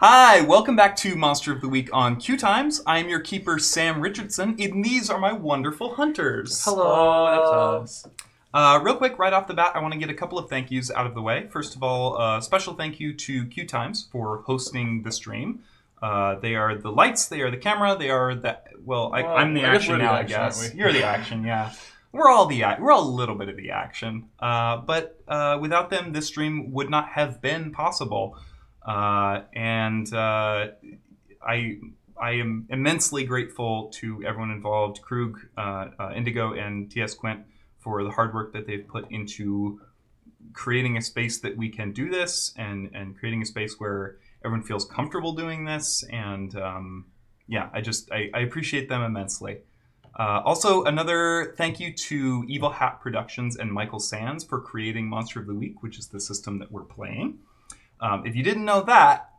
Hi, welcome back to Monster of the Week on QueueTimes. I am your keeper, Sam Richardson, and these are my wonderful hunters. Hello, that's us. Real quick, right off the bat, I want to get a couple of thank yous out of the way. First of all, special thank you to QueueTimes for hosting the stream. They are the lights, they are the camera, they are the... I'm the action now, I guess. You're the action, yeah. We're all a little bit of the action. But without them, this stream would not have been possible. I am immensely grateful to everyone involved, Krug, Indigo, and TS Quint, for the hard work that they've put into creating a space that we can do this and creating a space where everyone feels comfortable doing this. And I appreciate them immensely. Also, another thank you to Evil Hat Productions and Michael Sands for creating Monster of the Week, which is the system that we're playing. If you didn't know that,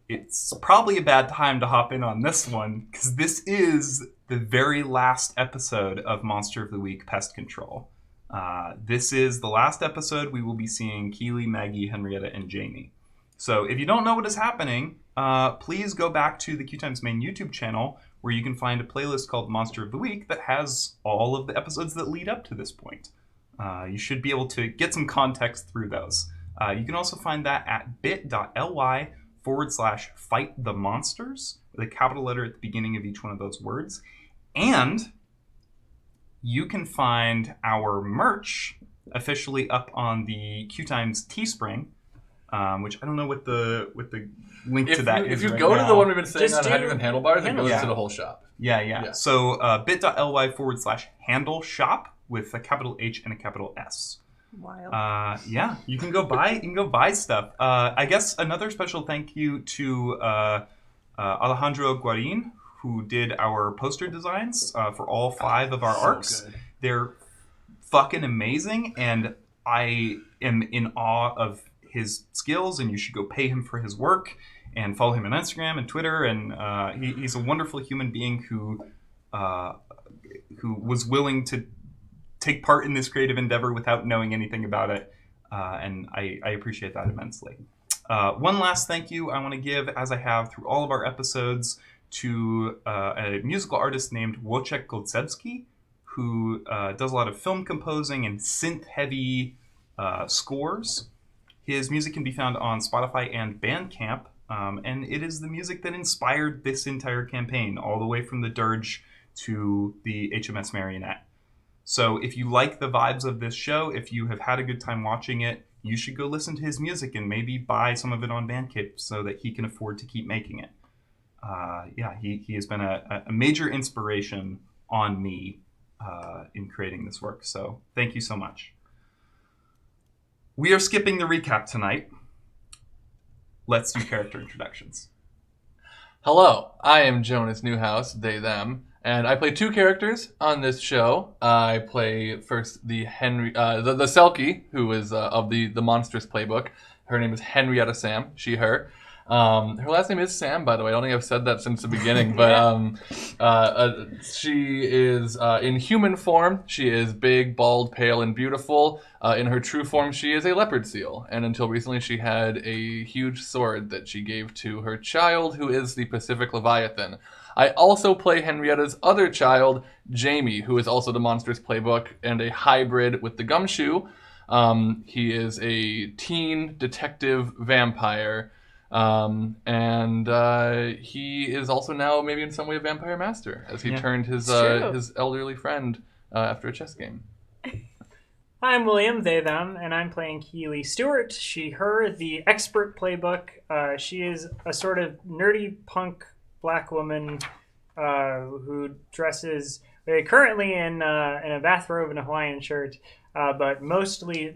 it's probably a bad time to hop in on this one, because this is the very last episode of Monster of the Week Pest Control. This is the last episode we will be seeing Keely, Maggie, Henrietta, and Jamie. So if you don't know what is happening, please go back to the QueueTimes main YouTube channel, where you can find a playlist called Monster of the Week that has all of the episodes that lead up to this point. You should be able to get some context through those. You can also find that at bit.ly/fightthemonsters with a capital letter at the beginning of each one of those words. And you can find our merch officially up on the QueueTimes Teespring, which I don't know what the link to that is. If you right go now. to the one we've been saying on Hydrogen Handlebars, it goes to the whole shop. Yeah. So bit.ly/handle shop with a capital H and a capital S. Wild. You can go buy stuff. I guess another special thank you to Alejandro Guarin, who did our poster designs for all 5 of our arcs. Good. They're fucking amazing, and I am in awe of his skills, and you should go pay him for his work and follow him on Instagram and Twitter. And he's a wonderful human being who was willing to take part in this creative endeavor without knowing anything about it, and I appreciate that immensely. One last thank you I want to give, as I have through all of our episodes, to a musical artist named Wojciech Goldsebski, who does a lot of film composing and synth-heavy scores. His music can be found on Spotify and Bandcamp, and it is the music that inspired this entire campaign, all the way from the Dirge to the HMS Marionette. So if you like the vibes of this show, if you have had a good time watching it, you should go listen to his music and maybe buy some of it on Bandcamp so that he can afford to keep making it. He has been a major inspiration on me in creating this work. So thank you so much. We are skipping the recap tonight. Let's do character introductions. Hello, I am Jonas Newhouse, they, them, and I play 2 characters on this show. I play first the Selkie, who is of the Monstrous playbook. Her name is Henrietta Sam, she, her. Her last name is Sam, by the way. I don't think I've said that since the beginning, but she is in human form. She is big, bald, pale, and beautiful. In her true form, she is a leopard seal, and until recently, she had a huge sword that she gave to her child, who is the Pacific Leviathan. I also play Henrietta's other child, Jamie, who is also the Monstrous playbook and a hybrid with the Gumshoe. He is a teen detective vampire. He is also now maybe in some way a vampire master, as he turned his elderly friend after a chess game. I'm William, they, them, and I'm playing Keely Stewart, she, her, the expert playbook. She is a sort of nerdy punk black woman who dresses currently in a bathrobe and a Hawaiian shirt, but mostly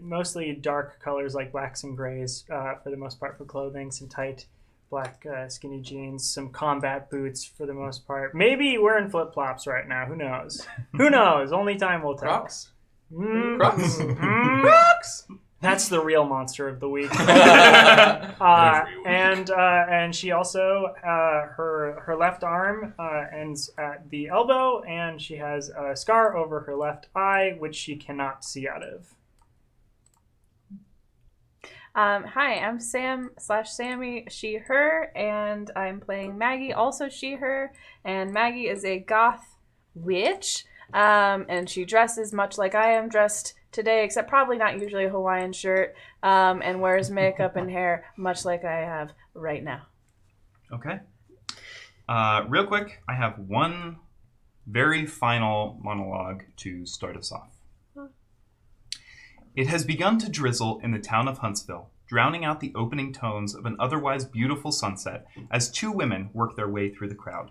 dark colors like blacks and grays for the most part for clothing, some tight black skinny jeans, some combat boots for the most part. Maybe wearing flip-flops right now. Who knows? Who knows? Only time will tell. Crocs? Crocs? Crocs? That's the real monster of the week. And she also her left arm ends at the elbow, and she has a scar over her left eye, which she cannot see out of. Hi, I'm Sam/Sammy, she, her, and I'm playing Maggie, also she, her. And Maggie is a goth witch, and she dresses much like I am dressed today, except probably not usually a Hawaiian shirt, and wears makeup and hair much like I have right now. Okay. Real quick, I have one very final monologue to start us off. It has begun to drizzle in the town of Huntsville, drowning out the opening tones of an otherwise beautiful sunset as two women work their way through the crowd.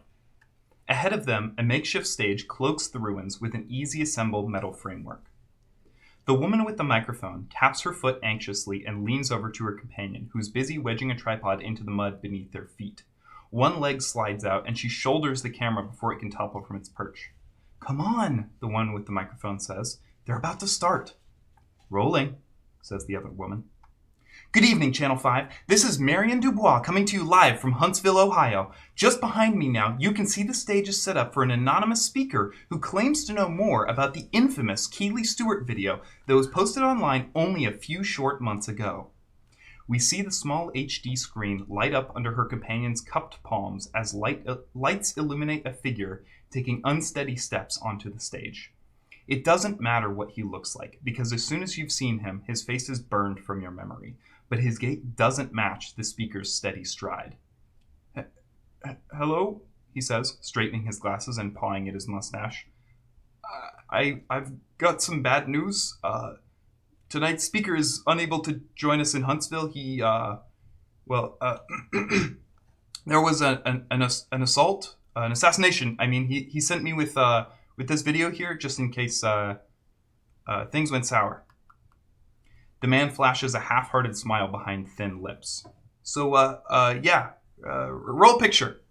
Ahead of them, a makeshift stage cloaks the ruins with an easy assembled metal framework. The woman with the microphone taps her foot anxiously and leans over to her companion, who's busy wedging a tripod into the mud beneath their feet. One leg slides out, and she shoulders the camera before it can topple from its perch. "Come on," the one with the microphone says. "They're about to start." "Rolling," says the other woman. "Good evening, Channel 5. This is Marion Dubois coming to you live from Huntsville, Ohio. Just behind me now, you can see the stage is set up for an anonymous speaker who claims to know more about the infamous Keely Stewart video that was posted online only a few short months ago." We see the small HD screen light up under her companion's cupped palms as lights illuminate a figure taking unsteady steps onto the stage. It doesn't matter what he looks like, because as soon as you've seen him, his face is burned from your memory. But his gait doesn't match the speaker's steady stride. "Hello?" he says, straightening his glasses and pawing at his mustache. I've got some bad news. Tonight's speaker is unable to join us in Huntsville. There was an assault, an assassination. I mean, he sent me with this video here just in case things went sour. The man flashes a half-hearted smile behind thin lips. Roll picture.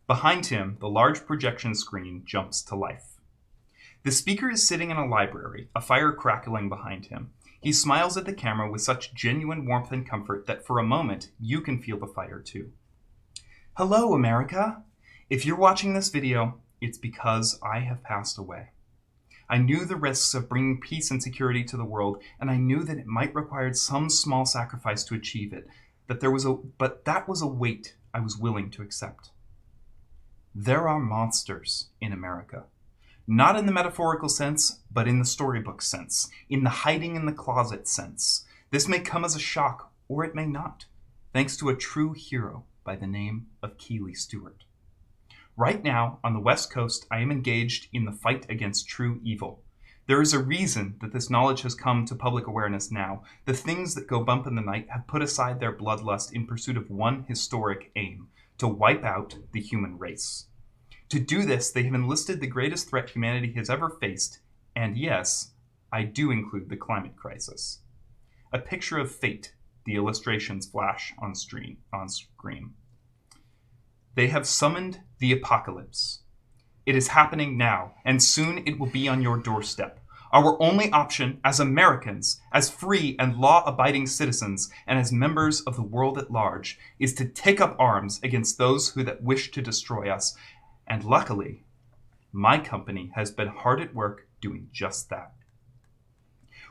Behind him, the large projection screen jumps to life. The speaker is sitting in a library, a fire crackling behind him. He smiles at the camera with such genuine warmth and comfort that for a moment, you can feel the fire too. "Hello, America. If you're watching this video, it's because I have passed away. I knew the risks of bringing peace and security to the world, and I knew that it might require some small sacrifice to achieve it, but that was a weight I was willing to accept. There are monsters in America. Not in the metaphorical sense, but in the storybook sense, in the hiding in the closet sense. This may come as a shock, or it may not, thanks to a true hero by the name of Keely Stewart. Right now, on the West Coast, I am engaged in the fight against true evil. There is a reason that this knowledge has come to public awareness now. The things that go bump in the night have put aside their bloodlust in pursuit of one historic aim, to wipe out the human race. To do this, they have enlisted the greatest threat humanity has ever faced, and yes, I do include the climate crisis. A picture of fate, the illustrations flash on screen. They have summoned the apocalypse. It is happening now, and soon it will be on your doorstep. Our only option as Americans, as free and law-abiding citizens, and as members of the world at large, is to take up arms against those that wish to destroy us. And luckily, my company has been hard at work doing just that.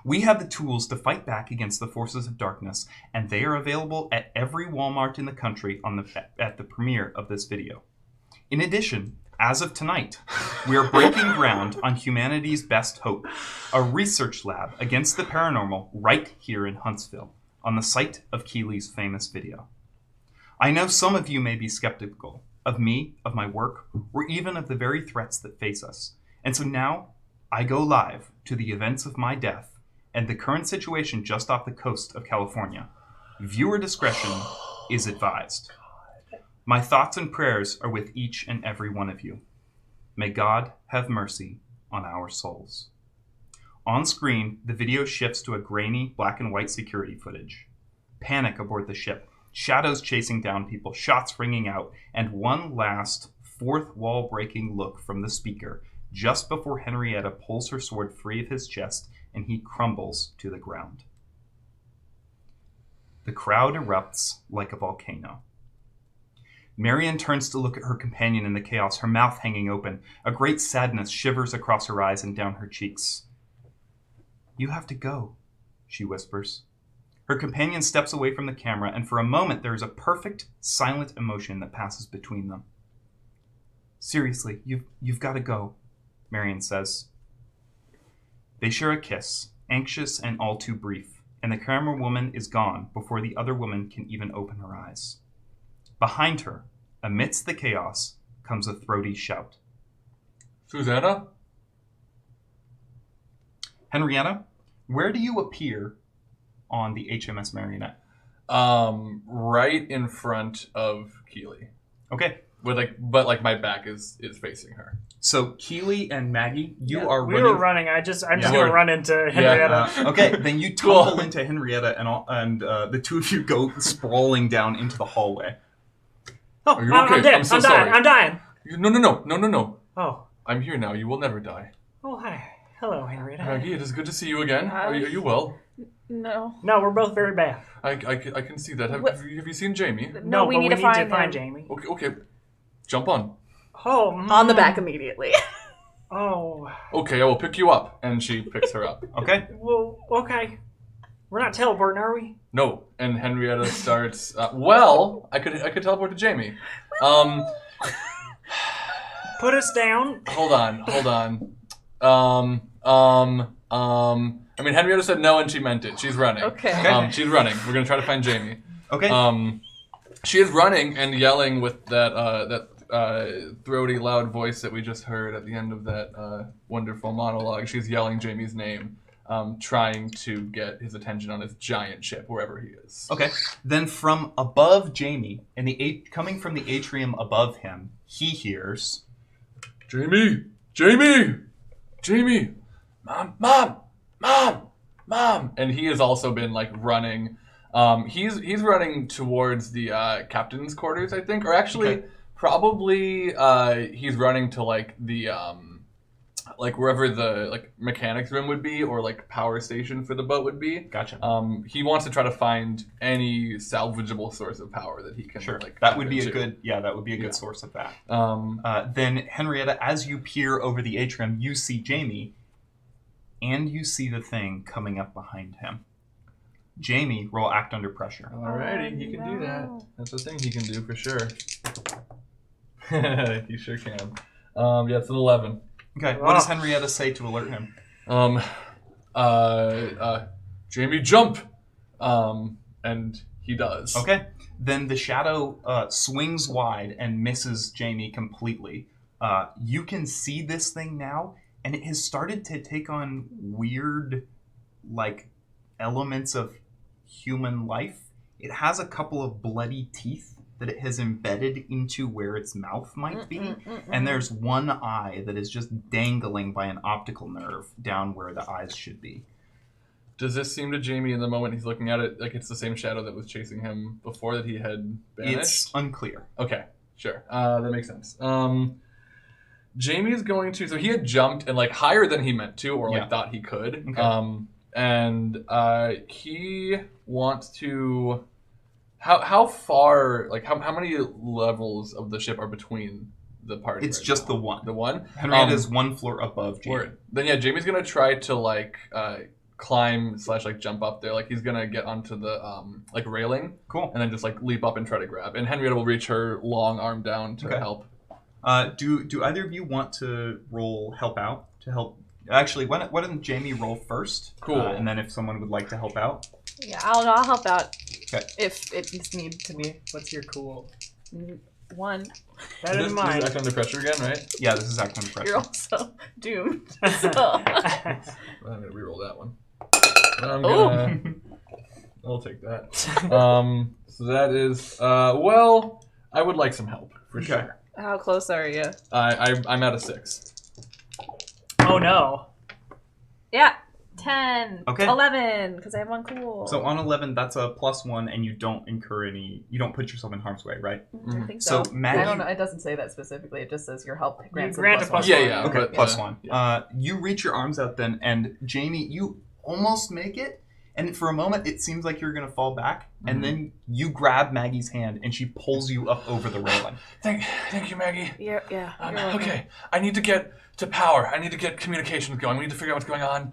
We have the tools to fight back against the forces of darkness, and they are available at every Walmart in the country at the premiere of this video. In addition, as of tonight, we are breaking ground on humanity's best hope, a research lab against the paranormal right here in Huntsville, on the site of Keely's famous video. I know some of you may be skeptical of me, of my work, or even of the very threats that face us. And so now, I go live to the events of my death and the current situation just off the coast of California. Viewer discretion is advised. My thoughts and prayers are with each and every one of you. May God have mercy on our souls. On screen, the video shifts to a grainy black and white security footage. Panic aboard the ship, shadows chasing down people, shots ringing out, and one last fourth wall breaking look from the speaker just before Henrietta pulls her sword free of his chest and he crumbles to the ground. The crowd erupts like a volcano. Marion turns to look at her companion in the chaos, her mouth hanging open. A great sadness shivers across her eyes and down her cheeks. "You have to go," she whispers. Her companion steps away from the camera, and for a moment there is a perfect, silent emotion that passes between them. Seriously, you've got to go, Marion says. They share a kiss, anxious and all too brief, and the camera woman is gone before the other woman can even open her eyes. Behind her, amidst the chaos, comes a throaty shout. Susanna? Henrietta, where do you appear on the HMS Marionette? Right in front of Keely. Okay. But my back is facing her. So Keely and Maggie, you are we running. were running. I'm just gonna run into Henrietta. Okay, then you tumble into Henrietta, and the two of you go sprawling down into the hallway. Oh, Are you okay? I'm dead. I'm so I'm sorry. dying. No. Oh. I'm here now. You will never die. Oh, hi. Hello, Henrietta. Maggie, it is good to see you again. Are you well? No. No, we're both very bad. I can see that. Have you seen Jamie? No, we need to find him. Jamie. Okay. Jump on. Oh, On the back immediately. Oh. Okay, I will pick you up. And she picks her up. Okay. Well, okay. We're not teleporting, are we? No. And Henrietta starts. I could teleport to Jamie. Put us down. Hold on. I mean, Henrietta said no, and she meant it. She's running. Okay. She's running. We're gonna try to find Jamie. Okay. She is running and yelling with that throaty, loud voice that we just heard at the end of that wonderful monologue. She's yelling Jamie's name, trying to get his attention on his giant ship, wherever he is. Okay. Then from above Jamie, coming from the atrium above him, he hears, Jamie, mom, and he has also been running. He's running towards the captain's quarters, I think, or actually, probably he's running to the wherever the mechanics room would be, or power station for the boat would be. Gotcha. He wants to try to find any salvageable source of power that he can. Sure. That would be a good. Yeah, that would be a good source of that. Then Henrietta, as you peer over the atrium, you see Jamie, and you see the thing coming up behind him. Jamie, roll act under pressure. Alrighty, he can do that. That's a thing he can do for sure. He sure can. Yeah, it's an 11. Okay, what does Henrietta say to alert him? Jamie, jump! And he does. Okay, then the shadow swings wide and misses Jamie completely. You can see this thing now, and it has started to take on weird, elements of human life. It has a couple of bloody teeth that it has embedded into where its mouth might be, and there's one eye that is just dangling by an optical nerve down where the eyes should be. Does this seem to Jamie in the moment he's looking at it like it's the same shadow that was chasing him before that he had banished? It's unclear. Okay, sure. That makes sense. Jamie is going to... So he had jumped and higher than he meant to, or thought he could. Okay. And he wants to... How far, how many levels of the ship are between the party? It's just the one. The one? Henrietta is one floor above Jamie. Word. Then Jamie's gonna try to climb / jump up there. He's gonna get onto the railing. Cool. And then just leap up and try to grab. And Henrietta will reach her long arm down to help. Do either of you want to roll help out to help? Actually, why doesn't Jamie roll first? Cool. And then if someone would like to help out. Yeah, I'll help out. Okay. If it needs to be. What's your cool? 1. Better than mine. This is act under pressure again, right? Yeah, this is act under pressure. You're also doomed. So. I'm gonna reroll that one. I'm gonna. I'll take that. So that is. I would like some help for sure. How close are you? I'm at a 6. Oh no. Yeah. 10. Okay. 11, because I have 1 cool. So on 11, that's a +1, and you don't put yourself in harm's way, right? I think so. So Maggie, I don't know. It doesn't say that specifically. It just says your help grants grant a +1. Yeah. Okay, but, +1. yeah. You reach your arms out then, and Jamie, you almost make it, and for a moment, it seems like you're going to fall back, and then you grab Maggie's hand, and she pulls you up over the railing. Thank you, Maggie. You're welcome. Okay, I need to get to power. I need to get communications going. We need to figure out what's going on.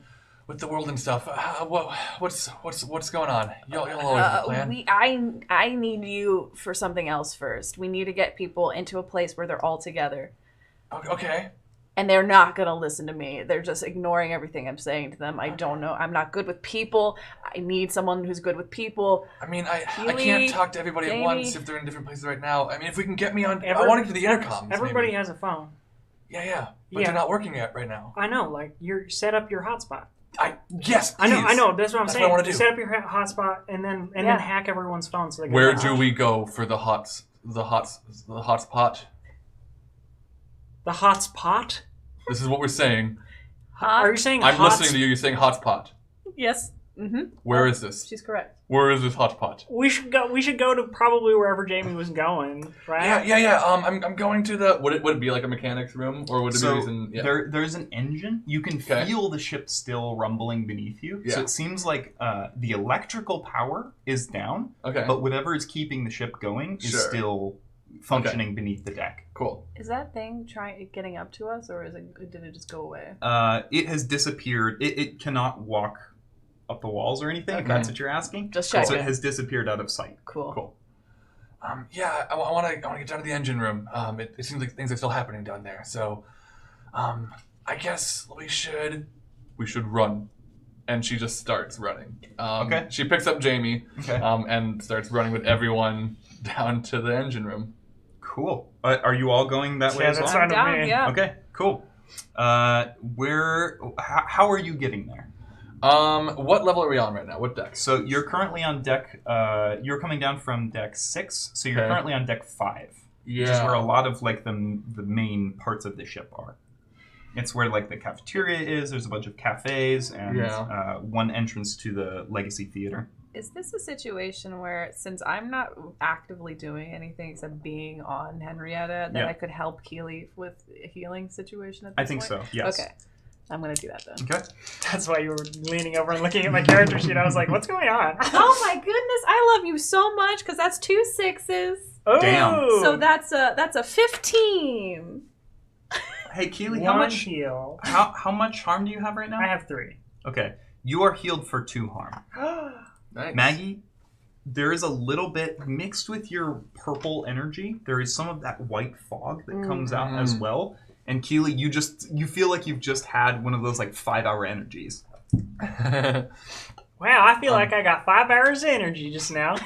with the world and stuff. What's going on? Y'all always have a plan. I need you for something else first. We need to get people into a place where they're all together. Okay. And they're not going to listen to me. They're just ignoring everything I'm saying to them. I don't know. I'm not good with people. I need someone who's good with people. I mean, I Keely, can't talk to everybody Jamie. at once if they're in different places right now. I mean, if we can get me on... I want to get to the intercoms. Everybody maybe. has a phone. Yeah. But they're not working yet right now. I know. Like, you're set up your hotspot. Yes, please. I know. That's what I'm saying. What I want to do. Set up your hotspot and then hack everyone's phone. So they Where do we go for the hotspot? The hotspot? This is what we're saying. Are you saying I'm listening to you. You're saying hotspot. Yes. Mm-hmm. Where is this? She's correct. Where is this hotspot? We should go to probably wherever Jamie was going, right? Yeah. I'm going to the. Would it be like a mechanic's room, or would it be using? Yeah. There's an engine. You can feel the ship still rumbling beneath you. Yeah. So it seems like the electrical power is down. Okay. But whatever is keeping the ship going is still functioning beneath the deck. Cool. Is that thing getting up to us, or did it just go away? It has disappeared. It cannot walk up the walls or anything. If that's what you're asking. Just checking. So it has disappeared out of sight. Cool. Yeah, I want to get down to the engine room. It seems like things are still happening down there. So, I guess we should run. And she just starts running. Okay. She picks up Jamie. Okay. And starts running with everyone down to the engine room. Cool. Are you all going that way as well? That's fine with me. Yeah. Okay. Cool. How are you getting there? What level are we on right now? What deck? So you're currently on deck. You're coming down from deck 6. So you're currently on deck 5. Yeah. Which is where a lot of like the main parts of the ship are. It's where like the cafeteria is. There's a bunch of cafes and one entrance to the Legacy Theater. Is this a situation where, since I'm not actively doing anything except being on Henrietta, that I could help Keely with a healing situation at this point? I think so, yes. Okay. I'm going to do that then. Okay. That's why you were leaning over and looking at my character sheet. I was like, what's going on? Oh my goodness, I love you so much, because that's 2 6s. Oh. Damn. So that's a 15. Hey, Keely, How much harm do you have right now? I have 3. Okay. You are healed for 2 harm. Nice. Maggie, there is a little bit mixed with your purple energy. There is some of that white fog that comes out as well. And Keely, you feel like you've just had one of those like 5-hour energies. Wow, I feel like I got 5 hours of energy just now.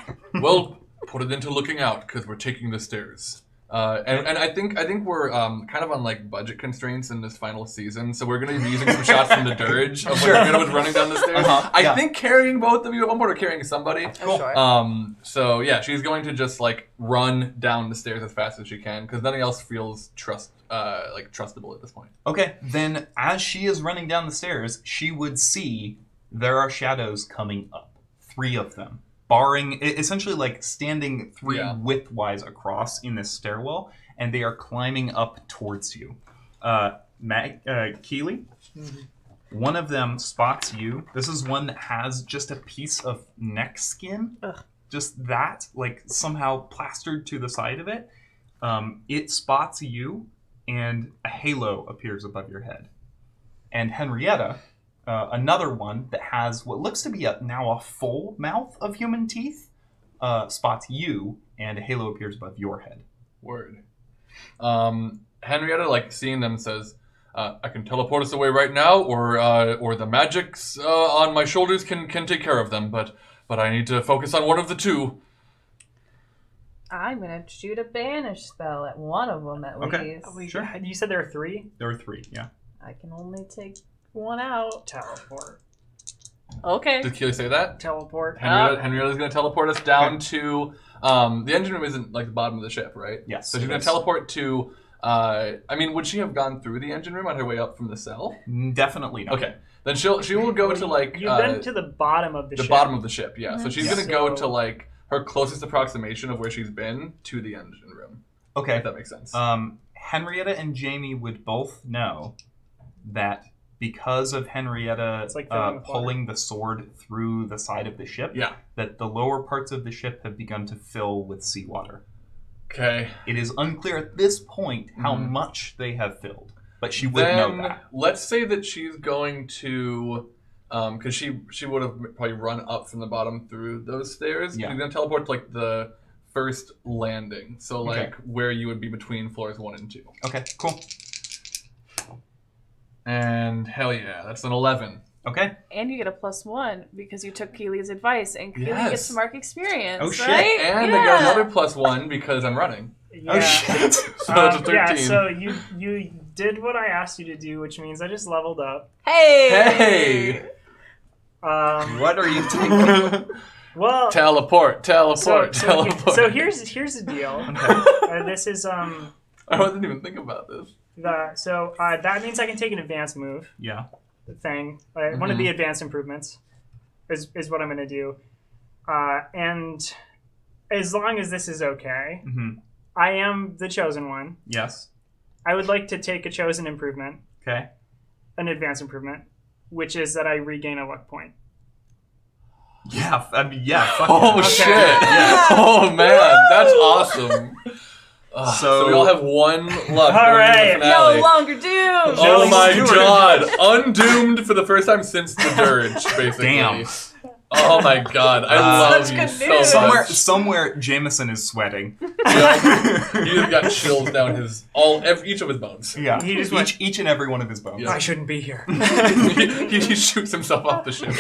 Well, put it into looking out, because we're taking the stairs. And I think we're kind of on like budget constraints in this final season, so we're going to be using some shots from the Dirge of when Henrietta was running down the stairs. I think carrying both of you at one point, or carrying somebody. Cool. Sure. So yeah, she's going to just like run down the stairs as fast as she can, because nothing else feels trustable at this point. Okay, then as she is running down the stairs, she would see there are shadows coming up, 3 of them. Barring, essentially like standing 3 widthwise across in this stairwell, and they are climbing up towards you. Keely, one of them spots you. This is one that has just a piece of neck skin. Just that, like somehow plastered to the side of it. It spots you, and a halo appears above your head. And Henrietta, another one that has what looks to be now a full mouth of human teeth, spots you, and a halo appears above your head. Word. Henrietta, like seeing them, says, "I can teleport us away right now, or the magics on my shoulders can take care of them. But I need to focus on one of the 2." I'm gonna shoot a banish spell at one of them at least. Oh, sure. You said there are 3? There are 3, yeah. I can only take 1 out. Teleport. Okay. Did Keely say that? Teleport. Henrietta's going to teleport us down to... the engine room isn't like the bottom of the ship, right? Yes. So she's going to teleport to... would she have gone through the engine room on her way up from the cell? Definitely not. Okay. Then she will go to like... You've been to the bottom of the ship. The bottom of the ship, yeah. So she's going to go to like her closest approximation of where she's been to the engine room. Okay. If that makes sense. Henrietta and Jamie would both know that because of Henrietta pulling the sword through the side of the ship, that the lower parts of the ship have begun to fill with seawater. Okay. It is unclear at this point how much they have filled, but she would know that. Let's say that she's going to because she would have probably run up from the bottom through those stairs. Yeah. She's gonna teleport to like the first landing, so like Okay. where you would be between floors 1 and 2. Okay, cool. And hell yeah, that's an 11. Okay. And you get a +1 because you took Keely's advice, and Keely Yes. gets to mark experience. Oh, shit. Right? And I got another +1 because I'm running. Yeah. Oh shit. So it's a 13. Yeah, so you did what I asked you to do, which means I just leveled up. Hey! What are you doing? Well, Teleport. so Teleport. here's the deal. Okay. This is I wasn't even thinking about this. that means I can take an advanced move Yeah. thing. One of the advanced improvements is what I'm going to do. And as long as this is okay, Mm-hmm. I am the chosen one. Yes. I would like to take a chosen improvement, Okay. an advanced improvement, which is that I regain a luck point. Yeah. I mean, yeah. Fuck Oh yeah. shit! Yeah. Oh man, that's awesome. So we all have 1 luck. All going right. into the finale. No longer doomed. Oh my Stewart. god! Undoomed for the first time since the Dirge, basically. Damn. Oh my god, I love Such you good so news. much. Somewhere, Jameson is sweating. Yeah. He just got chills down each of his bones. Yeah. He just went- each and every one of his bones. Yeah. I shouldn't be here. he shoots himself off the ship.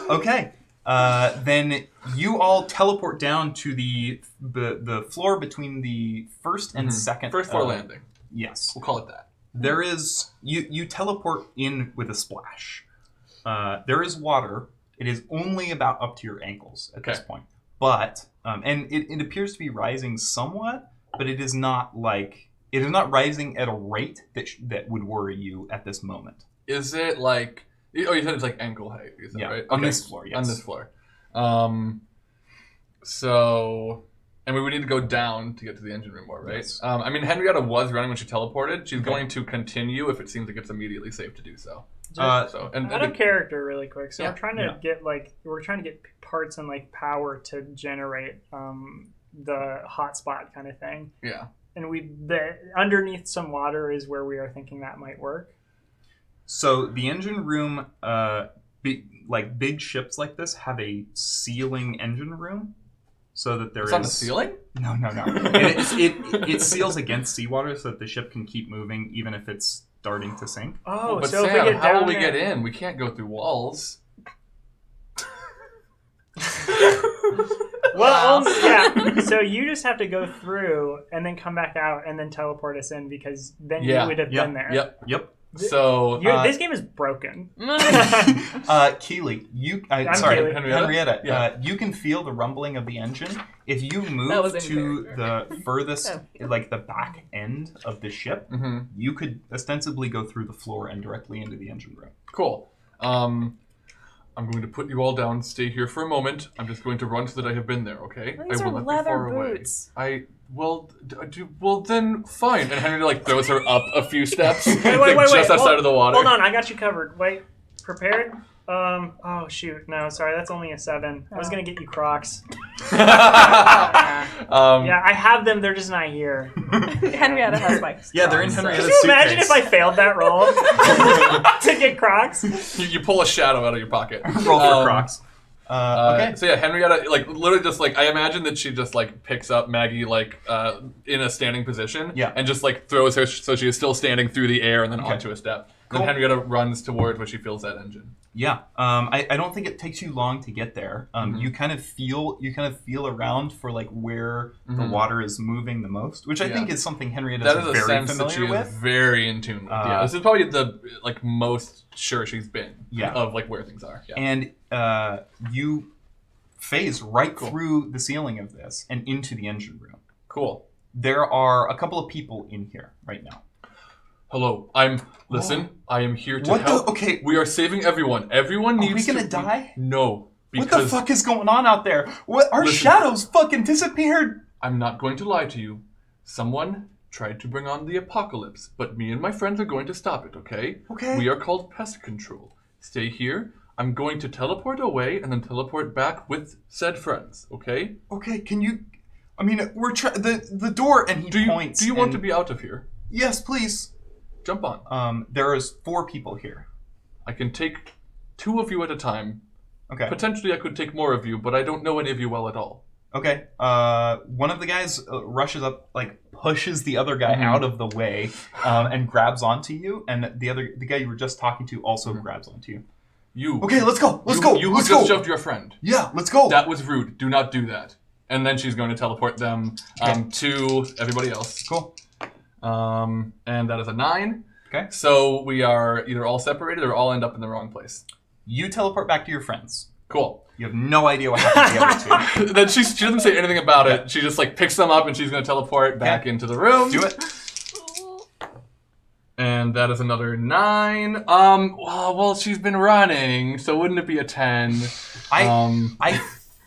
Okay. Then you all teleport down to the floor between the first and second. First floor landing. Yes. We'll call it that. There is you teleport in with a splash. There is water. It is only about up to your ankles at this point. But and it appears to be rising somewhat, but it is not rising at a rate that would worry you at this moment. Is it like? Oh, you said it's like ankle height. You said, Yeah, right? on this floor, yes. On this floor. So, and we would need to go down to get to the engine room more, right? Yes. I mean, Henrietta was running when she teleported. She's going to continue if it seems like it's immediately safe to do so. Out And of character, really quick. So Yeah. we're trying to get parts and like power to generate the hotspot kind of thing. yeah. And underneath some water is where we are thinking that might work. So the engine room, big ships like this have a sealing engine room, so that It's on the ceiling? No. And it seals against seawater so that the ship can keep moving even if it's starting to sink. Oh, But so Sam, if we get how down will we there, get in? We can't go through walls. Well, yeah. So you just have to go through and then come back out and then teleport us in because then Yeah. you would have been there. Yep. So, This game is broken. Keely, I'm sorry, Keely. Henrietta. Yeah. You can feel the rumbling of the engine. If you That move was in to character. the furthest, like the back end of the ship, you could ostensibly go through the floor and directly into the engine room. cool. I'm going to put you all down. Stay here for a moment. I'm just going to run so that I have been there, okay? These I are will not be leather far away. boots. Well then fine. And Henry throws her up a few steps, Wait, just outside of the water. Hold on, I got you covered. Wait, prepared? Oh shoot, no, sorry, that's only a 7. I was gonna get you Crocs. Yeah, I have them. They're just not here. Henrietta has my. Yeah, they're in Could Henrietta's you imagine suitcase. if I failed that roll to get Crocs? You pull a shadow out of your pocket. Roll for Crocs. Okay. So yeah, Henrietta, literally just I imagine that she just picks up Maggie in a standing position, Yeah. and just throws her so she is still standing through the air and then onto a step. Cool. Then Henrietta runs towards where she feels that engine. Yeah. I don't think it takes you long to get there. You kind of feel around for where the water is moving the most, which I think is something Henrietta That is is a very sense that she familiar is with. very in tune with. Yeah, this is probably the most sure she's been. Yeah. Of where things are. Yeah. And you phase right through the ceiling of this and into the engine room. Cool. There are a couple of people in here right now. Hello, I am here to What help. okay. We are saving everyone. Everyone Are needs we gonna to die? No. What Because the fuck is going on out there? What? Our Listen. shadows fucking disappeared. I'm not going to lie to you. Someone tried to bring on the apocalypse, but me and my friends are going to stop it, okay? Okay. We are called Pest Control. Stay here. I'm going to teleport away and then teleport back with said friends, okay? Okay, can you? I mean, we're the door, and he points. Do you want to be out of here? Yes, please. Jump on. There is 4 people here. I can take 2 of you at a time. Okay. Potentially I could take more of you, but I don't know any of you well at all. Okay. One of the guys rushes up, like pushes the other guy out of the way, and grabs onto you, and the guy you were just talking to also grabs onto you. You. Okay, let's go. Let's go. You let's just go. shoved your friend. Yeah, let's go. That was rude. Do not do that. And then she's going to teleport them to everybody else. Cool. And that is a 9. Okay. So we are either all separated or all end up in the wrong place. You teleport back to your friends. Cool. You have no idea what happened to the other two. Then she doesn't say anything about it. She just like picks them up and she's going to teleport back into the room. Do it. And that is another 9. Well, she's been running, so wouldn't it be a 10? I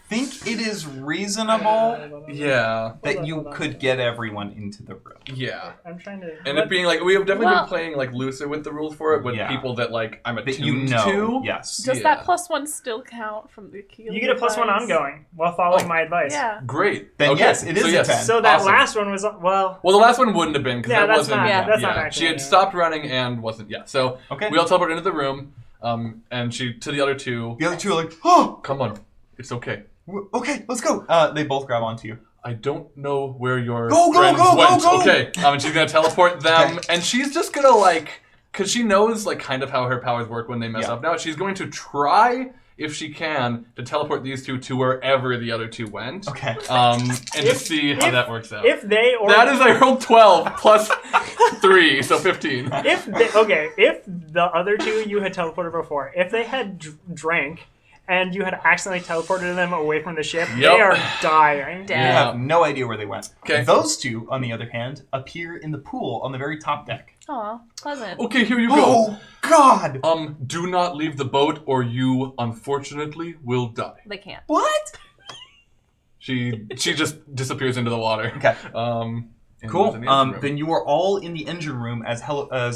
think it is reasonable Yeah. that you could get everyone into the room. Yeah. I'm trying to. And it being like, we have definitely been playing like looser with the rules for it, with people that like I'm That attuned you know. to. Yes. Does that +1 still count from the Keeley You get a +1 advice? ongoing while following my advice. Yeah. Great. Then okay. yes, it is so a yes. 10. So that Awesome. last one was well. Well, the last one wouldn't have been because Yeah, that that's wasn't. not- yeah, that's not yeah. factoring She had in. stopped running and wasn't. Yeah. So Okay. we all teleport into the room, and she to the other two. The other two are like, oh, Come on, it's okay. okay, let's go. They both grab onto you. I don't know where your Go, friends went. go. Okay. And she's gonna teleport them, Okay. and she's just gonna like, cause she knows like kind of how her powers work when they mess Yeah. up. Now she's going to try, if she can, to teleport these two to wherever the other two went. Okay. And to see how that works out. If they or That is I rolled 12 plus 3, so 15. if the other two you had teleported before, if they had drank and you had accidentally teleported them away from the ship, Yep. they are dying. Dead. You Yeah. have no idea where they went. Okay. Those two, on the other hand, appear in the pool on the very top deck. Aw, pleasant. Okay, here you go. Oh, God! Do not leave the boat or you, unfortunately, will die. They can't. What? She just disappears into the water. Okay. And Cool. goes in the engine room. Then you are all in the engine room as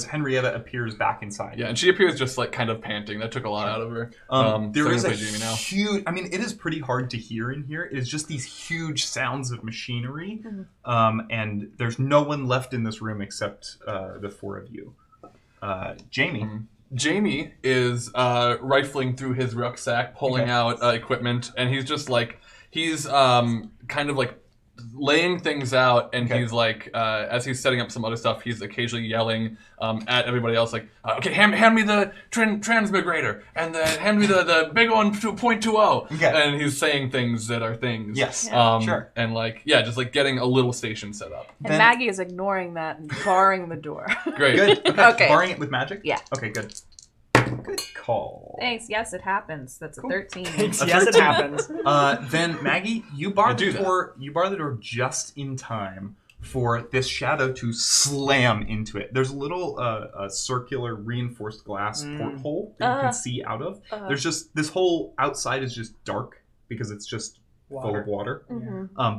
Henrietta appears back inside. Yeah, and she appears just like kind of panting. That took a lot out of her. There so is I'm a gonna play Jamie now. huge. I mean, it is pretty hard to hear in here. It is just these huge sounds of machinery, and there's no one left in this room except the 4 of you. Jamie. Jamie is rifling through his rucksack, pulling out equipment, and he's just like he's kind of like laying things out, and he's like as he's setting up some other stuff, he's occasionally yelling at everybody else like, okay, hand me the transmigrator, and then hand me the big one 2.20. Okay. And he's saying things that are things. Yes. Sure. And like just like getting a little station set up. And Then- Maggie is ignoring that and barring the door. Great. Good. Okay. Okay. Barring it with magic. Yeah. Okay. Good. Good call. Thanks. Yes, it happens. That's a 13. Yes, it happens. Then Maggie, you bar I the do that. door. You bar the door just in time for this shadow to slam into it. There's a little circular reinforced glass porthole that you can see out of. There's just this whole outside is just dark because it's just full of water.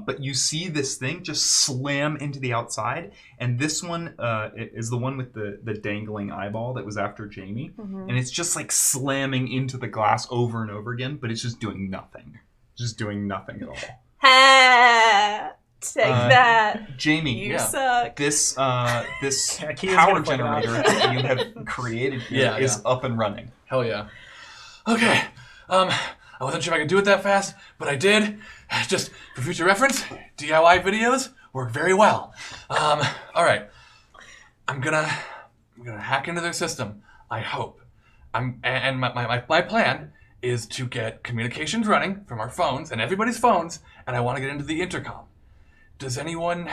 But you see this thing just slam into the outside, and this one is the one with the dangling eyeball that was after Jamie, and it's just like slamming into the glass over and over again, but it's just doing nothing. Just doing nothing at all. Ha! Take that. Jamie, You suck. this Keely's power gonna flip it off. generator that you have created here is up and running. Hell yeah. Okay. I wasn't sure if I could do it that fast, but I did. Just for future reference, DIY videos work very well. All right. I'm gonna hack into their system. I hope. And my plan is to get communications running from our phones and everybody's phones, and I want to get into the intercom. Does anyone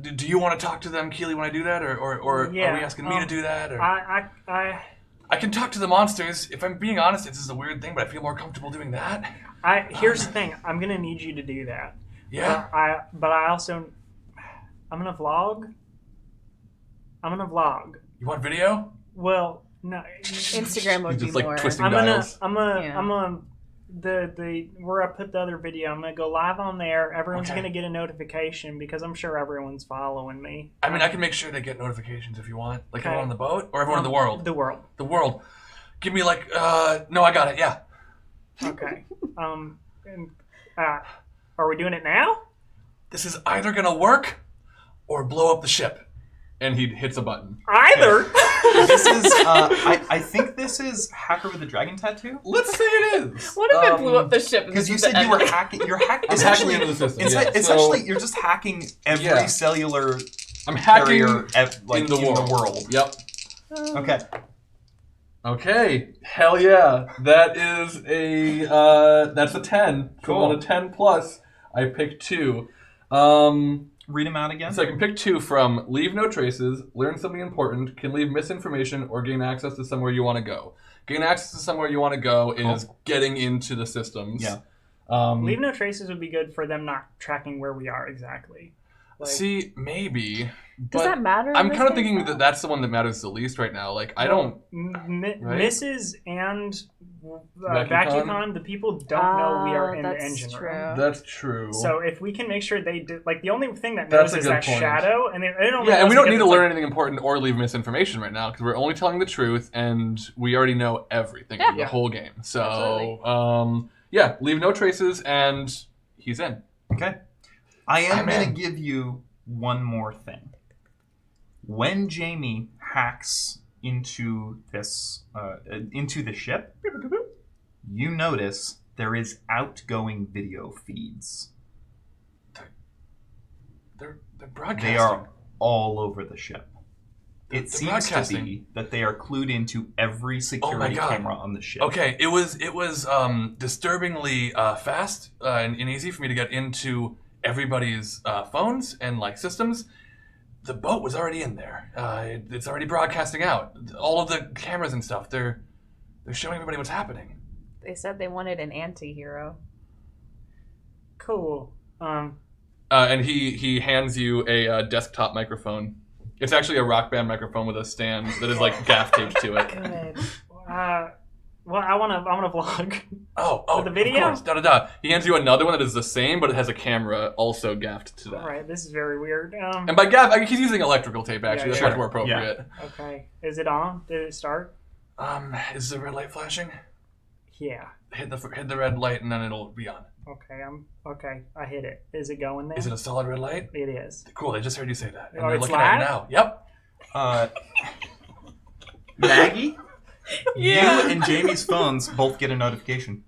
do you want to talk to them, Keely, when I do that, or are we asking me to do that? Or I can talk to the monsters. If I'm being honest, this is a weird thing, but I feel more comfortable doing that. Here's the thing. I'm gonna need you to do that. Yeah. But I also, I'm gonna vlog. You want video? Well, no. Instagram would He's be just, like, more. twisting I'm gonna dials. where I put the other video. I'm gonna go live on there. Everyone's Okay. gonna get a notification because I'm sure everyone's following me. I mean, I can make sure they get notifications if you want. Like Okay. everyone on the boat or everyone in the world? The world. The world. Give me like, no, I got it, yeah. Okay. Are we doing it now? This is either gonna work or blow up the ship. And he hits a button. Either. This is, I think this is Hacker with a Dragon Tattoo. Let's say it is. What if it blew up the ship? Because you said you were hacking. You're hacking. I'm hacking into the system. Essentially, you're just hacking every cellular I'm hacking carrier in the world. Yep. Okay. Okay. Hell yeah. That is that's a 10. Cool. So on a 10 plus, I picked 2. Read them out again. So I can pick 2 from Leave No Traces, Learn Something Important, Can Leave Misinformation, or Gain Access to Somewhere You Want to Go. Gain access to somewhere you want to go is getting into the systems. Yeah. Leave No Traces would be good for them not tracking where we are exactly. Like, see, maybe. Does that matter? I'm kind of thinking that that's the one that matters the least right now. Like, I don't... Right? Mrs. and Vacucon, the people don't know we are in the engine room. That's true. So if we can make sure they do... Like, the only thing that knows is that shadow, and they don't... Yeah, and we don't need to learn anything important or leave misinformation right now, because we're only telling the truth, and we already know everything in the whole game. So, yeah, Leave No Traces, and he's in. Okay. I am going to give you one more thing. When Jamie hacks into this into the ship, you notice there is outgoing video feeds. They're broadcasting. They are all over the ship. It seems to be that they are clued into every security camera on the ship. Okay, it was disturbingly fast and easy for me to get into everybody's phones and like systems. The boat was already in there. It's already broadcasting out. All of the cameras and stuff. They're showing everybody what's happening. They said they wanted an anti-hero. Cool. And he hands you a desktop microphone. It's actually a Rock Band microphone with a stand that is like gaff taped to it. Good. Well, I want to vlog. Oh, the video. Of course. He hands you another one that is the same, but it has a camera also gaffed to that. All right, this is very weird. And by gaff, he's using electrical tape. Actually, that's much more appropriate. Yeah. Okay, is it on? Did it start? Is the red light flashing? Yeah. Hit the red light, and then it'll be on. Okay. I hit it. Is it going there? Is it a solid red light? It is. Cool. They just heard you say that. And they're it's looking at you now. Yep. Maggie? You and Jamie's phones both get a notification.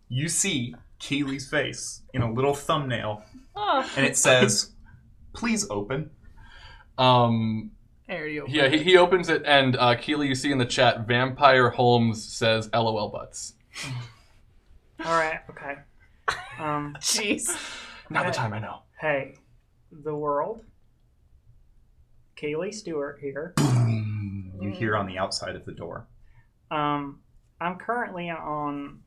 You see Keely's face in a little thumbnail, and it says, "Please open." Yeah, he opens it, and Keely, you see in the chat, Vampire Holmes says, "LOL butts." All right. Okay. Jeez. Not the time, I know. Hey, the world. Keely Stewart here. You hear on the outside of the door. I'm currently on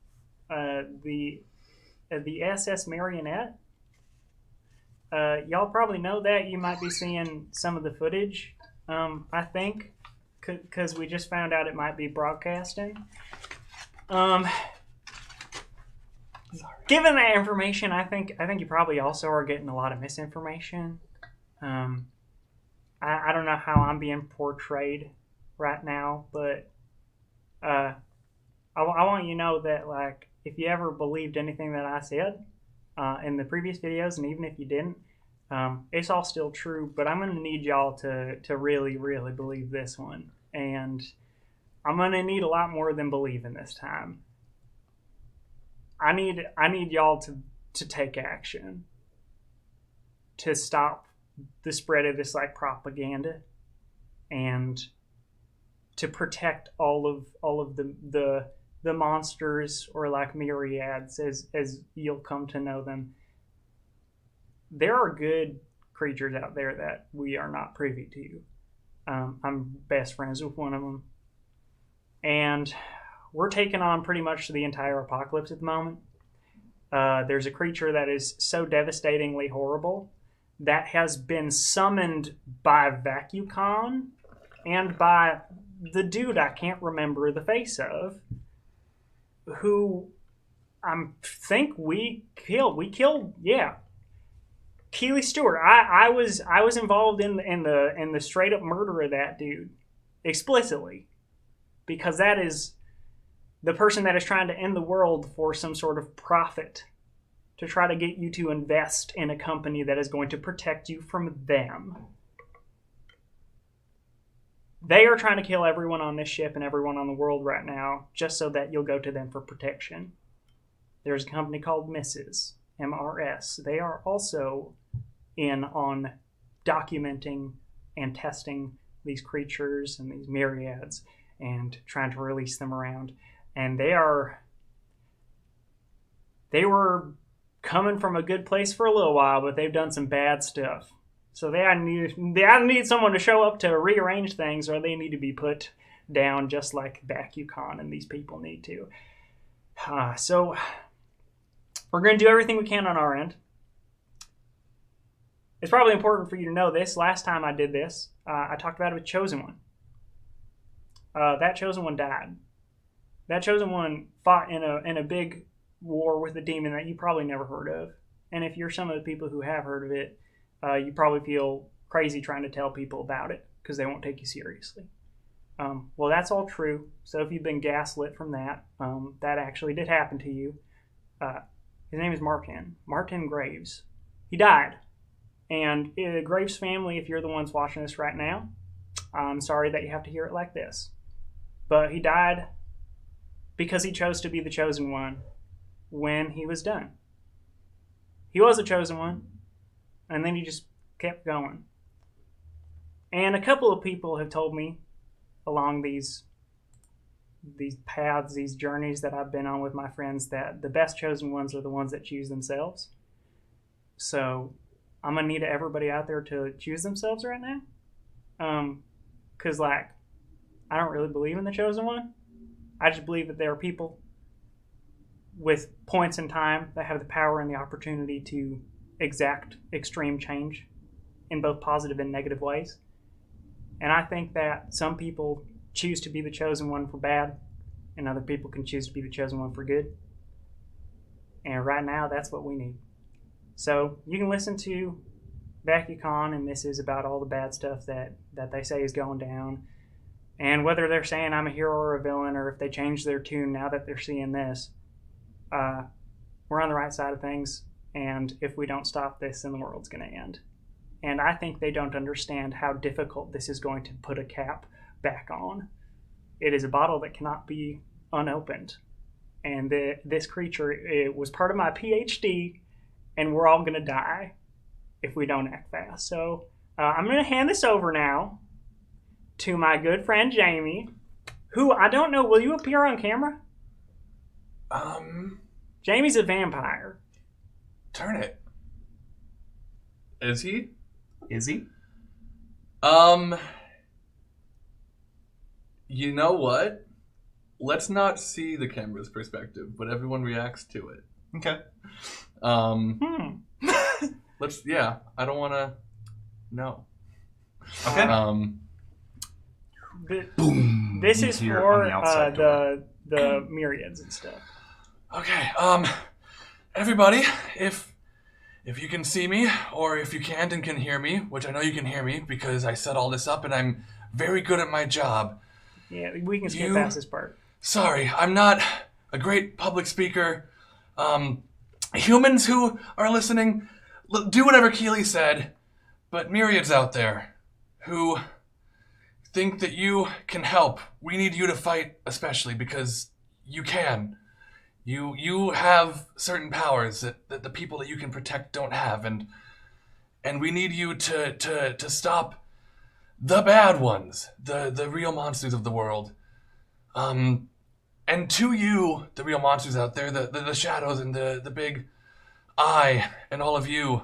the SS Marionette. Y'all probably know that. You might be seeing some of the footage. I think, because we just found out it might be broadcasting. Given that information, I think you probably also are getting a lot of misinformation. I don't know how I'm being portrayed right now, but I want you to know that, like, if you ever believed anything that I said in the previous videos, and even if you didn't, it's all still true. But I'm going to need y'all to really, really believe this one, and I'm going to need a lot more than believing this time. I need y'all to take action to stop the spread of this like propaganda, and to protect all of the monsters, or like myriads as you'll come to know them. There are good creatures out there that we are not privy to. I'm best friends with one of them, and we're taking on pretty much the entire apocalypse at the moment. There's a creature that is so devastatingly horrible that has been summoned by Vacucon and by the dude I can't remember the face of, who I think we killed. Keely Stewart. I was involved in the straight up murder of that dude explicitly, because that is the person that is trying to end the world for some sort of profit, to try to get you to invest in a company that is going to protect you from them. They are trying to kill everyone on this ship and everyone on the world right now, just so that you'll go to them for protection. There's a company called MRS. They are also in on documenting and testing these creatures and these myriads and trying to release them around. And they were coming from a good place for a little while, but they've done some bad stuff. So they either need someone to show up to rearrange things, or they need to be put down just like Bakucon and these people need to. So we're going to do everything we can on our end. It's probably important for you to know this. Last time I did this, I talked about it with Chosen One. That Chosen One died. That Chosen One fought in a big war with a demon that you probably never heard of. And if you're some of the people who have heard of it, you probably feel crazy trying to tell people about it because they won't take you seriously. Well, that's all true. So if you've been gaslit from that, that actually did happen to you. His name is Martin Graves. He died. And Graves' family, if you're the ones watching this right now, I'm sorry that you have to hear it like this. But he died because he chose to be the Chosen One when he was done. He was a Chosen One, and then he just kept going. And a couple of people have told me along these paths, these journeys that I've been on with my friends, that the best Chosen Ones are the ones that choose themselves. So I'm going to need everybody out there to choose themselves right now. Because, I don't really believe in the Chosen One. I just believe that there are people with points in time that have the power and the opportunity to exact extreme change in both positive and negative ways. And I think that some people choose to be the Chosen One for bad, and other people can choose to be the Chosen One for good. And right now, that's what we need. So you can listen to Bakucon, and this is about all the bad stuff that they say is going down. And whether they're saying I'm a hero or a villain, or if they change their tune now that they're seeing this, we're on the right side of things. And if we don't stop this, then the world's going to end. And I think they don't understand how difficult this is going to put a cap back on. It is a bottle that cannot be unopened. And this creature, it was part of my PhD, and we're all going to die if we don't act fast. So I'm going to hand this over now to my good friend Jamie, who, I don't know, will you appear on camera? Jamie's a vampire. Turn it. Is he? Is he? You know what? Let's not see the camera's perspective, but everyone reacts to it. Okay. I don't want to. No. Okay. Boom. This is Here for on the outside door. the myriads and stuff. Okay. Everybody, if you can see me, or if you can't and can hear me, which I know you can hear me because I set all this up and I'm very good at my job. Yeah, we can skip past this part. Sorry, I'm not a great public speaker. Humans who are listening, do whatever Keely said, but myriads out there who think that you can help. We need you to fight, especially because you can. You have certain powers that the people that you can protect don't have, and we need you to stop the bad ones, the real monsters of the world. And to you, the real monsters out there, the shadows and the big eye, and all of you,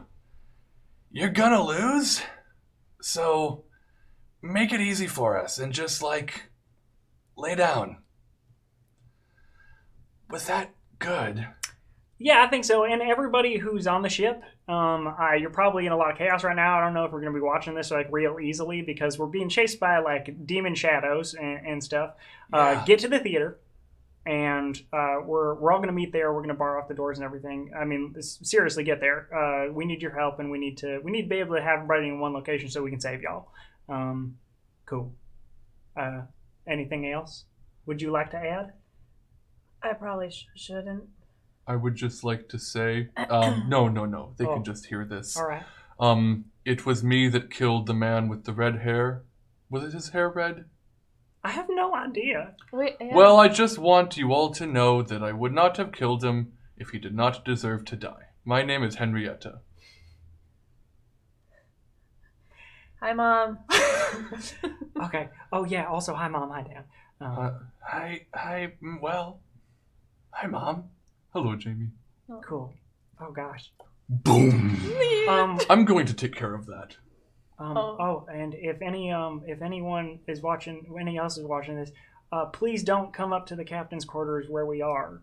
you're gonna lose. So make it easy for us and just lay down. Was that good? Yeah, I think so. And everybody who's on the ship, you're probably in a lot of chaos right now. I don't know if we're going to be watching this real easily because we're being chased by demon shadows and stuff. Yeah. Get to the theater, and we're all going to meet there. We're going to bar off the doors and everything. I mean, seriously, get there. We need your help, and we need to be able to have everybody in one location so we can save y'all. Cool. Anything else? Would you like to add? I probably shouldn't. I would just like to say, no. They can just hear this. All right. It was me that killed the man with the red hair Was it his hair red? I have no idea. Wait, yeah. Well, I just want you all to know that I would not have killed him if he did not deserve to die. My name is Henrietta. Hi, Mom. Okay. Oh yeah. Also, hi mom. Hi dad. Hi, Mom. Hello, Jamie. Cool. Oh gosh. Boom. I'm going to take care of that. And if anyone is watching, any else is watching this, please don't come up to the captain's quarters where we are.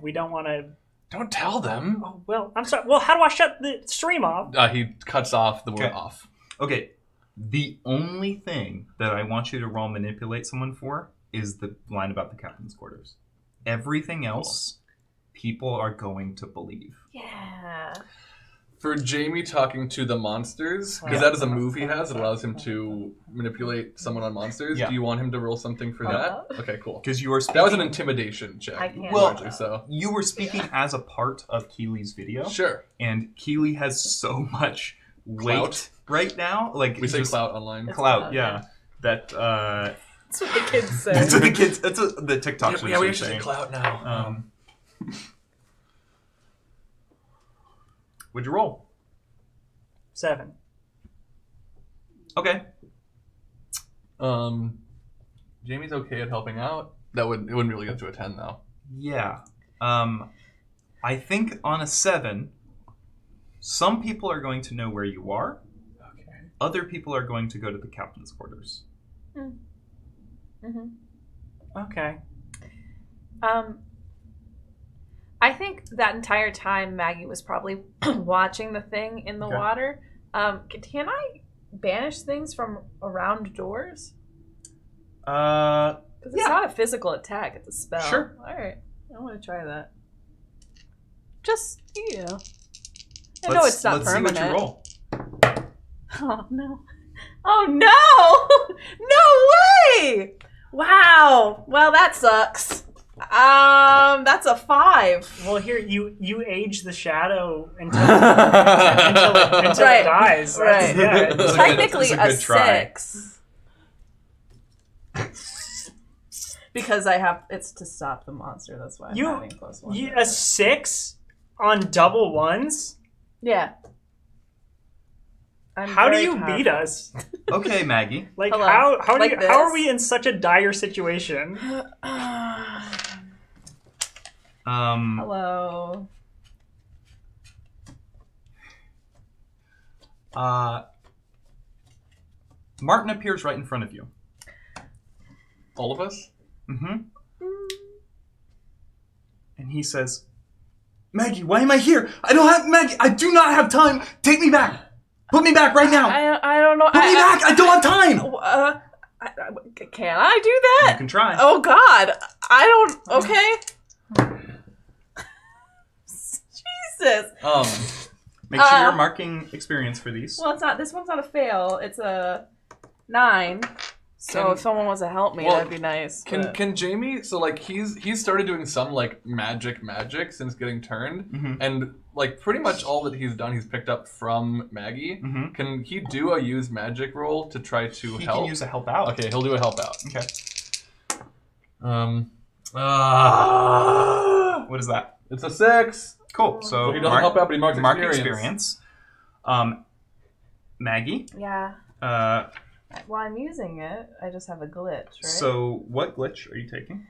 We don't want to. Don't tell them. Oh well, I'm sorry. Well, how do I shut the stream off? He cuts off the word Okay. off. Okay. The only thing that I want you to roll manipulate someone for is the line about the captain's quarters. Everything else, people are going to believe. Yeah. For Jamie talking to the monsters, because that is a move he has, it allows him to manipulate someone on monsters. Yeah. Do you want him to roll something for that? Okay, cool. Because you are speaking. That was an intimidation check. I can't. largely, so. You were speaking as a part of Keely's video. Sure. And Keely has so much weight Clout. right now. Like We say just clout online. Clout, yeah. That That's what the kids say. that's what the kids. That's what the TikToks Yeah, are we actually saying. say clout now. Would you roll? 7. Okay. Jamie's okay at helping out. It wouldn't really get to a 10 though. Yeah. I think on a 7, some people are going to know where you are. Okay. Other people are going to go to the captain's quarters. Mm-hmm. Okay. I think that entire time Maggie was probably watching the thing in the Okay. water. Can I banish things from around doors? Uh, Because it's not a physical attack; it's a spell. Sure. All right, I want to try that. Just I know let's- it's not let's permanent. see what you roll. Oh no! Oh no! No way! Wow. Well, that sucks. That's a 5. well, here you age the shadow until it Right. dies. That's- Right. Yeah. That's a Technically good- that's a good try. 6. Because it's to stop the monster. That's why I'm having +1. A 6 on double ones? Yeah. I'm How do very you beat powerful. us? Okay, Maggie. Like Hello. how Like how are this? we in such a dire situation? Hello. Martin appears right in front of you. All of us? Mm-hmm. And he says, Maggie, why am I here? I don't have Maggie. I do not have time. Take me back. Put me back right now. I don't know. Put me back. I don't have time. Can I do You that? can try. Oh God, I don't. Okay. Jesus. Make sure you're marking experience for these. Well, it's not. This one's not a fail. It's a 9. So if someone wants to help me, that'd be nice. but- Can Jamie? So like he's started doing some like magic since getting turned, Mhm. and like pretty much all that he's done he's picked up from Maggie. Mhm. Can he do a use magic roll to try to He help? can use a help out. Okay, he'll do a help out. Okay. What is that? It's a 6. Cool. So He doesn't help out, but he marks experience. Maggie. Yeah. Well, I'm using it. I just have a glitch, right? So what glitch are you taking?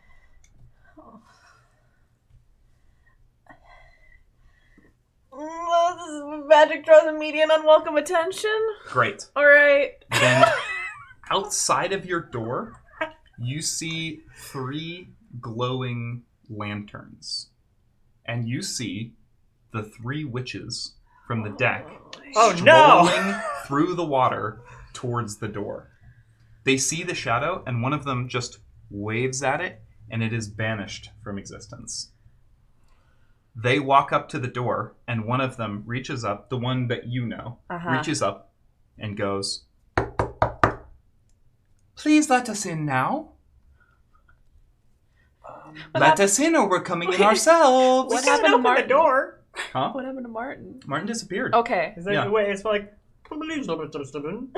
Magic draws immediate unwelcome attention. Great. All right. Then outside of your door, you see 3 glowing lanterns. And you see the 3 witches from the deck Oh no! strolling through the water towards the door. They see the shadow, and one of them just waves at it, and it is banished from existence. They walk up to the door, and one of them reaches up, the one that you know, reaches up and goes, "Please let us in now. Let us in, or we're coming in ourselves." What Can't happened to open Martin? the door? Huh? What happened to Martin? Martin disappeared. Okay. Is that Yeah. the way? It's like, please let us in.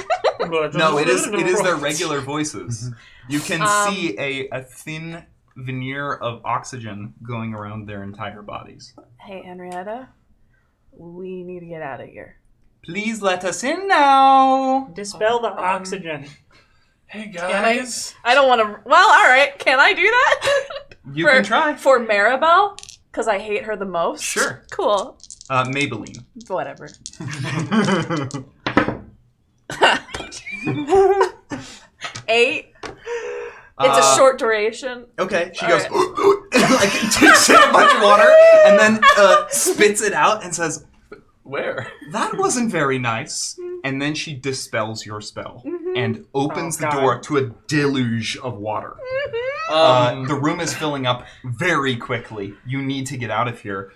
No, it is their regular voices. You can see a thin veneer of oxygen going around their entire bodies. Hey, Henrietta, we need to get out of here. Please let us in now. Dispel the oxygen. Hey guys. I don't want to. Well, all right. Can I do that? You can try. For Maribel, because I hate her the most. Sure. Cool. Maybelline. Whatever. 8. It's a short duration. Okay. She All goes, right. like, takes in a bunch of water, and then spits it out and says, Where? that wasn't very nice. And then she dispels your spell and opens the door to a deluge of water. The room is filling up very quickly. You need to get out of here.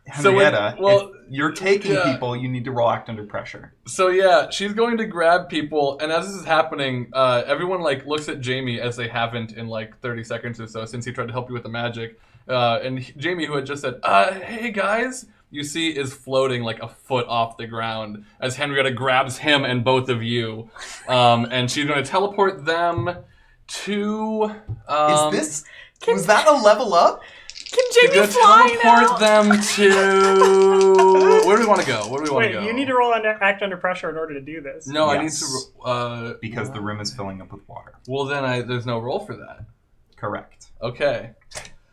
Henrietta, if you're taking people, you need to roll act under pressure. So yeah, she's going to grab people, and as this is happening, everyone like looks at Jamie as they haven't in like 30 seconds or so since he tried to help you with the magic. And Jamie, who had just said, hey guys, you see is floating like a foot off the ground as Henrietta grabs him and both of you. And she's going to teleport them to... was that a level up? Can Jamie fly teleport now? them to... Where do we want to go? Wait, you need to roll act under pressure in order to do this. No, Yes. I need to... Because the room is filling up with water. Well, then there's no roll for that. Correct. Okay.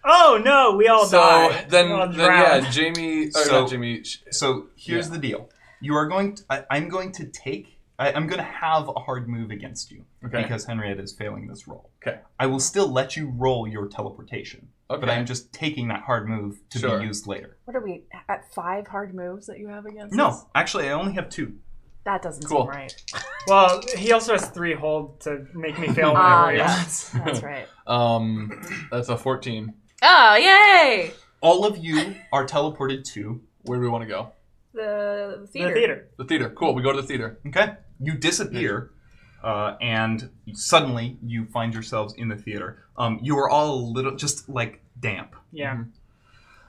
Oh no, we all die. So then yeah, Jamie... Or So- not Jamie... So here's the deal. You are going to... I'm going to have a hard move against you. Okay. Because Henrietta is failing this roll. Okay. I will still let you roll your teleportation. Okay. But I'm just taking that hard move to be used later. What are we at 5 hard moves that you have against us? No, actually, I only have 2. That doesn't Cool. seem right. Well, he also has 3 hold to make me fail my Yeah, race. that's right. That's a 14. Oh, yay! All of you are teleported to... Where do we want to go? The The theater. theater. The theater. Cool, we go to the theater. Okay. You disappear, and suddenly you find yourselves in the theater. You are all a little, just like damp. Yeah.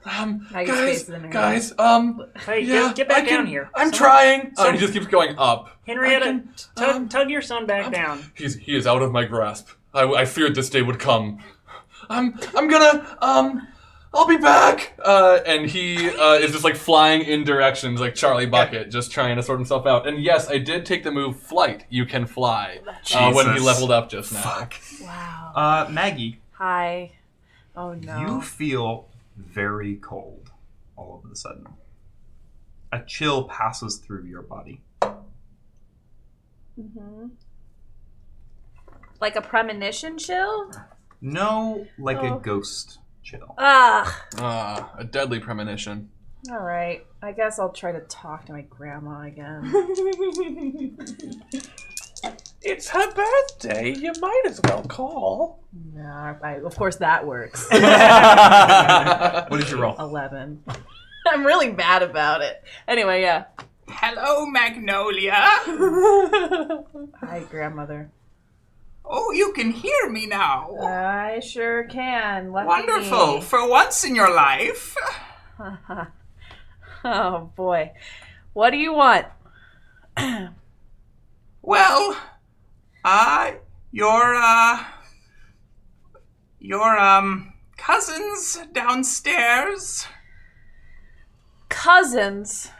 Maggie's face is in her guys, Hey, yeah, get back I can- down here. I'm Someone- trying. And he just keeps going up. Henrietta, tug your son back down. He is out of my grasp. I feared this day would come. I'm gonna, I'll be back. And he is just like flying in directions like Charlie Bucket, just trying to sort himself out. And yes, I did take the move flight. You can fly. When he Jesus. leveled up just now. Fuck. Wow. Maggie, Hi. Oh, no. you feel very cold all of a sudden. A chill passes through your body. Mm-hmm. Like a premonition chill? No, like a ghost chill. Ugh. A deadly premonition. All right. I guess I'll try to talk to my grandma again. It's her birthday. You might as well call. No, of course that works. What did you roll? 11. I'm really bad about it. Anyway, yeah. Hello, Magnolia. Hi, grandmother. Oh, you can hear me now. I sure can. Lucky Wonderful. me. For once in your life. Oh, boy. What do you want? Well, your cousins downstairs. Cousins.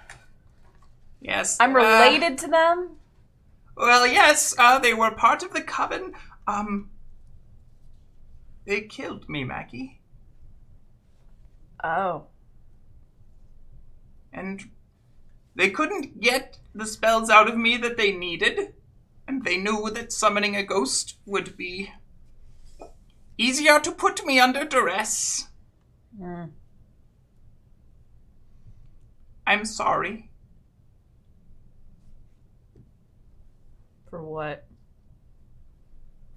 Yes. I'm related to them? Well, yes, they were part of the coven. They killed me, Maggie. Oh. And they couldn't get the spells out of me that they needed. And they knew that summoning a ghost would be easier to put me under duress. Mm. I'm sorry. For what?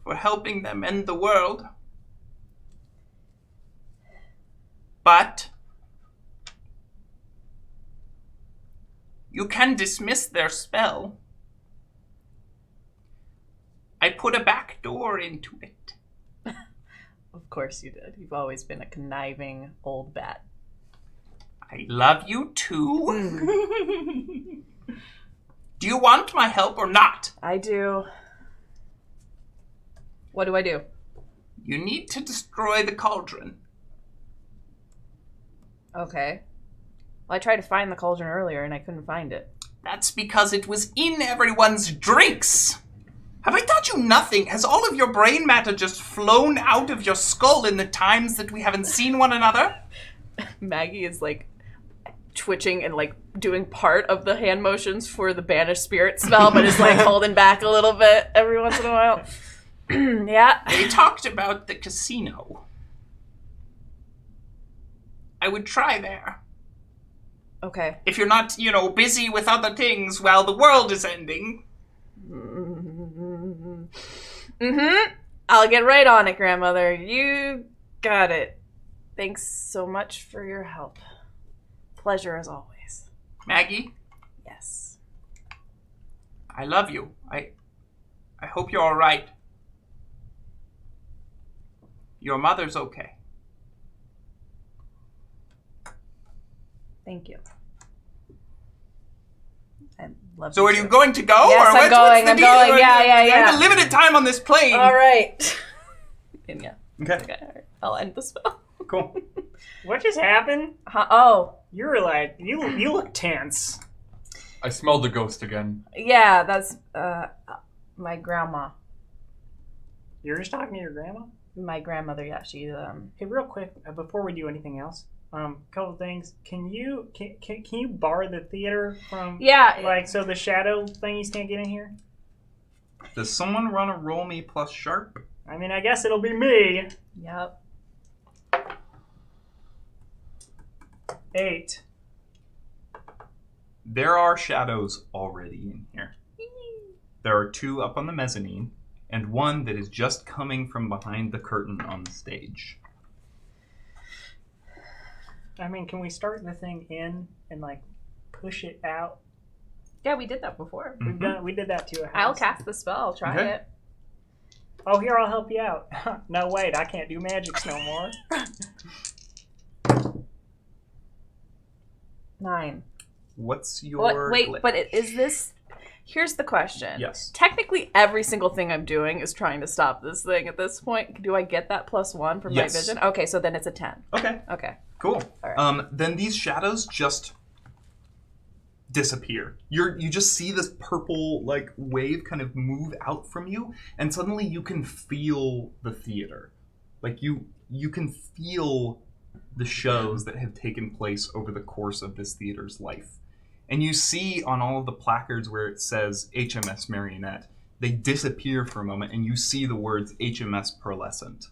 For helping them end the world. But you can dismiss their spell. I put a back door into it. Of course you did. You've always been a conniving old bat. I love you too. Do you want my help or not? I do. What do I do? You need to destroy the cauldron. Okay. Well, I tried to find the cauldron earlier and I couldn't find it. That's because it was in everyone's drinks. Have I taught you nothing? Has all of your brain matter just flown out of your skull in the times that we haven't seen one another? Maggie is like twitching and like doing part of the hand motions for the banished spirit spell, but is like holding back a little bit every once in a while. Yeah. They talked about the casino. I would try there. Okay. If you're not, busy with other things while the world is ending. I'll get right on it, grandmother. You got it. Thanks so much for your help. Pleasure as always. Maggie, Yes. I love you. I hope you're all right. Your mother's okay. Thank you. I love So you are too. you going to go? Yes, or I'm going. what's the I'm deal? going. Yeah. I have a limited time on this plane. All right. And yeah. Okay. Okay. All right. I'll end the spell. Cool. What just happened? Oh. You were like, you look tense. I smelled the ghost again. Yeah, that's my grandma. You're just talking to your grandma? My grandmother, yeah, she Hey, real quick, before we do anything else, couple of things. Can you bar the theater from so the shadow thingies can't get in here? Does someone run a roll me plus sharp? I mean, I guess it'll be me. Yep. 8. There are shadows already in here. There are 2 up on the mezzanine, and 1 that is just coming from behind the curtain on the stage. I mean, can we start the thing in and like push it out? Yeah, we did that before. We did that to a house. I'll cast the spell. I'll try Okay. it. Oh, here, I'll help you out. No, wait, I can't do magics no more. 9. What's your Wait, glitch? but is this... Here's the question. Yes. Technically, every single thing I'm doing is trying to stop this thing at this point. Do I get that +1 from Yes. my vision? Okay, so then it's a 10. Okay, Okay. cool. All right. Then these shadows just disappear. You just see this purple like wave kind of move out from you, and suddenly you can feel the theater. Like you can feel the shows that have taken place over the course of this theater's life. And you see on all of the placards where it says HMS Marionette, they disappear for a moment, and you see the words HMS Pearlescent.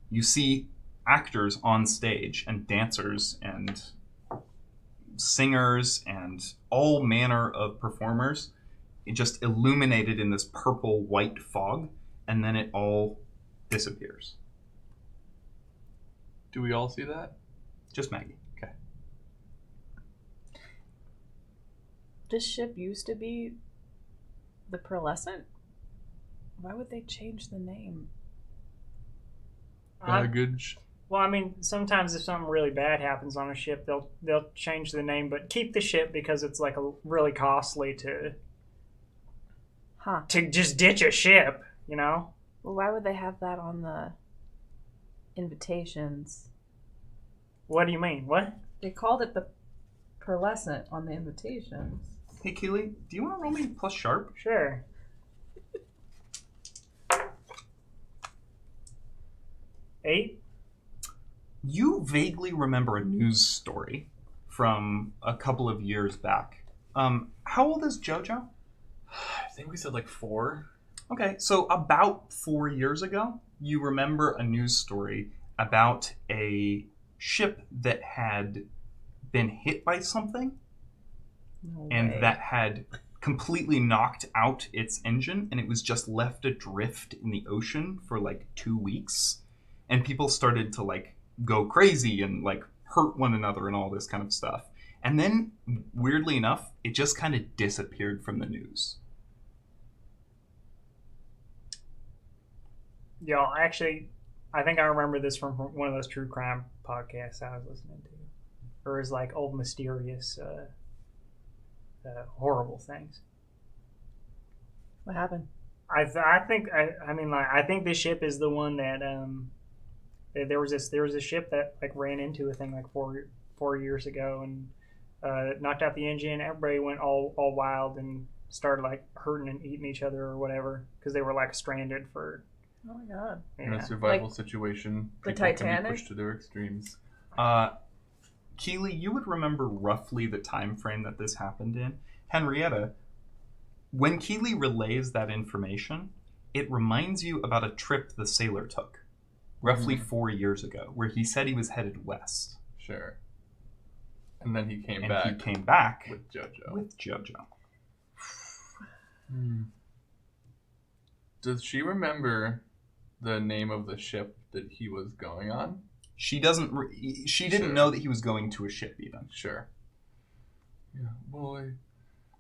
You see actors on stage, and dancers, and singers, and all manner of performers, just illuminated in this purple-white fog, and then it all disappears. Do we all see that? Just Maggie. Okay. This ship used to be the Pearlescent? Why would they change the name? Baggage. Well, I mean, sometimes if something really bad happens on a ship, they'll change the name, but keep the ship because it's like really costly to just ditch a ship, you know? Well, why would they have that on the invitations? What do you mean? What? They called it the Pearlescent on the invitations. Hey, Keely, do you want to roll me plus sharp? Sure. 8. You vaguely remember a news story from a couple of years back. How old is Jojo? I think we said like 4. Okay, so about 4 years ago, you remember a news story about a ship that had been hit by something and that had completely knocked out its engine, and it was just left adrift in the ocean for like 2 weeks, and people started to like go crazy and like hurt one another and all this kind of stuff. And then, weirdly enough, it just kind of disappeared from the news. Yo, actually, I think I remember this from one of those true crime podcasts I was listening to. Or it was like old mysterious, horrible things. What happened? I think this ship is the one that there was a ship that like ran into a thing like four years ago and knocked out the engine. Everybody went all wild and started like hurting and eating each other or whatever because they were like stranded for. Oh my god! In a survival situation, the people can Titanic? be pushed to their extremes. Keely, you would remember roughly the time frame that this happened in. Henrietta, when Keely relays that information, it reminds you about a trip the sailor took, roughly 4 years ago, where he said he was headed west. Sure. And then he came He came back with Jojo. With Jojo. Does she remember the name of the ship that he was going on? She doesn't. She didn't know that he was going to a ship even. Sure. Yeah. Well,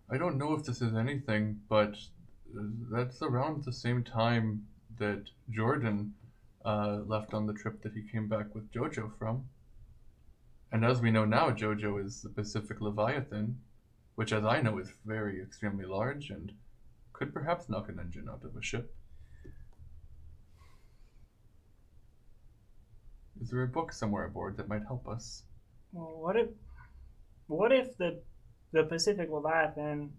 I don't know if this is anything, but that's around the same time that Jordan left on the trip that he came back with Jojo from. And as we know now, Jojo is the Pacific Leviathan, which as I know is very extremely large and could perhaps knock an engine out of a ship. Is there a book somewhere aboard that might help us? Well, what if the Pacific Leviathan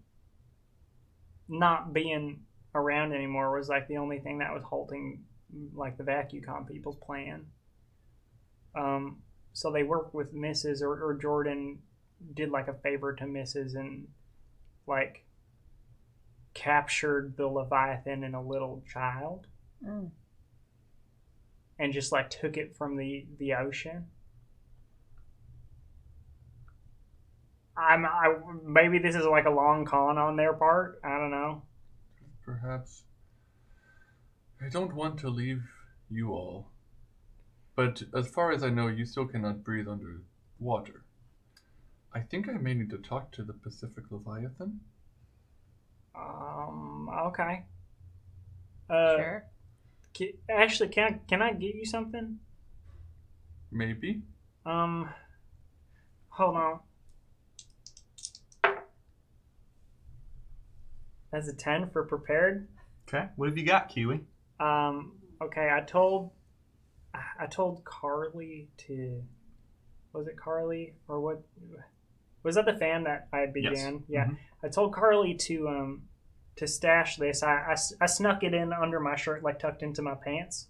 not being around anymore was like the only thing that was halting like the VacuCom people's plan? So they worked with Mrs. or Jordan did like a favor to Mrs. and like captured the Leviathan and a little child. And just like took it from the ocean. Maybe this is like a long con on their part. I don't know. Perhaps. I don't want to leave you all. But as far as I know, you still cannot breathe under water. I think I may need to talk to the Pacific Leviathan. Okay. Sure. Actually, can I get you something? Maybe. Hold on. That's a 10 for prepared. Okay. What have you got, Keely? Okay, I told Carly to. Was it Carly or what? Was that the fan that I began? Yes. Yeah. Mm-hmm. I told Carly to stash this. I snuck it in under my shirt, like tucked into my pants.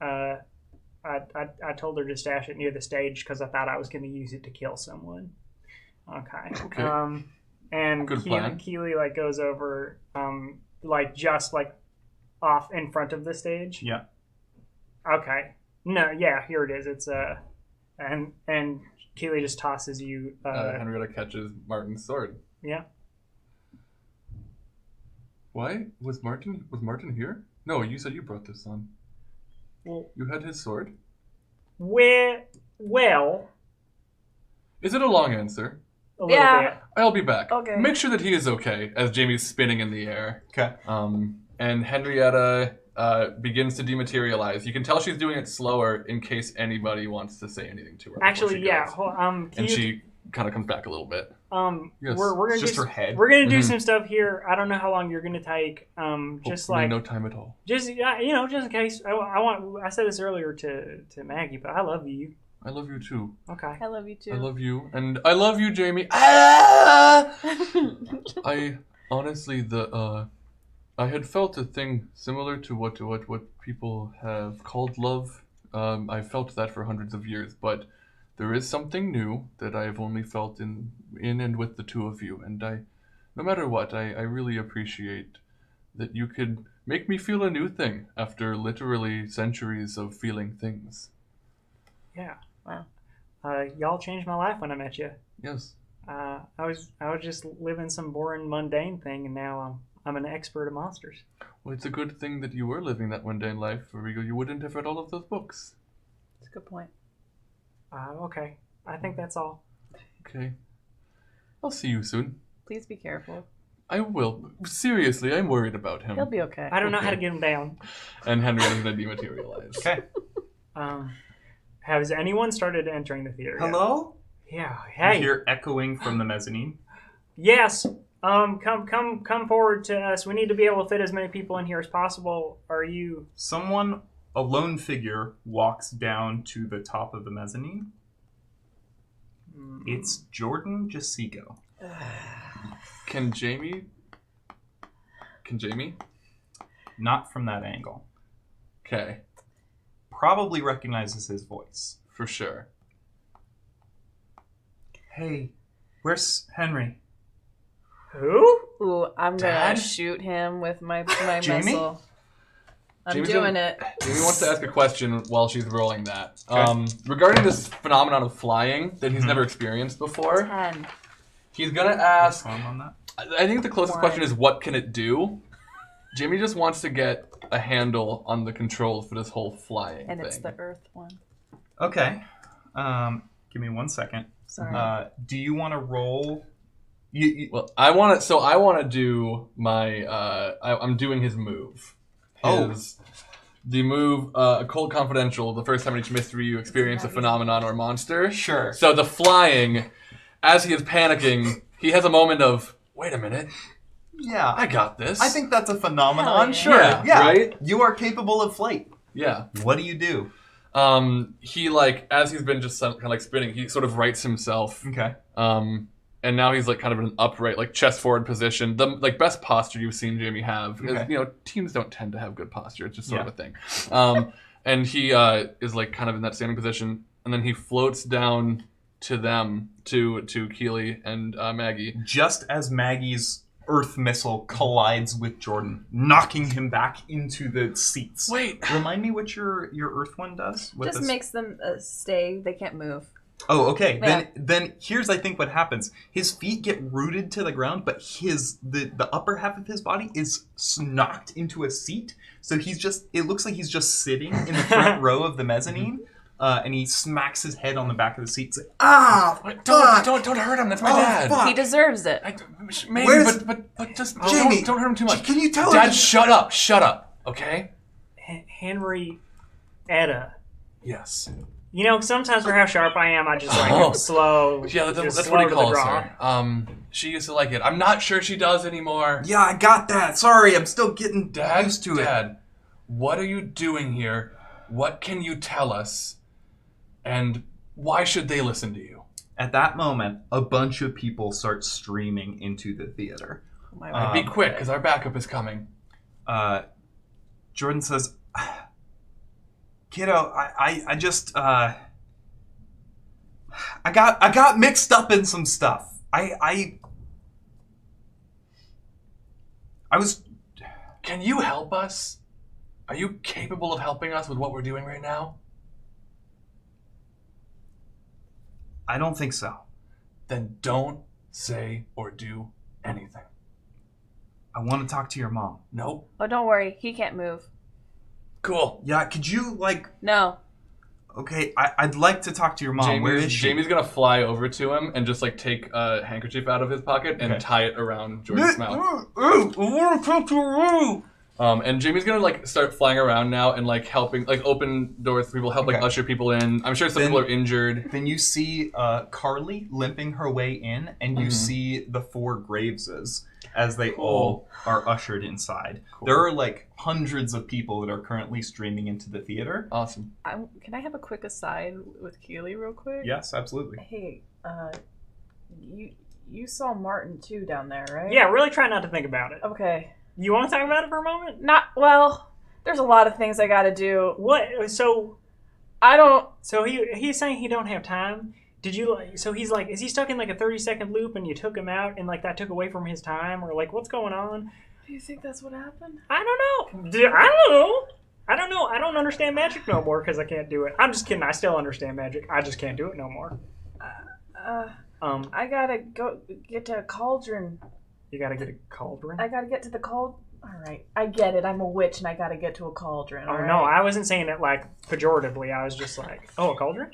I told her to stash it near the stage because I thought I was going to use it to kill someone. Okay. And Good plan. Keely like goes over, like just like off in front of the stage. Yeah. Okay. No. Yeah. Here it is. It's and Keely just tosses you. Henrietta catches Martin's sword. Yeah. Why? Was Martin here? No, you said you brought this on. Well, You had his sword? Well. Is it a long answer? A little bit. I'll be back. Okay. Make sure that he is okay, as Jamie's spinning in the air. Okay. And Henrietta begins to dematerialize. You can tell she's doing it slower in case anybody wants to say anything to her. Actually, yeah. And she kind of comes back a little bit. Yes. We're gonna It's just her head. We're gonna do some stuff here. I don't know how long you're gonna take. Just Hopefully like no time at all. just just in case. I said this earlier to Maggie, but I love you. I love you too. Okay. I love you too. I love you, and I love you, Jamie. I honestly, I had felt a thing similar to what people have called love. I felt that for hundreds of years, but there is something new that I have only felt in and with the two of you, and no matter what, I really appreciate that you could make me feel a new thing after literally centuries of feeling things. Yeah. Wow. Y'all changed my life when I met you. Yes. I was just living some boring, mundane thing, and now I'm an expert at monsters. Well, it's a good thing that you were living that mundane life, or you wouldn't have read all of those books. That's a good point. Okay. I think that's all. Okay. I'll see you soon. Please be careful. I will. Seriously, I'm worried about him. He'll be okay. I don't know how to Okay. get him down. And Henrietta's gonna dematerialize. Okay. Has anyone started entering the theater yet? Hello? Yeah. You Hey. hear echoing from the mezzanine. Yes. Come forward to us. We need to be able to fit as many people in here as possible. Are you? Someone, a lone figure, walks down to the top of the mezzanine. It's Jordan Jasigo. Can Jamie? Not from that angle. Okay, Probably recognizes his voice. for sure. Hey, where's Henry? Who? Ooh, I'm gonna Dad? shoot him with my Jamie? missile. I'm Jamie's doing gonna- it. Jamie wants to ask a question while she's rolling that. Okay. Regarding this phenomenon of flying that he's never experienced before, 10. he's gonna ask. On that? I think the closest One. question is, what can it do? Jamie just wants to get a handle on the controls for this whole flying And thing. it's the Earth one. Okay. Give me 1 second. Sorry. Do you want to roll? Well, I want to do my. I'm doing his move. The move, Cold Confidential. The first time in each mystery you experience a phenomenon or monster. Sure. So the flying, as he is panicking, he has a moment of, wait a minute, Yeah. I got this. I think that's a phenomenon. Hell yeah. Sure. Yeah, right? You are capable of flight. Yeah. What do you do? He as he's been just kind of spinning, he sort of rights himself. Okay. And now he's kind of in an upright, chest forward position. The best posture you've seen Jamie have. Okay. Teams don't tend to have good posture. It's just sort of a thing. And he is kind of in that standing position, and then he floats down to them, to Keely and Maggie. Just as Maggie's Earth missile collides with Jordan, knocking him back into the seats. Wait. Remind me what your Earth one does? What Just this- makes them stay. They can't move. Oh, okay. Yeah. Then here's I think what happens. His feet get rooted to the ground, but the upper half of his body is knocked into a seat. So it looks like he's just sitting in the front row of the mezzanine, and he smacks his head on the back of the seat. It's like, Wait, don't hurt him. That's my dad. fuck. He deserves it. Maybe, Where's- but just Jamie, don't hurt him too much. Can you tell Dad, him? shut up. Okay. Henrietta. Yes. Sometimes for how sharp I am, I just Oh. slow. Yeah, just that's slow what he to the calls draw. her. She used to like it. I'm not sure she does anymore. Yeah, I got that. Sorry, I'm still getting Dad, used to it. Dad, what are you doing here? What can you tell us? And why should they listen to you? At that moment, a bunch of people start streaming into the theater. Oh my God. Be quick, because our backup is coming. Jordan says, "Kiddo, I just I got mixed up in some stuff. I was Can you help us? Are you capable of helping us with what we're doing right now? I don't think so. Then don't say or do anything. I want to talk to your mom." Nope. Oh, don't worry. He can't move. Cool. Yeah, could you No. okay, I'd like to talk to your mom. Where is she? Jamie's gonna fly over to him and just take a handkerchief out of his pocket and Okay. tie it around Jordan's mouth. I want to talk to your mom. And Jamie's gonna start flying around now and helping open doors for people, help Okay. usher people in. I'm sure some Then- people are injured. Then you see Carly limping her way in, and you see the four Graveses as they all are ushered inside. Cool. There are hundreds of people that are currently streaming into the theater. Awesome. Can I have a quick aside with Keely real quick? Yes, absolutely. Hey, you saw Martin too down there, right? Yeah, really try not to think about it. Okay. You want to talk about it for a moment? There's a lot of things I gotta do. What? So I don't. he's saying he don't have time. Did you so he's is he stuck in a 30-second loop and you took him out and that took away from his time, or what's going on? Do you think that's what happened? I don't know. I don't know. I don't understand magic no more because I can't do it. I'm just kidding. I still understand magic. I just can't do it no more. I gotta go get to a cauldron. You gotta get a cauldron. I gotta get to the cauldron. All right, I get it. I'm a witch and I gotta get to a cauldron. Oh all no, right? I wasn't saying it pejoratively. I was just oh, a cauldron.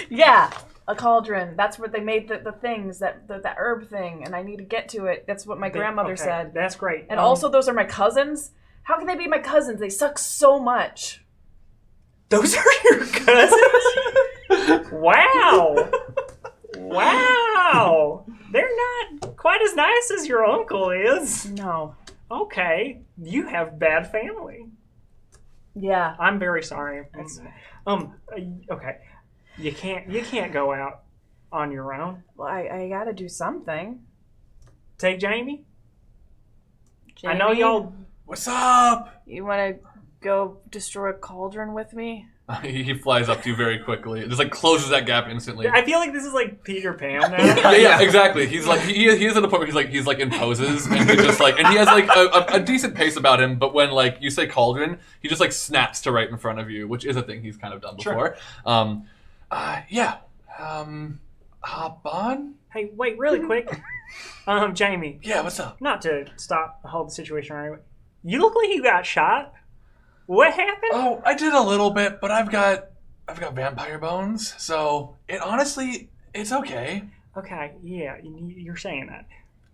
Yeah, a cauldron. That's where they made the things that herb thing, and I need to get to it. That's what my grandmother Okay, said. That's great. And also, those are my cousins. How can they be my cousins? They suck so much. those are your cousins. Wow. Wow! They're not quite as nice as your uncle is. No. Okay, you have bad family. Yeah. I'm very sorry. Okay. You can't go out on your own. Well, I gotta do something. Take Jamie. I Jamie, know y'all. What's up? You want to go destroy a cauldron with me? He flies up to you very quickly. It just like closes that gap instantly. I feel like this is like Peter Pan now. Yeah, exactly. He's like he is at a point where he's like in poses and he just like and he has like a decent pace about him. But when like you say cauldron, he just like snaps to right in front of you, which is a thing he's kind of done before. Sure. Hop on. Hey, wait, really quick. Jamie. Yeah, what's up? Not to hold the situation right. You look like you got shot. What happened? Oh, I did a little bit, but I've got vampire bones, so it's okay. Okay, yeah, you're saying that.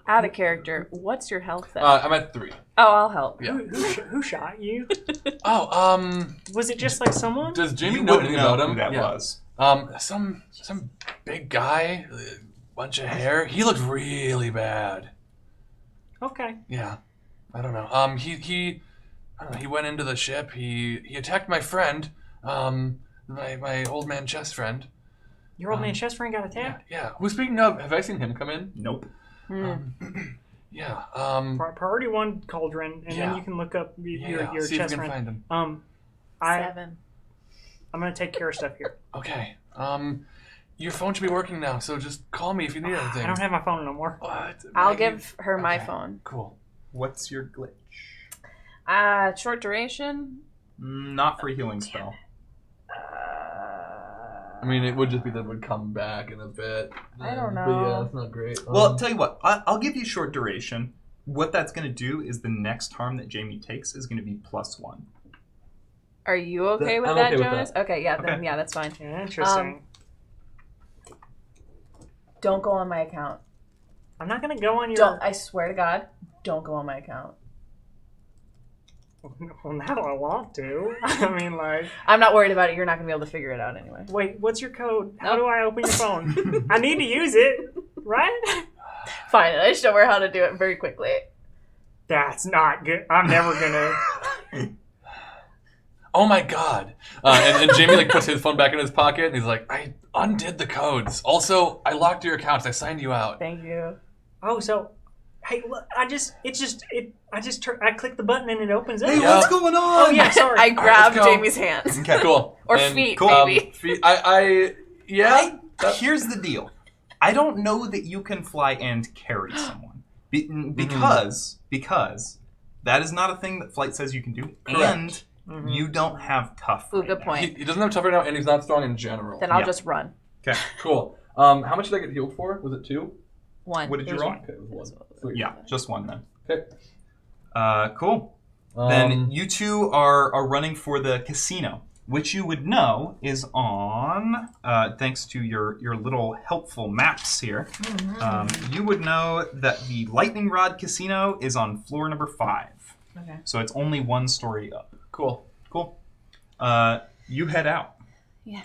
Out of character. What's your health then? I'm at 3. Oh, I'll help. Yeah. Who shot you? Was it just like someone? Does Jamie You know wouldn't anything about him? who that was. Some big guy, bunch of hair. He looked really bad. Okay. Yeah, I don't know. He went into the ship. He attacked my friend, my old man chest friend. Your old man chest friend got attacked? Yeah. Well, speaking of, have I seen him come in? Nope. Yeah. Priority 1 cauldron, and then you can look up your see chest if we can friend. find him. 7. I'm gonna take care of stuff here. Okay. Your phone should be working now, so just call me if you need anything. I don't have my phone no more. What? I'll Maggie? give her my Okay, phone. Cool. What's your glitch? Short duration. Not for healing spell. I mean, it would just be that it would come back in a bit. I don't But know. yeah, that's not great. Well, tell you what, I'll give you short duration. What that's going to do is the next harm that Jamie takes is going to be +1. Are you okay with I'm that, okay with Jonas? Okay, yeah, then Okay. yeah, that's fine. Interesting. Don't go on my account. I'm not gonna go on your. Don't. I swear to God, don't go on my account. Well, now I want to. I mean, like. I'm not worried about it. You're not gonna be able to figure it out anyway. Wait, what's your code? How Nope. do I open your phone? I need to use it, right? Fine. I show her how to do it very quickly. That's not good. I'm never gonna. Oh my god! And Jamie like puts his phone back in his pocket, and he's like, "I undid the codes. Also, I locked your accounts. I signed you out." Thank you. Oh, so. Hey, look! I click the button and it opens up. Hey, Yeah. what's going on? Oh yeah, sorry. I grabbed let's go. Jamie's hands. Okay. Cool. Or And, feet, cool. maybe. Feet. Yeah. Here's the deal. I don't know that you can fly and carry someone because that is not a thing that flight says you can do, Correct. and you don't have tough. Ooh, right good now. point. He doesn't have tough right now, and he's not strong in general. Then I'll Yeah. just run. Okay. Cool. How much did I get healed for? Was it 2? 1. What did you There's roll? one. Okay, it was 1. Sweet. Yeah, just 1 then. Okay. Cool. Then you two are running for the casino, which you would know is on, thanks to your little helpful maps here, you would know that the Lightning Rod Casino is on floor number 5. Okay. So it's only 1 story up. Cool. Cool. You head out. Yeah.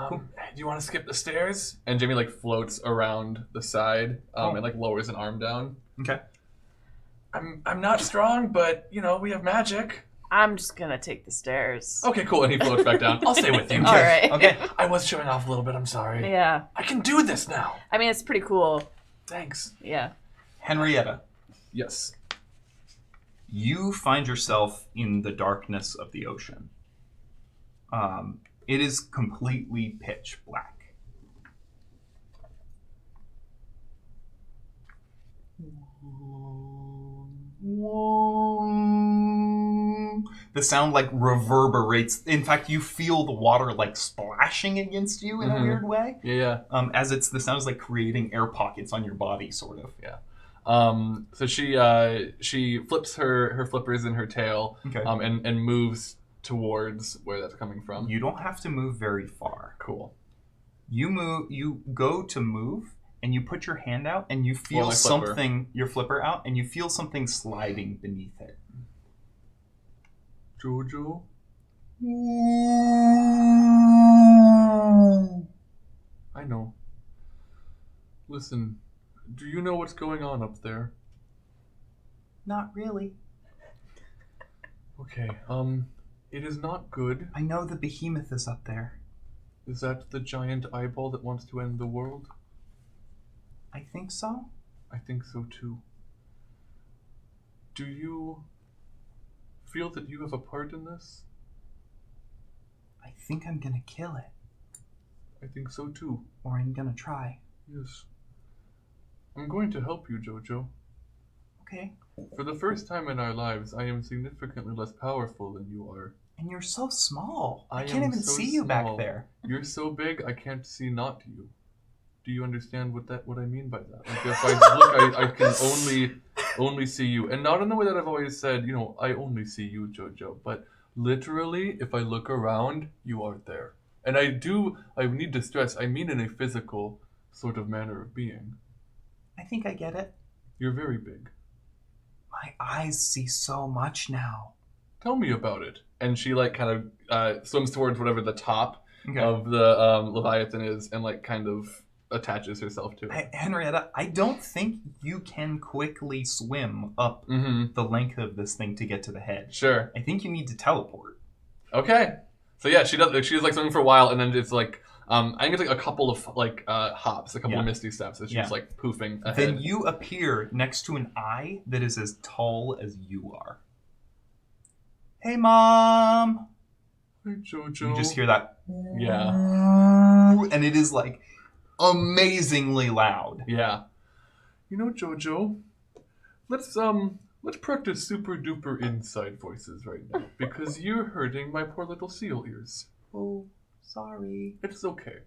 Do you want to skip the stairs? And Jamie like floats around the side and like lowers an arm down. Okay. I'm not strong, but you know we have magic. I'm just gonna take the stairs. Okay, cool. And he floats back down. I'll stay with you. All right. Okay. I was showing off a little bit. I'm sorry. Yeah. I can do this now. I mean, it's pretty cool. Thanks. Yeah. Henrietta, Yes. you find yourself in the darkness of the ocean. It is completely pitch black. The sound like reverberates. In fact, you feel the water like splashing against you in a weird way. Yeah. As the sound is like creating air pockets on your body, sort of. Yeah. So she flips her flippers in her tail. Okay. And moves towards where that's coming from. You don't have to move very far. Cool. You go to move, and you put your hand out, and you feel my flipper. something, your flipper out, and you feel something sliding beneath it. Jojo. I know. Listen, do you know what's going on up there? Not really. Okay, it is not good. I know the behemoth is up there. Is that the giant eyeball that wants to end the world? I think so. I think so too. Do you feel that you have a part in this? I think I'm gonna kill it. I think so too. Or I'm gonna try. Yes. I'm going to help you, Jojo. Okay. For the first time in our lives, I am significantly less powerful than you are. And you're so small. I am can't even so see you back small. there. You're so big, I can't see not you. Do you understand what I mean by that? Like if I look, I can only see you, and not in the way that I've always said. I only see you, Jojo. But literally, if I look around, you are there. And I need to stress, I mean in a physical sort of manner of being. I think I get it. You're very big. My eyes see so much now. Tell me about it. And she kind of swims towards whatever the top Okay. of the Leviathan is, and kind of attaches herself to it. Henrietta, I don't think you can quickly swim up the length of this thing to get to the head. Sure. I think you need to teleport. Okay. So yeah, she's swimming for a while, and then it's I think it's a couple of hops, a couple of misty steps as she's poofing ahead. Then you appear next to an eye that is as tall as you are. Hey, Mom! Hey, Jojo. You just hear that. Yeah. And it is amazingly loud. Yeah. Jojo, let's practice super duper inside voices right now, because you're hurting my poor little seal ears. Oh, sorry. It's okay.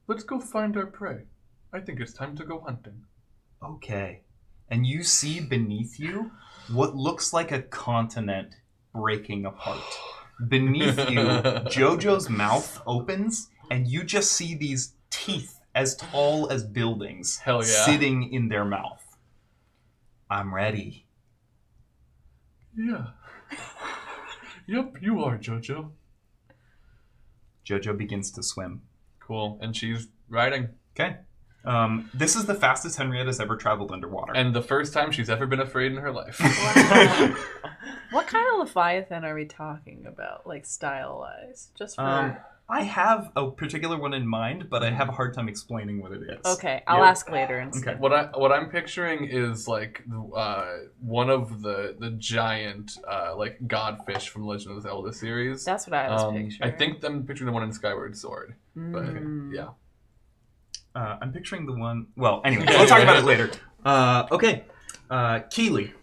Let's go find our prey. I think it's time to go hunting. Okay. And you see beneath you what looks like a continent breaking apart. Beneath you, Jojo's mouth opens, and you just see these teeth as tall as buildings sitting in their mouth. I'm ready. Yeah. Yep, you are, Jojo. Jojo begins to swim. Cool. And she's riding. Okay. This is the fastest Henrietta's ever traveled underwater. And the first time she's ever been afraid in her life. Wow. What kind of Leviathan are we talking about, style-wise? Just for... I have a particular one in mind, but I have a hard time explaining what it is. Okay, I'll ask later instead. Okay. What I'm picturing is one of the giant godfish from Legend of Zelda series. That's what I was picturing. I think I'm picturing the one in Skyward Sword. But yeah. I'm picturing the one... Well, anyway, we'll talk about it later. Okay. Keely,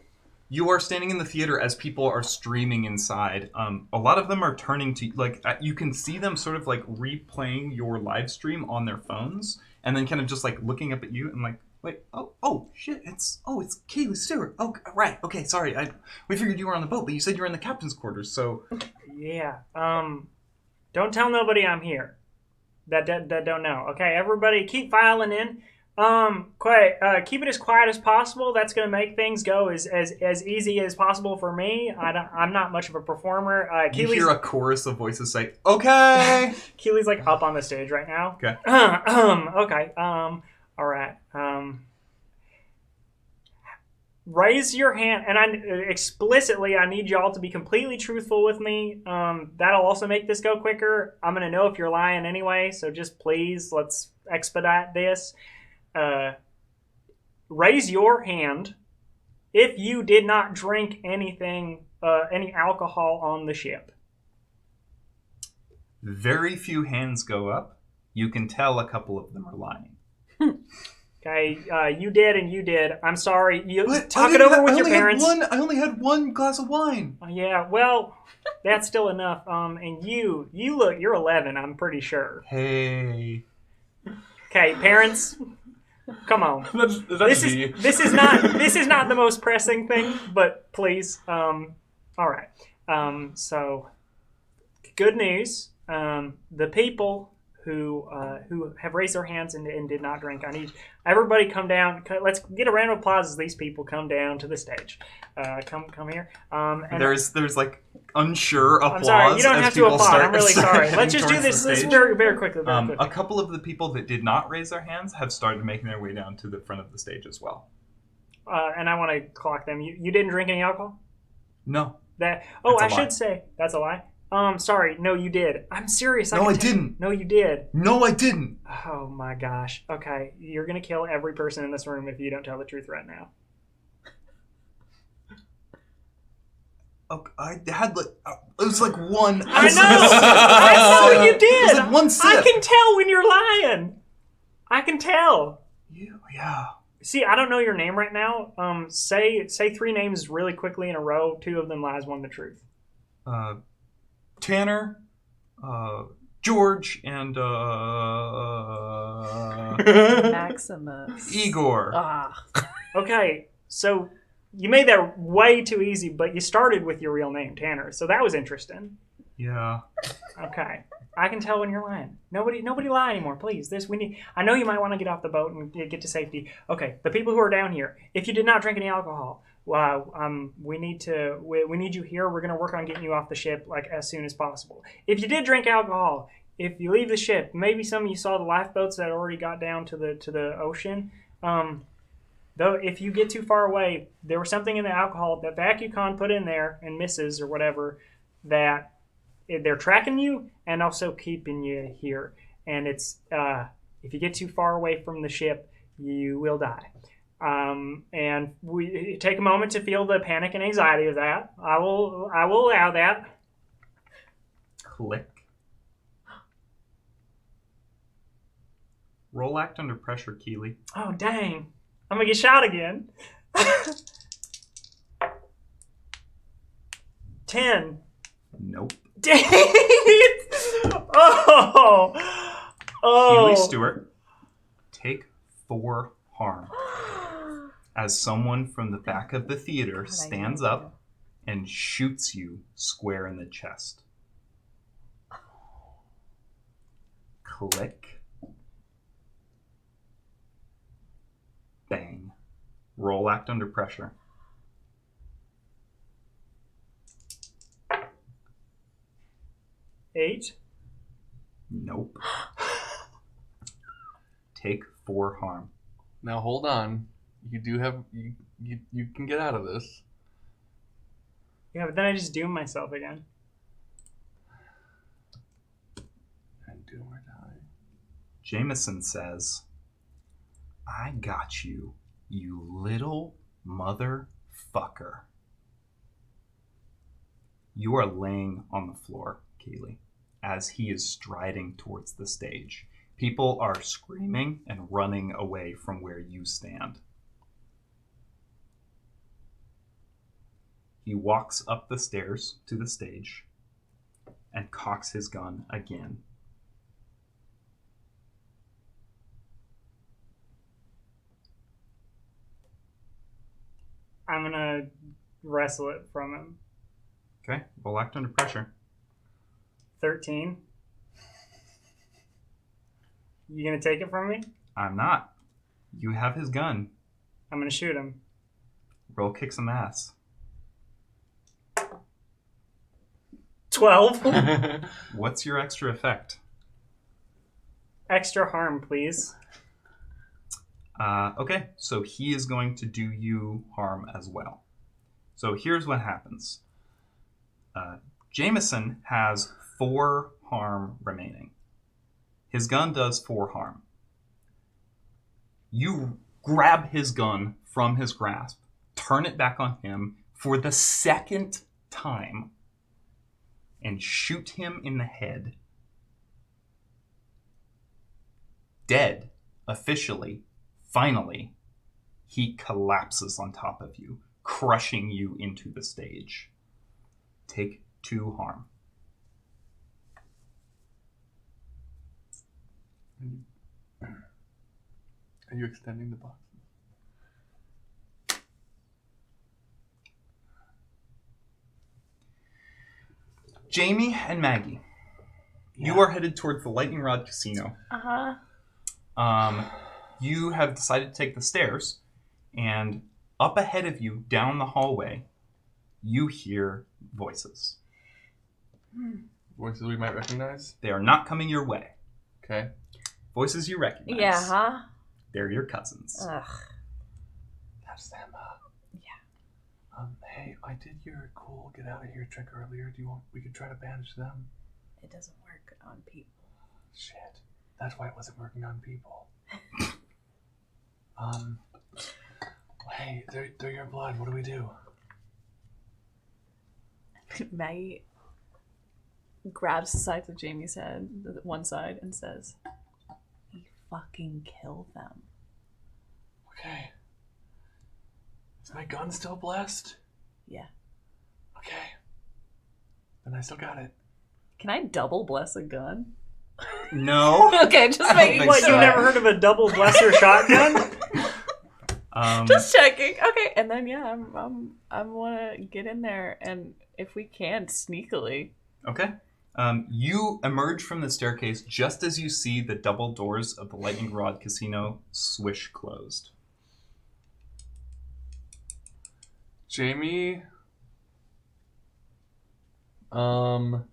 you are standing in the theater as people are streaming inside. A lot of them are turning to... you can see them sort of replaying your live stream on their phones, and then kind of just looking up at you and wait, oh, shit, it's Keely Stewart. Oh, right, okay, sorry. We figured you were on the boat, but you said you were in the captain's quarters, so... Yeah, don't tell nobody I'm here. That don't know. Okay, everybody keep filing in. Keep it as quiet as possible. That's going to make things go as easy as possible for me. I'm not much of a performer. You hear a chorus of voices say, okay! Keely's up on the stage right now. Okay. Okay. All right. Raise your hand, and I need y'all to be completely truthful with me. That'll also make this go quicker. I'm gonna know if you're lying anyway, so just please, let's expedite this. Raise your hand if you did not drink any alcohol on the ship. Very few hands go up. You can tell a couple of them are lying. Okay, you did and you did. I'm sorry. Talk it over with your parents. I only had one glass of wine. Yeah, well, that's still enough. And you're 11, I'm pretty sure. Hey. Okay, parents, come on. This is not the most pressing thing, but please. All right. So, good news. The people who have raised their hands and did not drink. I need everybody come down. Let's get a round of applause as these people come down to the stage. Come here. And There's like unsure applause. I'm sorry, you don't as have to people applaud. I'm really sorry. start Let's just do towards this the stage. very, very quickly. A couple of the people that did not raise their hands have started making their way down to the front of the stage as well. And I want to clock them. You didn't drink any alcohol? No. I That's a lie. should say that's a lie. Sorry. No, you did. I'm serious. No, I didn't. No, you did. No, I didn't. Oh my gosh. Okay, you're gonna kill every person in this room if you don't tell the truth right now. Okay, I had like it was like one. I know you did. It was like one sip. I can tell when you're lying. I can tell. Yeah. See, I don't know your name right now. Say 3 names really quickly in a row. 2 of them lies, 1 the truth. Tanner, George, and Maximus. Igor. Okay, so you made that way too easy, but you started with your real name, Tanner. So that was interesting. Yeah. Okay, I can tell when you're lying. Nobody lie anymore, please. I know you might want to get off the boat and get to safety. Okay, the people who are down here, if you did not drink any alcohol, we need you here. We're gonna work on getting you off the ship like as soon as possible. If you did drink alcohol, if you leave the ship, maybe some of you saw the lifeboats that already got down to the ocean. Though if you get too far away, there was something in the alcohol that VacuCon put in there and misses or whatever that they're tracking you and also keeping you here. And it's if you get too far away from the ship, you will die. And we take a moment to feel the panic and anxiety of that. I will allow that. Click. Roll act under pressure, Keely. Oh dang! I'm gonna get shot again. 10. Nope. Dang it! Oh. Keely Stewart, take 4 harm. As someone from the back of the theater stands up and shoots you square in the chest. Click. Bang. Roll act under pressure. Eight. Nope. Take 4 harm. Now hold on. You do have you can get out of this. Yeah, but then I just doom myself again. And do or die. Jameson says, I got you, you little motherfucker. You are laying on the floor, Keely, as he is striding towards the stage. People are screaming and running away from where you stand. He walks up the stairs to the stage and cocks his gun again. I'm gonna wrestle it from him. Okay, roll act under pressure. 13. You gonna take it from me? I'm not. You have his gun. I'm gonna shoot him. Roll kick some ass. 12. What's your extra effect? Extra harm, please. Okay, so he is going to do you harm as well. So here's what happens. Jameson has 4 harm remaining. His gun does 4 harm. You grab his gun from his grasp, turn it back on him for the 2nd time, and shoot him in the head. Dead, officially, finally, he collapses on top of you, crushing you into the stage. Take 2 harm. Are you extending the box? Jamie and Maggie, You are headed towards the Lightning Rod Casino. You have decided to take the stairs, and up ahead of you, down the hallway, you hear voices. Voices we might recognize? They are not coming your way. Okay. Voices you recognize. Yeah, huh? They're your cousins. Ugh. That's them. Yeah. Hey, I did your cool get out of here trick earlier. Do you want? We could try to banish them. It doesn't work on people. Shit. That's why it wasn't working on people. Hey, they're your blood. What do we do? Maggie grabs the sides of Jamie's head, the one side, and says, "We fucking kill them." Okay. Is my gun still blessed? Yeah. Okay. Then I still got it. Can I double bless a gun? No. Okay, just I don't making think What, so. you never heard of a double blesser shotgun? Just checking. Okay, and then I wanna get in there, and if we can, sneakily. Okay. You emerge from the staircase just as you see the double doors of the Lightning Rod Casino swish closed. Jamie. Are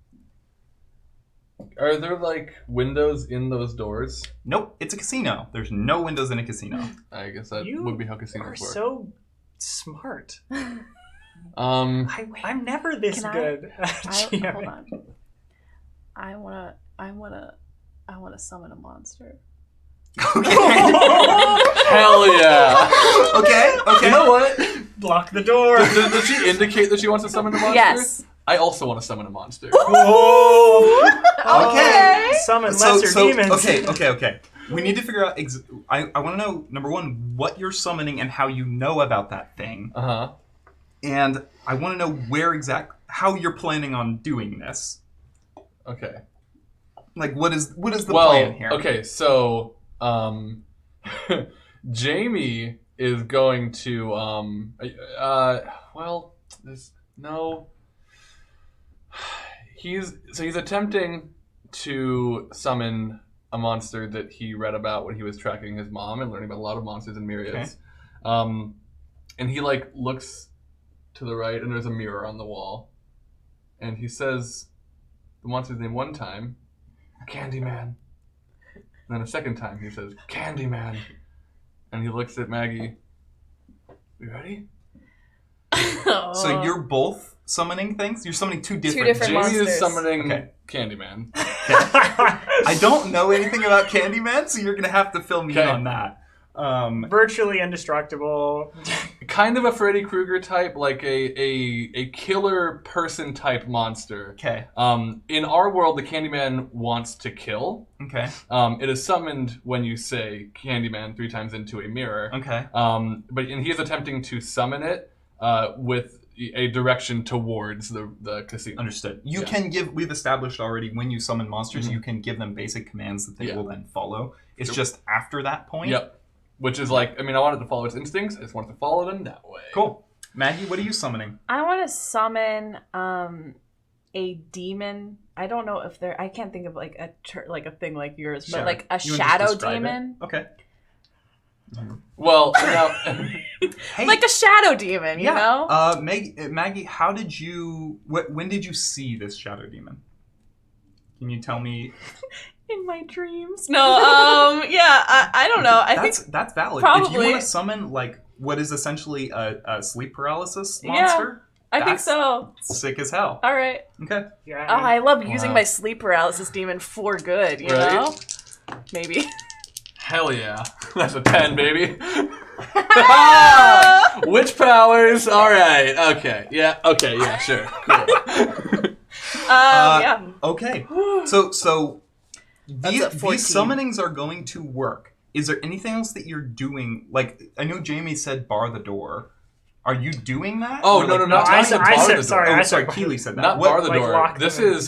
there like windows in those doors? Nope, it's a casino. There's no windows in a casino. I guess that You would be how are casinos work. so smart. Um, I'm never this Can I- good at GMing. Hold on. I wanna summon a monster. Okay. hell yeah! Okay. You know what? Block the door. Does she indicate that she wants to summon a monster? Yes. I also want to summon a monster. Whoa. Okay. Summon lesser demons. Okay. We need to figure out. I want to know, number one, what you're summoning and how you know about that thing. Uh-huh. And I want to know how you're planning on doing this. Okay. Like, what is the plan here? Okay, so Jamie is going to he's attempting to summon a monster that he read about when he was tracking his mom and learning about a lot of monsters and myriads. Okay. And he like looks to the right and there's a mirror on the wall. And he says the monster's name one time, Candyman. And then a second time he says, Candyman. And he looks at Maggie. You ready? So you're both summoning things? You're summoning two different different Jamie monsters. is summoning Okay. Candyman. I don't know anything about Candyman, so you're going to have to fill me in Okay. on that. Virtually indestructible. Kind of a Freddy Krueger type, like a killer person type monster. Okay. In our world, the Candyman wants to kill. Okay. It is summoned when you say Candyman 3 times into a mirror. Okay. But he is attempting to summon it with a direction towards the casino. Understood. You Yeah. can give, we've established already, when you summon monsters, Mhm. you can give them basic commands that they Yeah. will then follow. It's Sure. just after that point. Yep. Which is like, I mean, I want it to follow its instincts. I just want it to follow them that way. Cool. Maggie, what are you summoning? I want to summon a demon. I don't know if I can't think of like a thing like yours, but Sure. like a You wanna just shadow describe it? demon. Okay. Well, now, Hey, Like a shadow demon, you know? Maggie, how did you, when did you see this shadow demon? Can you tell me? In my dreams. No, I don't know. I think That's valid. If you probably- want to summon like what is essentially a sleep paralysis Yeah. monster, I think that's so. sick as hell. All right. Okay. Yeah. Oh, I love using Wow. my sleep paralysis demon for good, you Right? know? Maybe. hell yeah. That's a 10, baby. Witch powers. All right. Okay. Yeah. Okay. Yeah. Sure. Cool. Yeah. Okay. So That's these a 14. summonings are going to work. Is there anything else that you're doing? Like, I know Jamie said bar the door. Are you doing that? Oh, Or, no, like, no, no. I I said bar said- the door. sorry, Oh, I sorry, said- Keely said that. Not What- bar the like, door. lock This them in. is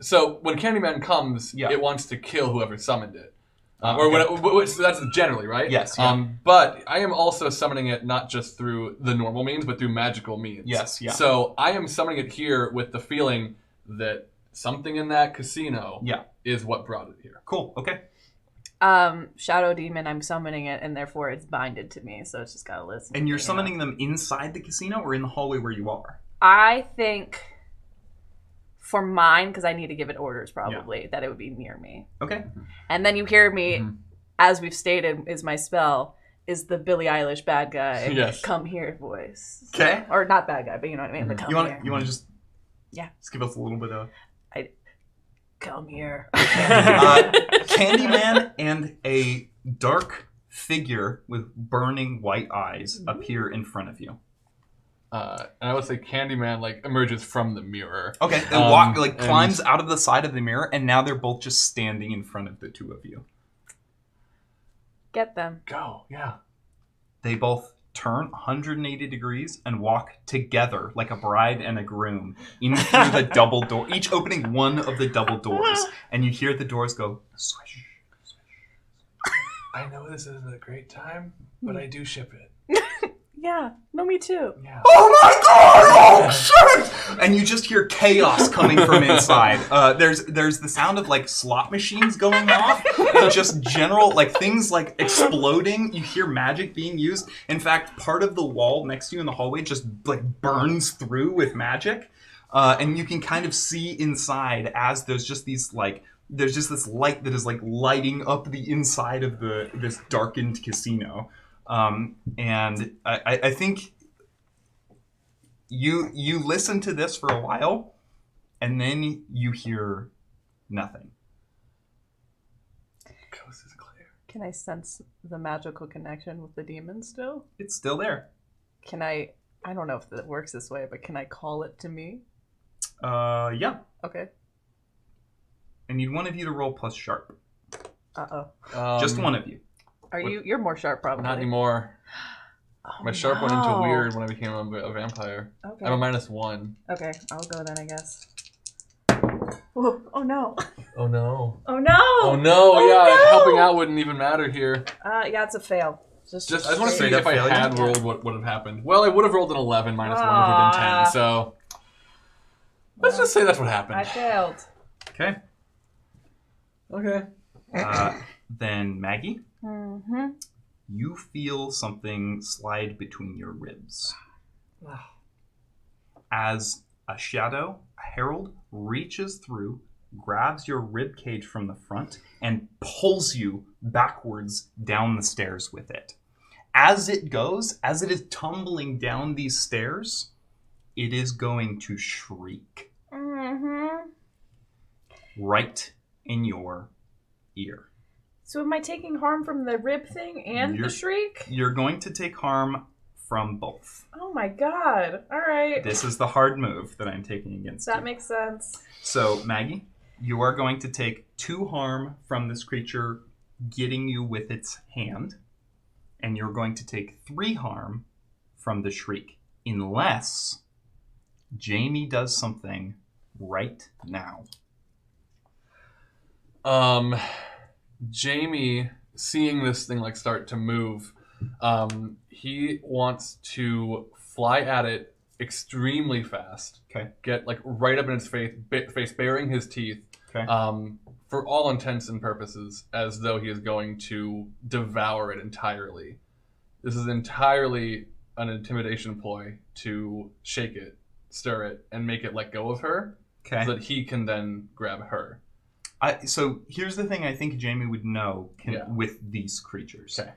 so when Candyman comes, Yeah. it wants to kill whoever summoned it. Okay. Or which that's generally right. Yes, yeah. But I am also summoning it not just through the normal means, but through magical means. Yes, yeah. So I am summoning it here with the feeling that something in that casino Yeah. is what brought it here. Cool. Okay. Shadow demon, I'm summoning it, and therefore it's binded to me, so it's just gotta listen. And you're summoning them inside the casino or in the hallway where you are? I think for mine, because I need to give it orders probably, that it would be near me. Okay. And then you hear me, as we've stated, is my spell, is the Billie Eilish bad guy come here voice. Okay. Or not bad guy, but you know what I mean. The come here. You want to just just give us a little bit of come here. Candyman and a dark figure with burning white eyes appear in front of you. And I would say Candyman emerges from the mirror. Okay, and climbs out of the side of the mirror, and now they're both just standing in front of the two of you. Get them. Go, yeah. They both turn 180 degrees and walk together like a bride and a groom in through the double door, each opening one of the double doors, and you hear the doors go swish. I know this isn't a great time, but I do ship it. Yeah, no, me too. Yeah. Oh my god! Oh shit! And you just hear chaos coming from inside. There's the sound of slot machines going off, and just general things exploding. You hear magic being used. In fact, part of the wall next to you in the hallway just burns through with magic, and you can kind of see inside as there's just these there's just this light that is lighting up the inside of this darkened casino. And I think you listen to this for a while, and then you hear nothing. Coast is clear. Can I sense the magical connection with the demon still? It's still there. Can I don't know if that works this way, but can I call it to me? Yeah. Okay. I need one of you to roll plus sharp. Just one of you. You're more sharp probably. Not anymore. My sharp went into weird when I became a vampire. Okay. I'm a -1. Okay, I'll go then, I guess. Whoa. Oh no. Oh no. Oh no. Oh no, no. Helping out wouldn't even matter here. Yeah, it's a fail. I just want to see straight up if I failure? had rolled what would have happened. Well, I would have rolled an 11 -1 would have been 10, so let's just say that's what happened. I failed. Okay. Okay. Then Maggie, Mm-hmm. you feel something slide between your ribs. As a shadow, a herald, reaches through, grabs your rib cage from the front, and pulls you backwards down the stairs with it. As it is tumbling down these stairs, it is going to shriek. Mm-hmm. Right in your ear. So am I taking harm from the rib thing and the shriek? You're going to take harm from both. Oh my god. All right. This is the hard move that I'm taking against you. That makes sense. So, Maggie, you are going to take 2 harm from this creature getting you with its hand, and you're going to take 3 harm from the shriek, unless Jamie does something right now. Jamie, seeing this thing start to move, he wants to fly at it extremely fast. Okay. Get right up in its face, baring his teeth. Okay. For all intents and purposes, as though he is going to devour it entirely. This is entirely an intimidation ploy to shake it, stir it, and make it let go of her, Okay. so that he can then grab her. So here's the thing I think Jamie would know with these creatures. Okay.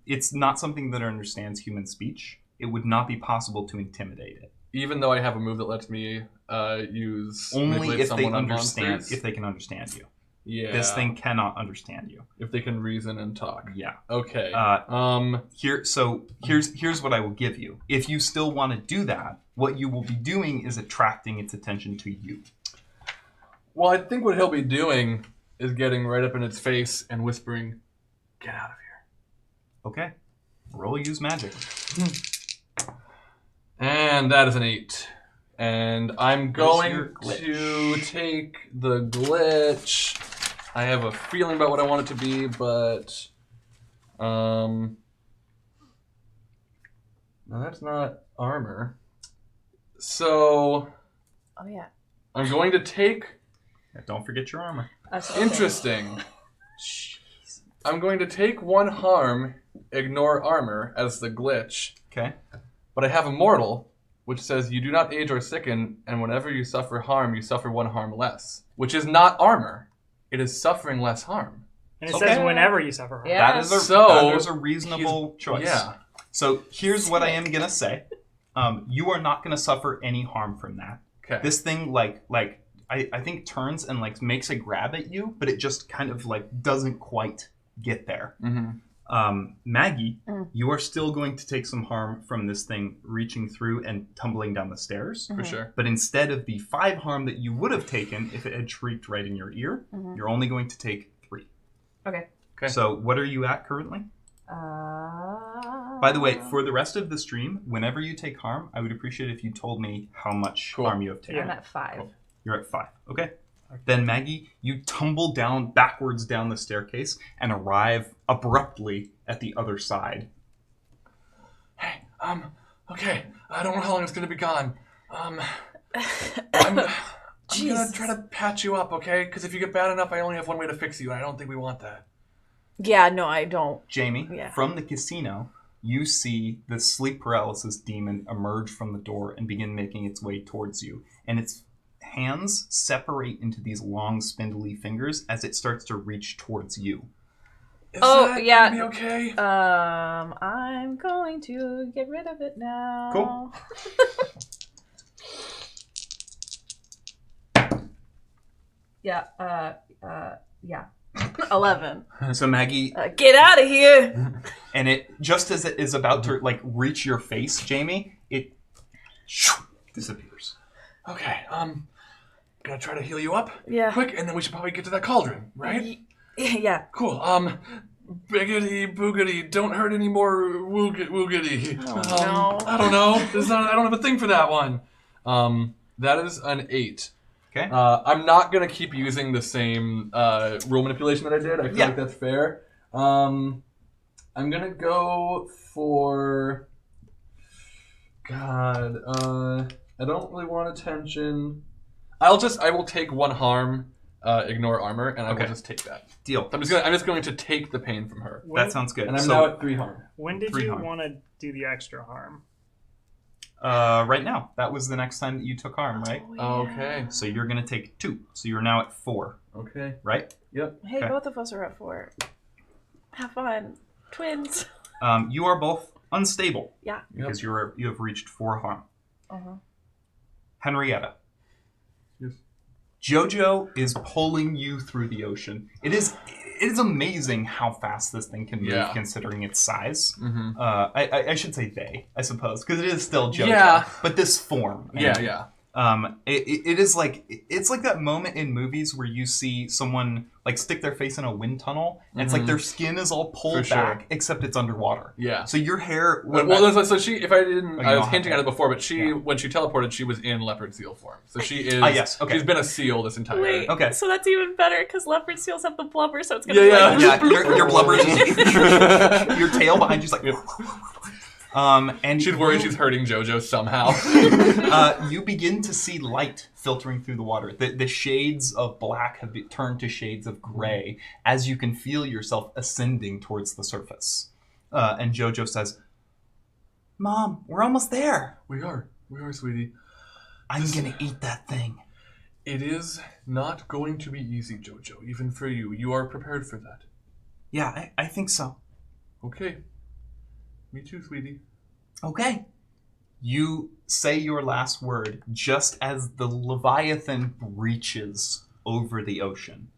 It's not something that understands human speech. It would not be possible to intimidate it. Even though I have a move that lets me use only manipulate if they someone on understand. monsters. If they can understand you. Yeah. This thing cannot understand you. If they can reason and talk. Yeah. Okay. Here's what I will give you. If you still want to do that, what you will be doing is attracting its attention to you. Well, I think what he'll be doing is getting right up in its face and whispering, "Get out of here." Okay. Roll use magic. And that is an 8. And I'm going to take the glitch. I have a feeling about what I want it to be, but no, that's not armor. So Oh yeah. I'm going to take... Yeah, don't forget your armor. Interesting. I'm going to take 1 harm, ignore armor, as the glitch. Okay. But I have Immortal, which says you do not age or sicken, and whenever you suffer harm, you suffer 1 harm less. Which is not armor. It is suffering less harm. And it says whenever you suffer harm. Yeah. That is a reasonable choice. Yeah. So here's what I am going to say. You are not going to suffer any harm from that. Okay. This thing, I think turns and, makes a grab at you, but it just kind of, doesn't quite get there. Mm-hmm. Maggie, you are still going to take some harm from this thing reaching through and tumbling down the stairs. For sure. But instead of the 5 harm that you would have taken if it had shrieked right in your ear, you're only going to take 3. Okay. So what are you at currently? By the way, for the rest of the stream, whenever you take harm, I would appreciate if you told me how much harm you have taken. I'm at 5. Cool. You're at 5. Okay. Then Maggie, you tumble down backwards down the staircase and arrive abruptly at the other side. Hey, okay. I don't know how long it's gonna be gone. I'm gonna try to patch you up, okay? Because if you get bad enough, I only have one way to fix you, and I don't think we want that. Yeah, no, I don't. Jamie, from the casino, you see the sleep paralysis demon emerge from the door and begin making its way towards you. And its hands separate into these long, spindly fingers as it starts to reach towards you. Is that gonna be okay? I'm going to get rid of it now. Cool. Yeah. Yeah. 11. So Maggie, Get out of here! and it just as it is about to reach your face, Jamie, it disappears. Okay, gonna try to heal you up. Yeah. Quick, and then we should probably get to that cauldron, right? Yeah. Cool. Biggity boogity, don't hurt any more woogity. Oh, no. I don't know. I don't have a thing for that one. That is an 8. Okay. I'm not gonna keep using the same rule manipulation that I did. I feel like that's fair. I'm gonna go for... God, I don't really want attention. I will take 1 harm, ignore armor, and I will just take that. Deal. I'm just going to take the pain from her. That sounds good. And I'm now at 3 harm. When did 3 you harm. want to do the extra harm? Right now. That was the next time that you took harm, right? Okay. So you're going to take 2. So you're now at 4, Okay. right? Yep. Hey, Okay. both of us are at 4. Have fun. Twins. You are both unstable. Yeah. Because you have reached 4 harm. Uh-huh. Henrietta. Yes. Jojo is pulling you through the ocean. It is amazing how fast this thing can move, considering its size. Mm-hmm. I should say they, I suppose, because it is still Jojo. Yeah. But this form. Yeah. It is it's like that moment in movies where you see someone stick their face in a wind tunnel, and it's like their skin is all pulled back, except it's underwater. Yeah. So your hair. So she, if I didn't, I was don't hinting have at it before, but when she teleported, she was in leopard seal form. So she is. Yes. Okay. She's been a seal this entire. Wait, Okay. so that's even better because leopard seals have the blubber, so it's gonna Yeah, be like... Yeah. Your blubber is just, your tail behind you's like. And she's worried she's hurting Jojo somehow. You begin to see light filtering through the water. The shades of black have turned to shades of gray as you can feel yourself ascending towards the surface. And Jojo says, "Mom, we're almost there." We are, sweetie. I'm gonna eat that thing. It is not going to be easy, Jojo, even for you. You are prepared for that. Yeah, I think so. Okay. Me too, sweetie. Okay. You say your last word just as the Leviathan breaches over the ocean.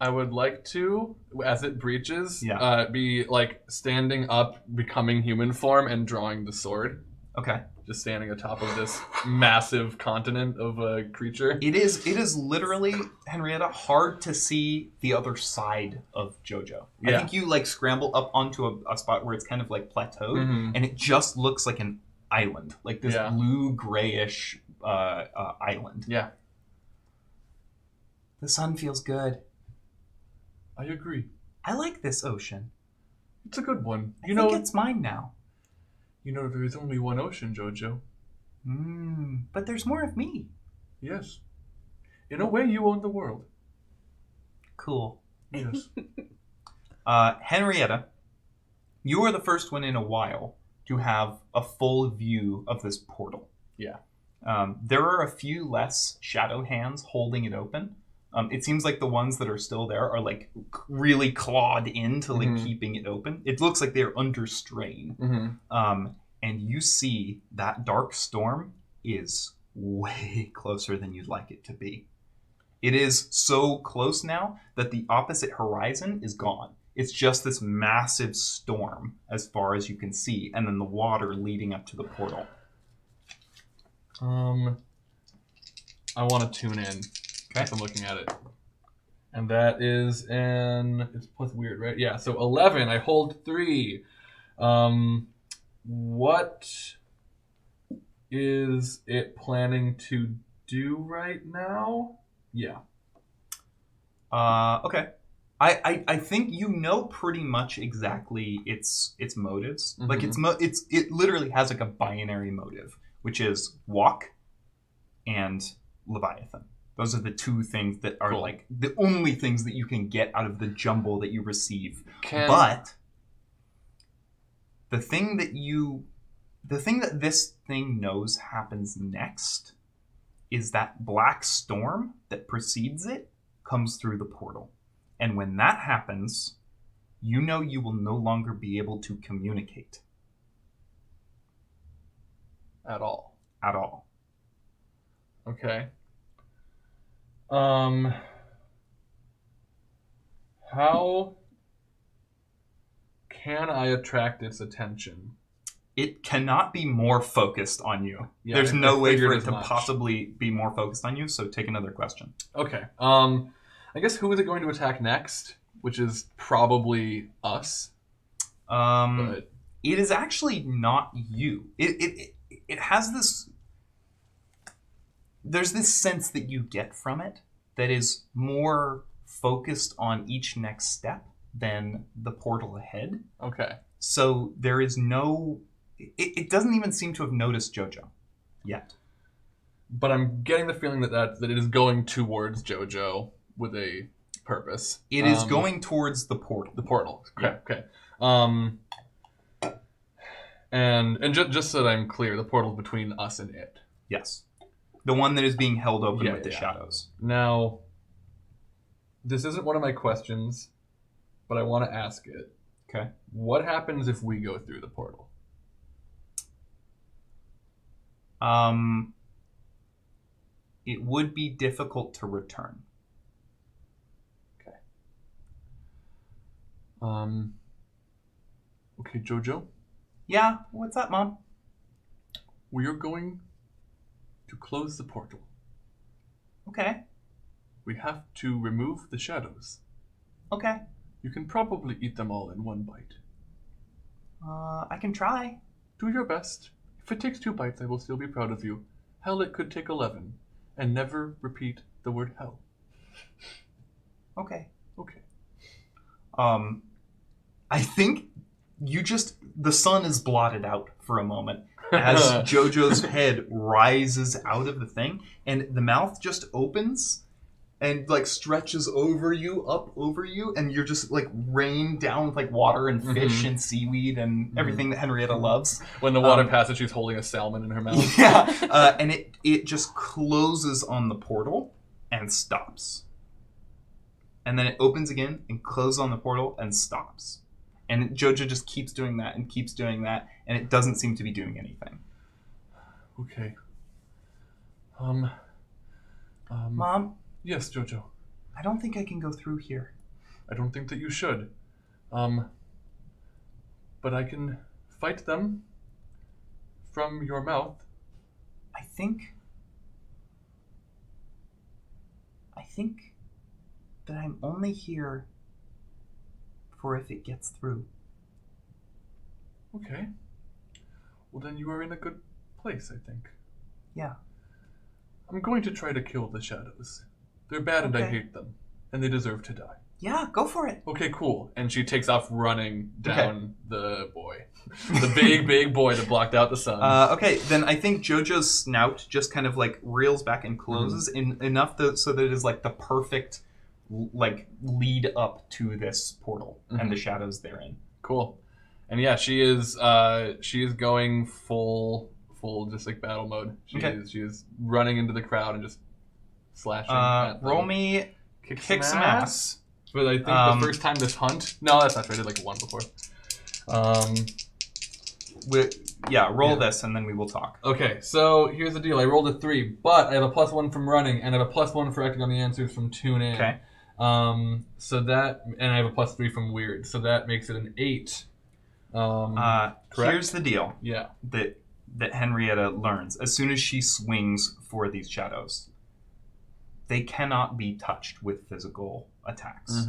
I would like to, as it breaches, Yeah. be standing up, becoming human form, and drawing the sword. Okay. Just standing atop of this massive continent of a creature. It is literally, Henrietta, hard to see the other side of Jojo. Yeah. I think you scramble up onto a spot where it's kind of plateaued, and it just looks like an island, this blue grayish island. Yeah. The sun feels good. I agree. I like this ocean. It's a good one. I think it's mine now. You know, there is only one ocean, Jojo. But there's more of me. Yes. In a way, you own the world. Cool. Yes. Henrietta, you are the first one in a while to have a full view of this portal. Yeah. There are a few less shadow hands holding it open. It seems like the ones that are still there are like really clawed into like keeping it open. It looks like they're under strain. And you see that dark storm is way closer than you'd like it to be. It is so close now that the opposite horizon is gone. It's just this massive storm as far as you can see, and then the water leading up to the portal. I want to tune in. If I'm looking at it. And that is it's plus weird, right? Yeah, so 11. I hold 3. What is it planning to do right now? Yeah. Okay. I think you know pretty much exactly its motives. Like it literally has like a binary motive, which is walk and Leviathan. Those are the two things that are like the only things that you can get out of the jumble that you receive. But the thing that this thing knows happens next is that black storm that precedes it comes through the portal. And when that happens, you know you will no longer be able to communicate. At all. At all. Okay. How can I attract its attention? It cannot be more focused on you. Yeah, There's no way for it to much. possibly be more focused on you, so take another question. Okay. I guess who is it going to attack next? Which is probably us. But It is actually not you. It has this... There's this sense that you get from it that is more focused on each next step than the portal ahead. Okay. So there is no... It doesn't even seem to have noticed Jojo yet. But I'm getting the feeling that it is going towards Jojo with a purpose. It is going towards the portal. The portal. Okay. Yeah. Okay. And just so that I'm clear, the portal is between us and it. Yes. The one that is being held open with the yeah. shadows. Now, this isn't one of my questions, but I want to ask it. Okay. What happens if we go through the portal? It would be difficult to return. Okay. Okay, Jojo. Yeah, what's up, Mom? We are going to close the portal. Okay. We have to remove the shadows. Okay. You can probably eat them all in one bite. I can try. Do your best. If it takes 2 bites, I will still be proud of you. Hell, it could take 11. And never repeat the word hell. Okay. Okay. I think the sun is blotted out for a moment as Jojo's head rises out of the thing, and the mouth just opens and like stretches over you, up over you, and you're just like rained down with like water and fish and seaweed and everything that Henrietta loves. When the water passes, she's holding a salmon in her mouth. Yeah, and it just closes on the portal and stops. And then it opens again and closes on the portal and stops. And Jojo just keeps doing that, and it doesn't seem to be doing anything. Okay. Mom? Yes, Jojo. I don't think I can go through here. I don't think that you should. But I can fight them from your mouth. I think that I'm only here for if it gets through. Okay. Well, then you are in a good place, I think. Yeah. I'm going to try to kill the shadows. They're bad and I Okay. hate them, and they deserve to die. Yeah, go for it. Okay, cool. And she takes off running down the boy. The big boy that blocked out the sun. Okay, then I think Jojo's snout just kind of like reels back and closes enough so that it is like the perfect like lead up to this portal and the shadows therein. Cool. And yeah, she is going full just like battle mode. She is running into the crowd and just slashing at them. Roll me kick some ass. But I think the first time this hunt. No, that's not true. I did like one before. Roll this and then we will talk. Okay, so here's the deal. I rolled a 3, but I have a +1 from running and I have a +1 for acting on the answers from tune in. Okay. So that, and I have a +3 from weird, so that makes it an 8. Correct? Here's the deal. Yeah. That Henrietta learns as soon as she swings for these shadows. They cannot be touched with physical attacks.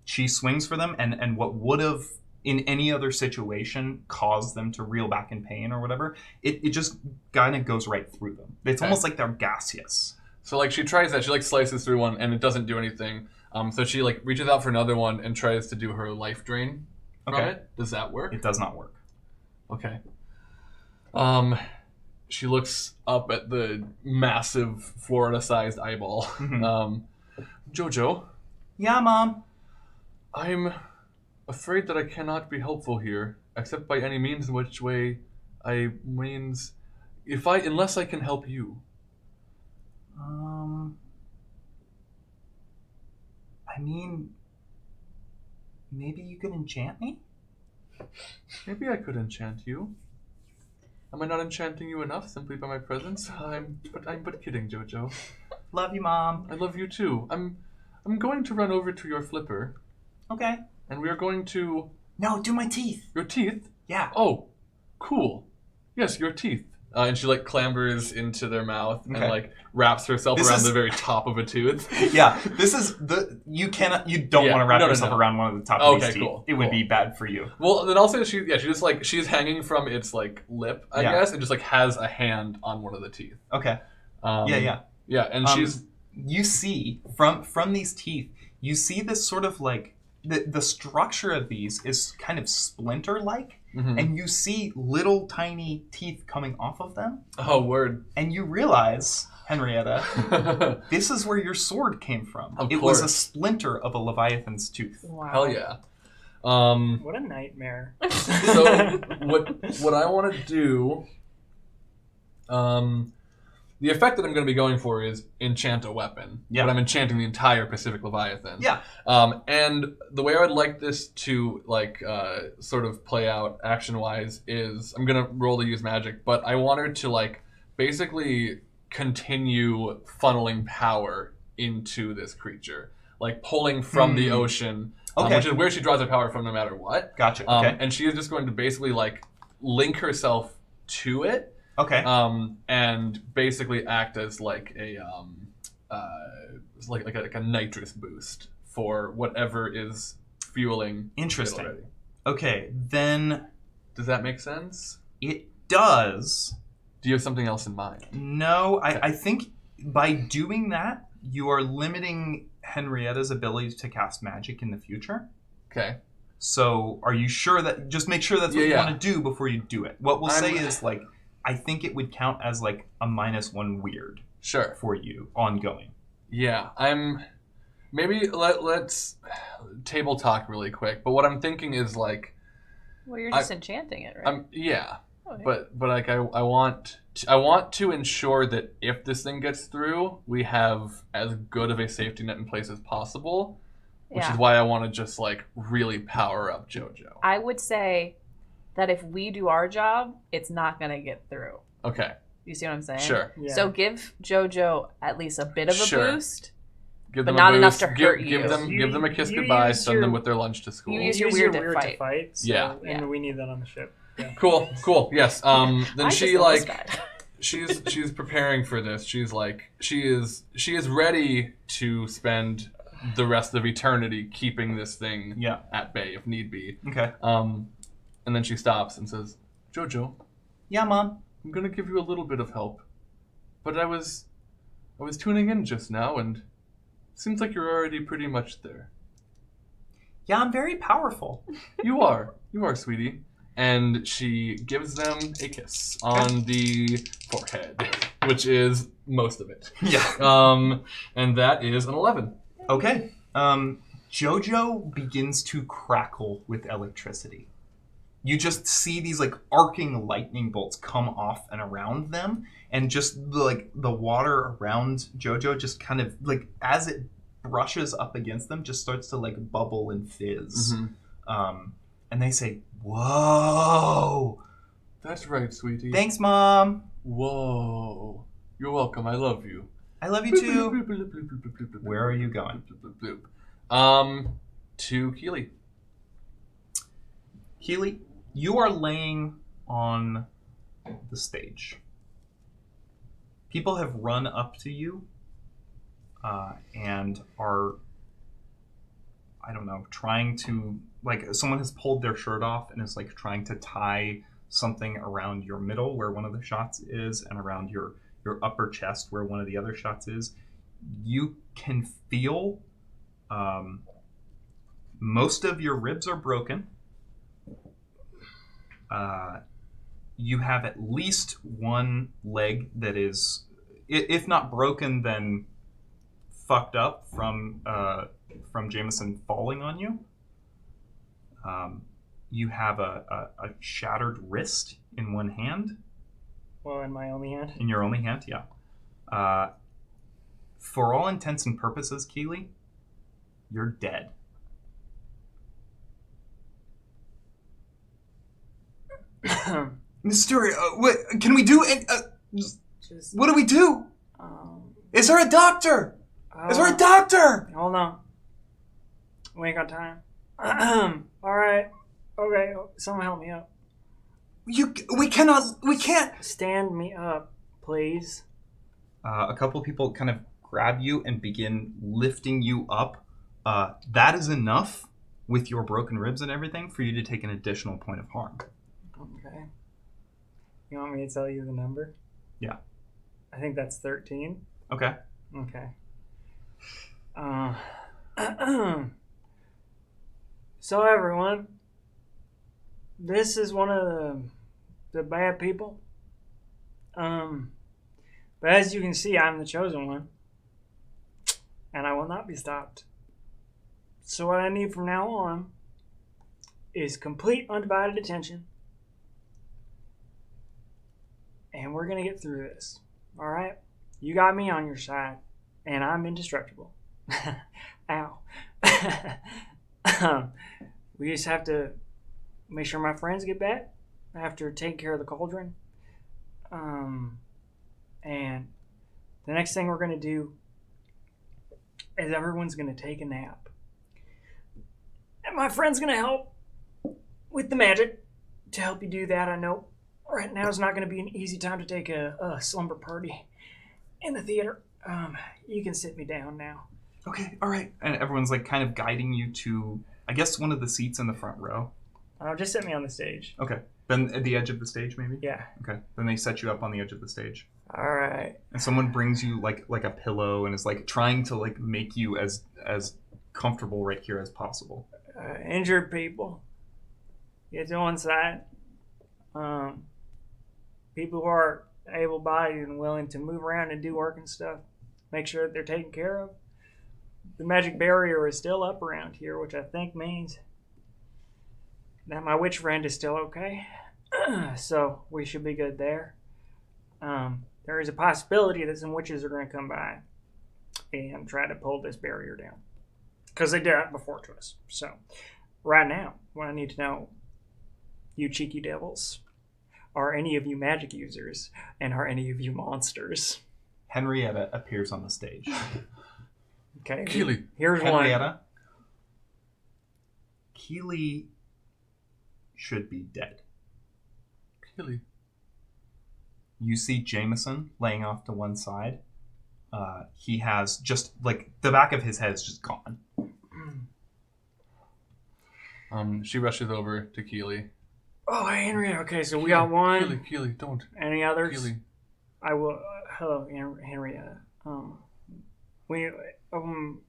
She swings for them, and what would have in any other situation caused them to reel back in pain or whatever, it just kind of goes right through them. It's almost like they're gaseous. So like she tries that, she like slices through one and it doesn't do anything. So she like reaches out for another one and tries to do her life drain from it. Does that work? It does not work. Okay. She looks up at the massive Florida-sized eyeball. Jojo. Yeah, Mom. I'm afraid that I cannot be helpful here, except by any means in which way unless I can help you. I mean, maybe you could enchant me? Maybe I could enchant you. Am I not enchanting you enough simply by my presence? I'm but kidding, Jojo. Love you, Mom. I love you too. I'm going to run over to your flipper. Okay. And we are going to... No, do my teeth. Your teeth? Yeah. Oh, cool. Yes, your teeth. And she like clambers into their mouth and like wraps herself around the very top of a tooth. Yeah, this is you don't want to wrap yourself around one of the top of these teeth. Cool. It would be bad for you. Well, then also she just like she's hanging from its like lip, I guess, and just like has a hand on one of the teeth. Okay. Yeah, and she's you see from these teeth, you see this sort of like the structure of these is kind of splinter-like. And you see little tiny teeth coming off of them. Oh, word. And you realize, Henrietta, this is where your sword came from. Of course. Was a splinter of a Leviathan's tooth. Wow. Hell yeah. What a nightmare. So what I want to do... the effect that I'm going to be going for is enchant a weapon. Yeah. But I'm enchanting the entire Pacific Leviathan. Yeah. And the way I would like this to sort of play out action-wise is I'm going to roll to use magic, but I want her to like basically continue funneling power into this creature, like pulling from the ocean, which is where she draws her power from no matter what. Gotcha. Okay. And she is just going to basically like link herself to it. Okay. And basically act as like a like a nitrous boost for whatever is fueling. Interesting. It already. Okay, then Does that make sense? it does. Do you have something else in mind? No, I think by doing that, you are limiting Henrietta's ability to cast magic in the future. Okay. So, are you sure that? Just make sure that's what you want to do before you do it. What we'll say is like, I think it would count as like a -1 weird. Sure. For you ongoing. Yeah, maybe let's table talk really quick. But what I'm thinking is like, Well, you're just enchanting it, right? Yeah. Okay. But like I want to ensure that if this thing gets through, we have as good of a safety net in place as possible, which is why I want to just like really power up Jojo. I would say that if we do our job, it's not going to get through. Okay. You see what I'm saying? Sure. Yeah. So give Jojo at least a bit of a boost. Give but them not a enough boost. to hurt you. Give them a kiss goodbye. Send them with their lunch to school. You use your weird to fight. So, and we need that on the ship. Yeah. Cool. Yes. Then I she just like bad. she's preparing for this. She's like she is ready to spend the rest of eternity keeping this thing at bay if need be. Okay. And then she stops and says, "Jojo, yeah, Mom, I'm gonna give you a little bit of help, but I was tuning in just now, and it seems like you're already pretty much there. Yeah, I'm very powerful. You are, sweetie. And she gives them a kiss on the forehead, which is most of it. Yeah. And that is an 11. Okay. Jojo begins to crackle with electricity. You just see these like arcing lightning bolts come off and around them, and just the water around Jojo just kind of like as it brushes up against them, just starts to like bubble and fizz. Mm-hmm. And they say, "Whoa!" That's right, sweetie. Thanks, Mom. Whoa! You're welcome. I love you. I love you too. Where are you going? To Keely. Keely, you are laying on the stage. People have run up to you and are, I don't know, trying to, like, someone has pulled their shirt off and is, like, trying to tie something around your middle where one of the shots is and around your upper chest where one of the other shots is. You can feel most of your ribs are broken. You have at least one leg that is, if not broken, then fucked up from Jameson falling on you. You have a shattered wrist in one hand. Well, in my only hand. In your only hand, yeah. For all intents and purposes, Keely, you're dead. Mysterio, what can we do? What do we do? Is there a doctor? Is there a doctor? Hold on. We ain't got time. All right. Okay. Someone help me up. We can't. Stand me up, please. A couple of people kind of grab you and begin lifting you up. That is enough with your broken ribs and everything for you to take an additional point of harm. Okay. You want me to tell you the number? Yeah. I think that's 13. Okay. Okay. So everyone, this is one of the bad people. But as you can see, I'm the chosen one. And I will not be stopped. So what I need from now on is complete undivided attention. And we're going to get through this. All right? You got me on your side. And I'm indestructible. Ow. We just have to make sure my friends get back. I have to take care of the cauldron. And the next thing we're going to do is everyone's going to take a nap. And my friend's going to help with the magic to help you do that. I know right now is not going to be an easy time to take a slumber party in the theater. You can sit me down now. Okay, all right. And everyone's like kind of guiding you to, I guess, one of the seats in the front row. Just set me on the stage. Okay. Then at the edge of the stage, maybe? Yeah. Okay. Then they set you up on the edge of the stage. All right. And someone brings you like a pillow and is like trying to like make you as comfortable right here as possible. Injured people, get to one side. People who are able-bodied and willing to move around and do work and stuff, make sure that they're taken care of. The magic barrier is still up around here, which I think means that my witch friend is still okay. So we should be good there. There is a possibility that some witches are going to come by and try to pull this barrier down. Because they did it before to us. So, right now, what I need to know, you cheeky devils, are any of you magic users, and are any of you monsters? Henrietta appears on the stage. Okay. Keely. Here's Henrietta. one. Keely should be dead. Keely. You see Jameson laying off to one side. He has just, like, the back of his head is just gone. She rushes over to Keely. Oh, hey, Henrietta. Okay, so we got one. Keely, don't. Any others? Keely. I will. Hello, Henrietta.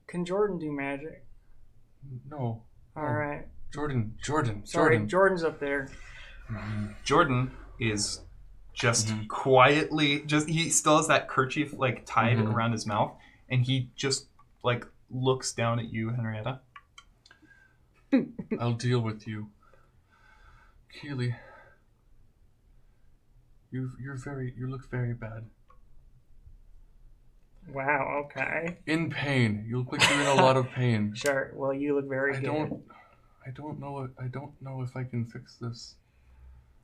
Can Jordan do magic? No. All right. Jordan. Sorry, Jordan's up there. Jordan is just quietly, he still has that kerchief like tied around his mouth, and he just like looks down at you, Henrietta. I'll deal with you. Keely, you look very bad. Wow, okay. In pain. You look like you're in a lot of pain. Sure. Well, you look very good. I don't know if I can fix this.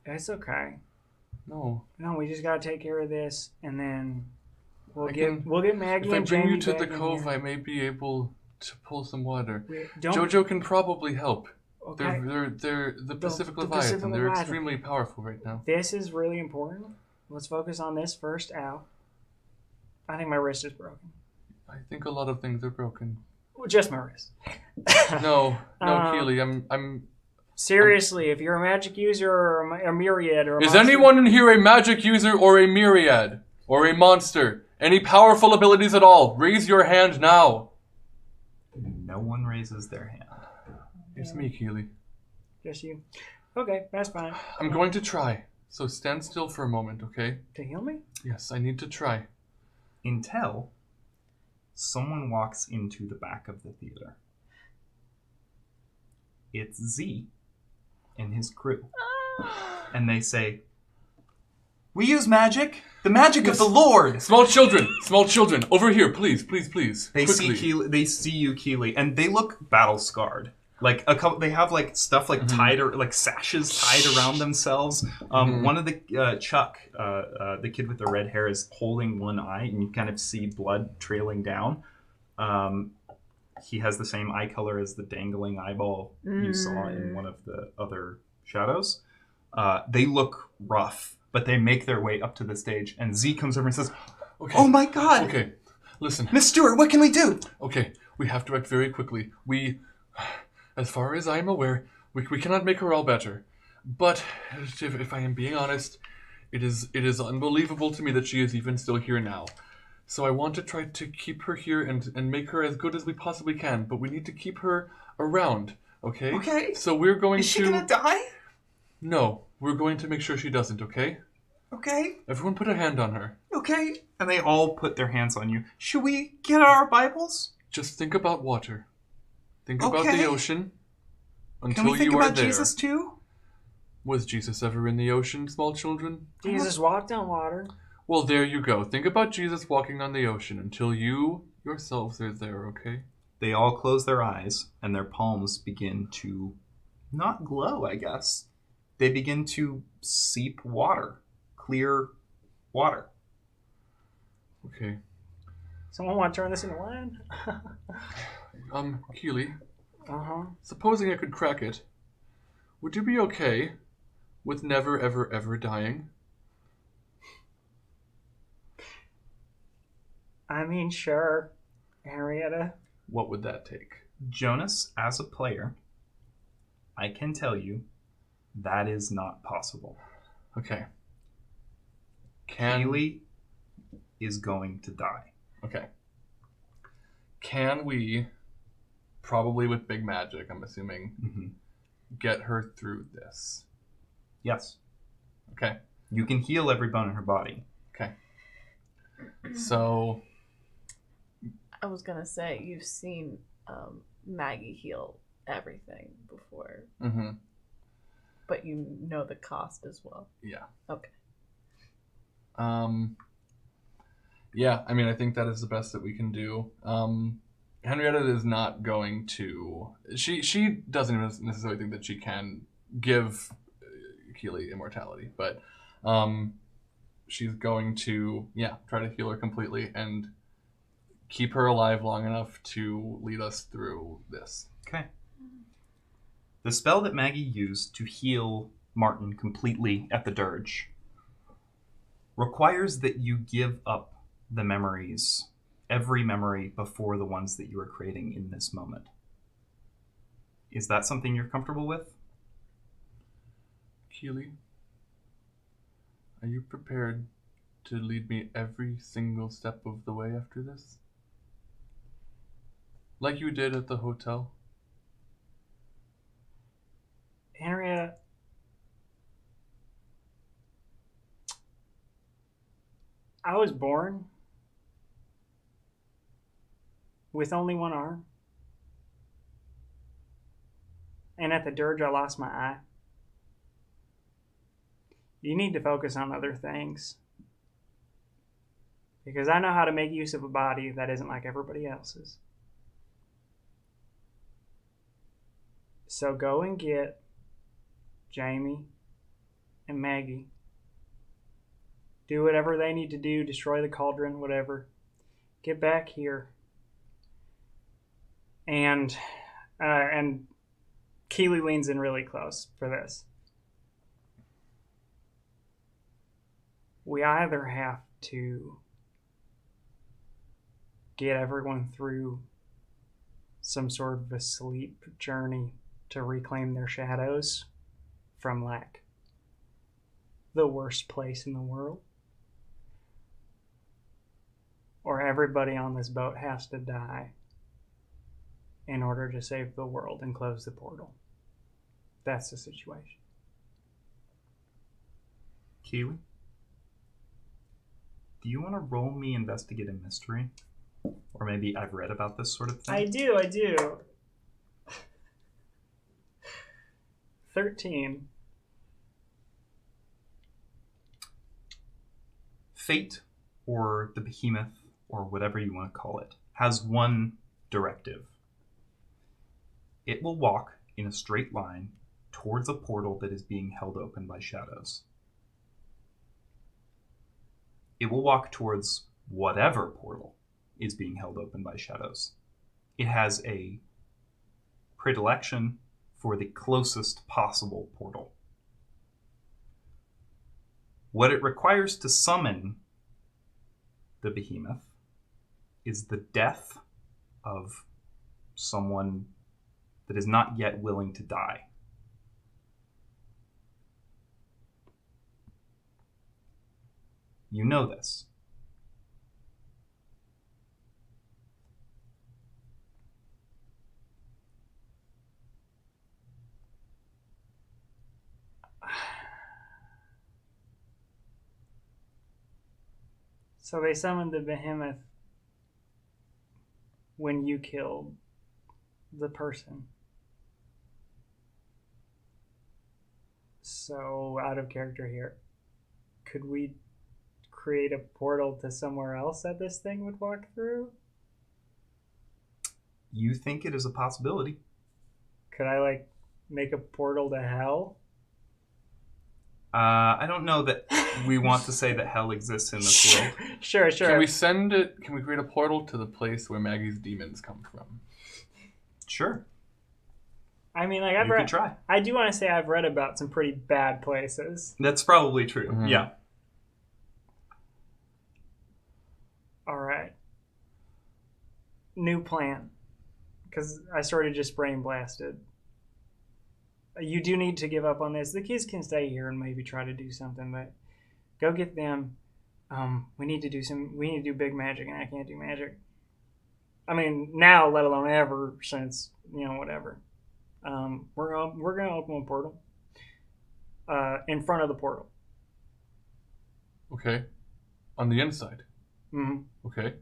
It's okay. No. No, we just gotta take care of this, and then we'll I get Maggie If I and bring Jamie you to back the in cove, here. I may be able to pull some water. Don't- Jojo can probably help. Okay. They're the Pacific the Leviathan. Pacific They're Leviathan. extremely powerful right now. This is really important. Let's focus on this first. Ow. I think my wrist is broken. I think a lot of things are broken. Well, just my wrist. No, Keely, I'm. Seriously, if you're a magic user or a myriad or a Is monster, anyone in here a magic user or a myriad or a monster? Any powerful abilities at all? Raise your hand now. No one raises their hand. It's me, Keely. Just you. Okay, that's fine. I'm going to try. So stand still for a moment, okay? To heal me? Yes, I need to try. Until someone walks into the back of the theater. It's Z and his crew. And they say, "We use magic. The magic of the Lord." Small children, over here, please. They Quickly. see Keely, they see you, Keely, and they look battle scarred. Like a couple, they have like stuff like tied or like sashes tied around themselves. One of the Chuck, the kid with the red hair, is holding one eye, and you kind of see blood trailing down. He has the same eye color as the dangling eyeball you saw in one of the other shadows. They look rough, but they make their way up to the stage, and Z comes over and says, Okay. "Oh my God! Okay, listen. Miss Stewart, what can we do?" Okay, we have to act very quickly. As far as I am aware, we cannot make her all better. But if I am being honest, it is unbelievable to me that she is even still here now. So I want to try to keep her here and make her as good as we possibly can. But we need to keep her around, okay? Okay. So we're going Is she to... gonna die? No, we're going to make sure she doesn't, okay? Okay. Everyone put a hand on her. Okay. And they all put their hands on you. Should we get our Bibles? Just think about water. Think about Okay. the ocean until Can we think you are about there. Jesus too? Was Jesus ever in the ocean, small children? Jesus walked on water. Well, there you go. Think about Jesus walking on the ocean until you yourselves are there, okay? They all close their eyes and their palms begin to not glow, I guess. They begin to seep water, clear water. Okay. Someone want to turn this into wine? Keely, Uh-huh. supposing I could crack it, would you be okay with never, ever, ever dying? I mean, sure. Henrietta. What would that take? Jonas, as a player, I can tell you that is not possible. Okay. Keely is going to die. Okay. Can we, probably with big magic, I'm assuming, get her through this? Yes. Okay. You can heal every bone in her body. Okay. So, I was gonna say, you've seen Maggie heal everything before, but you know the cost as well. yeah. Okay. Yeah, I mean, I think that is the best that we can do. Henrietta is not going to... She doesn't even necessarily think that she can give Keely immortality, but she's going to, try to heal her completely and keep her alive long enough to lead us through this. Okay. The spell that Maggie used to heal Martin completely at the dirge requires that you give up the memories, every memory before the ones that you are creating in this moment. Is that something you're comfortable with? Keely, are you prepared to lead me every single step of the way after this? Like you did at the hotel? Henrietta, I was born with only one arm. And at the dirge, I lost my eye. You need to focus on other things. Because I know how to make use of a body that isn't like everybody else's. So go and get Jamie and Maggie. Do whatever they need to do, destroy the cauldron, whatever. Get back here. And Keely leans in really close for this. We either have to get everyone through some sort of a sleep journey to reclaim their shadows from, like, the worst place in the world, or everybody on this boat has to die in order to save the world and close the portal. That's the situation. Keely, do you want to roll me investigate a mystery? Or maybe I've read about this sort of thing? I do. 13. Fate, or the behemoth, or whatever you want to call it, has one directive. It will walk in a straight line towards a portal that is being held open by shadows. It will walk towards whatever portal is being held open by shadows. It has a predilection for the closest possible portal. What it requires to summon the behemoth is the death of someone that is not yet willing to die. You know this. So they summoned the behemoth when you killed the person. So, out of character here, could we create a portal to somewhere else that this thing would walk through? You think it is a possibility. Could I, like, make a portal to hell? I don't know that we want to say that hell exists in this world. Sure. Can we create a portal to the place where Maggie's demons come from? Sure. I mean, like, You can try. I do want to say I've read about some pretty bad places. That's probably true. Mm-hmm. Yeah. All right. New plan. Because I sort of just brain blasted. You do need to give up on this. The kids can stay here and maybe try to do something, but go get them. We need to do big magic, and I can't do magic. I mean, now, let alone ever, since, whatever. We're gonna open a portal in front of the portal. Okay. On the inside. Mm-hmm. Okay.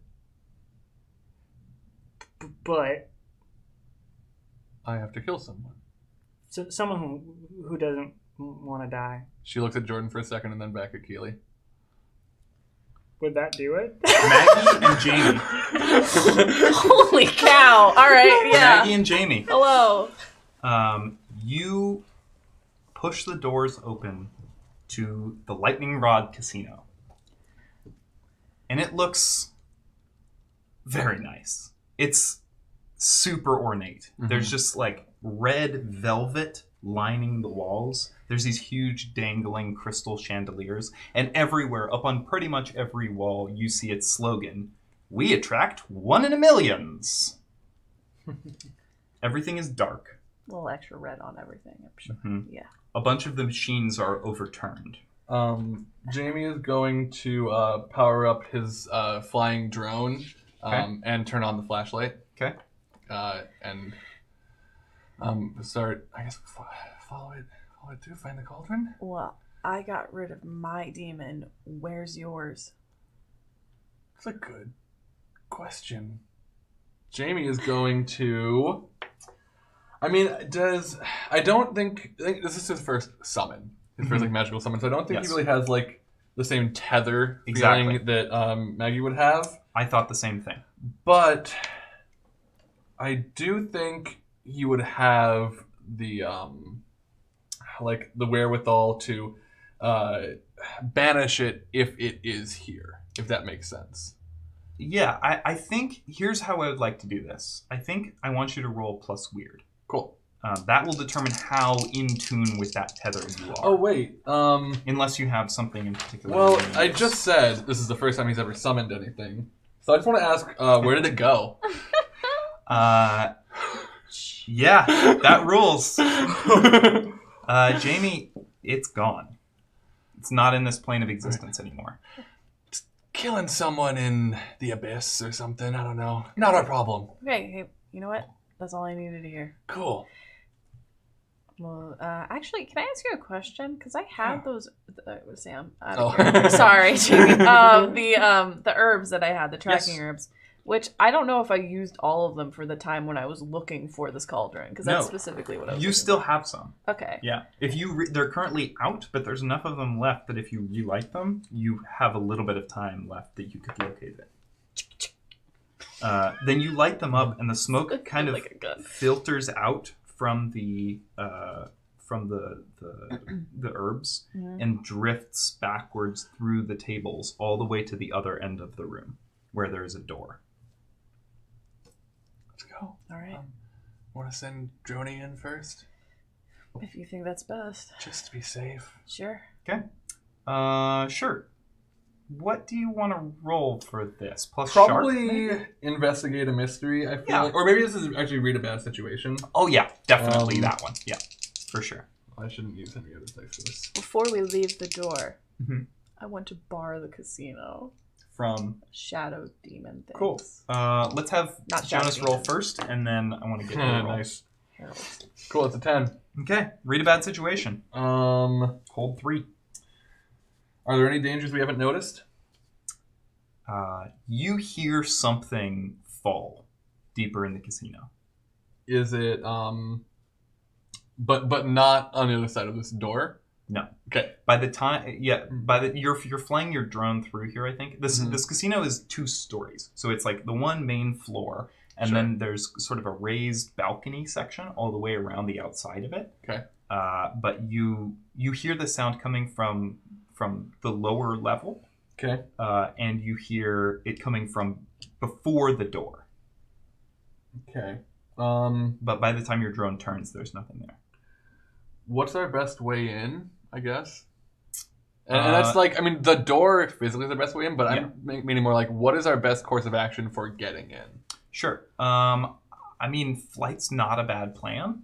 But I have to kill someone. so someone who doesn't want to die. She looks at Jordan for a second and then back at Keely. Would that do it? Maggie and Jamie. Holy cow. All right, yeah. Maggie and Jamie. Hello. You push the doors open to the Lightning Rod Casino. And it looks very nice. It's super ornate. Mm-hmm. There's just like red velvet lining the walls. There's these huge dangling crystal chandeliers. And everywhere, up on pretty much every wall, you see its slogan, "We attract 1 in a millions." Everything is dark. A little extra red on everything, I'm sure. Mm-hmm. Yeah. A bunch of the machines are overturned. Jamie is going to power up his flying drone and turn on the flashlight. Okay. And start, I guess, follow it through, find the cauldron? Well, I got rid of my demon. Where's yours? That's a good question. Jamie is going to... I think this is his first summon. His first like magical summon. So I don't think he really has like the same tether feeling that Maggie would have. I thought the same thing. But I do think he would have the like the wherewithal to banish it if it is here, if that makes sense. Yeah, I think here's how I would like to do this. I think I want you to roll plus weird. Cool. That will determine how in tune with that tether you are. Oh, wait. Unless you have something in particular. Well, I just said this is the first time he's ever summoned anything. So I just want to ask, where did it go? Yeah, that rules. Jamie, it's gone. It's not in this plane of existence anymore. Killing someone in the abyss or something. I don't know. Not our problem. Okay, hey, you know what? That's all I needed to hear. Cool. Well, actually, can I ask you a question? Because I had those. Sam. Oh. Sorry, Jamie. The herbs that I had, the tracking herbs, which I don't know if I used all of them for the time when I was looking for this cauldron, because that's specifically what I was. You still have some. Okay. Yeah. If you they're currently out, but there's enough of them left that if you relight them, you have a little bit of time left that you could locate it. Then you light them up, and the smoke kind of filters out from the herbs and drifts backwards through the tables all the way to the other end of the room, where there is a door. Let's go. All right. Want to send Droney in first? If you think that's best. Just to be safe. Sure. Okay. Sure. What do you want to roll for this? Plus probably sharp, investigate a mystery, I feel like. Or maybe this is actually read a bad situation. Oh, yeah. Definitely that one. Yeah. For sure. I shouldn't use any other dice for this. Before we leave the door, I want to bar the casino. From? Shadow demon things. Cool. Let's have Jonas roll first, and then I want to get your roll. Nice. Cool, it's a 10. Okay. Read a bad situation. Hold 3. Are there any dangers we haven't noticed? You hear something fall deeper in the casino. Is it but not on the other side of this door? No. Okay. By the time you're flying your drone through here, I think. This casino is 2 stories. So it's like the one main floor, and then there's sort of a raised balcony section all the way around the outside of it. Okay. But you hear the sound coming from the lower level. Okay. And you hear it coming from before the door. Okay. But by the time your drone turns, there's nothing there. What's our best way in, I guess? And that's like, I mean, the door physically is the best way in, but I'm meaning more like, what is our best course of action for getting in? Sure. I mean, flight's not a bad plan,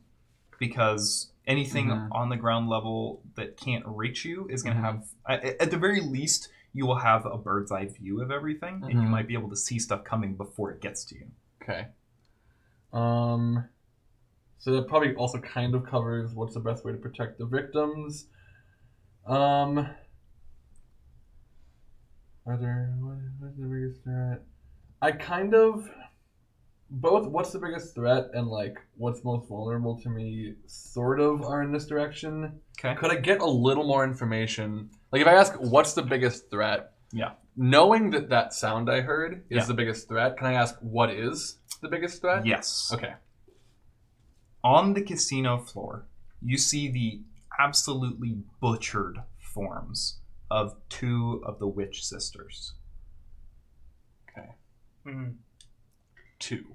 because anything on the ground level that can't reach you is going to have, at the very least, you will have a bird's eye view of everything, and you might be able to see stuff coming before it gets to you. Okay. So that probably also kind of covers what's the best way to protect the victims. What's the biggest threat? I kind of both what's the biggest threat and like what's most vulnerable to me sort of are in this direction. Okay. Could I get a little more information? Like if I ask what's the biggest threat? Yeah. Knowing that sound I heard is the biggest threat, can I ask what is the biggest threat? Yes. Okay. On the casino floor, you see the absolutely butchered forms of 2 of the witch sisters. Okay. 2.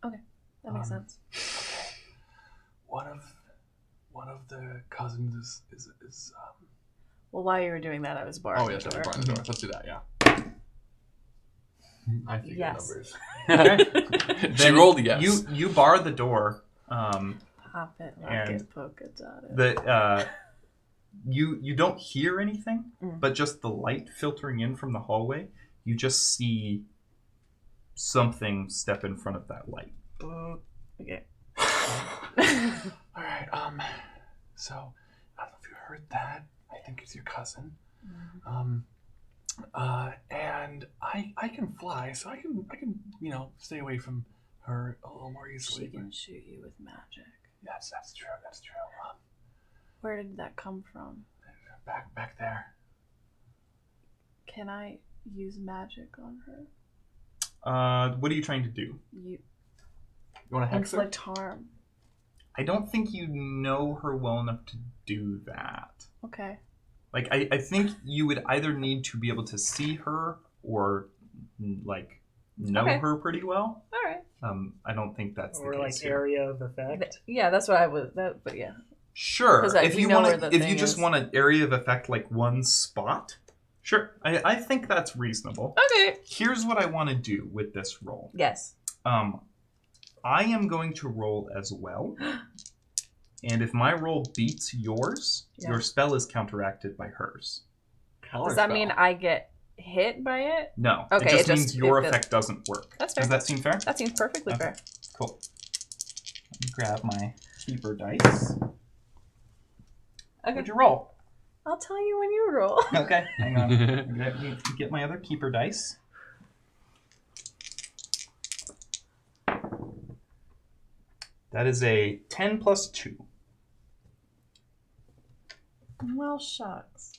Okay, that makes sense. One of the cousins is Well, while you were doing that, I was barring oh yeah, the door. barring the door. Let's do that. Yeah. I think Yes. numbers. She rolled yes. You bar the door. Pop it, lock and it, polka dot it. You don't hear anything, but just the light filtering in from the hallway, you just see something step in front of that light. Okay. All right. So I don't know if you heard that. I think it's your cousin. And I can fly, so I can stay away from her a little more easily. She can shoot you with magic. Yes, that's true. That's true. Where did that come from? Back there. Can I use magic on her? What are you trying to do? You want to hex her? inflict harm. I don't think you know her well enough to do that. Okay. Like, I think you would either need to be able to see her or, like, know Okay. her pretty well. All right. I don't think that's Or the like case here. area of effect. Yeah, that's what I was. But yeah. Sure. 'Cause If we you know want where to, the if you thing just is. want an area of effect, like one spot, sure. I think that's reasonable. Okay. Here's what I want to do with this roll. Yes. I am going to roll as well. And if my roll beats yours, Yeah. your spell is counteracted by hers. Does that mean I get hit by it? No. Okay, it just it means just- your it does- effect doesn't work. That's fair. Does that seem fair? That seems perfectly Okay. fair. Cool. Let me grab my keeper dice. Okay. What'd you roll? I'll tell you when you roll. Okay, hang on. Let me get my other keeper dice. That is a 10 plus 2. Well, shucks.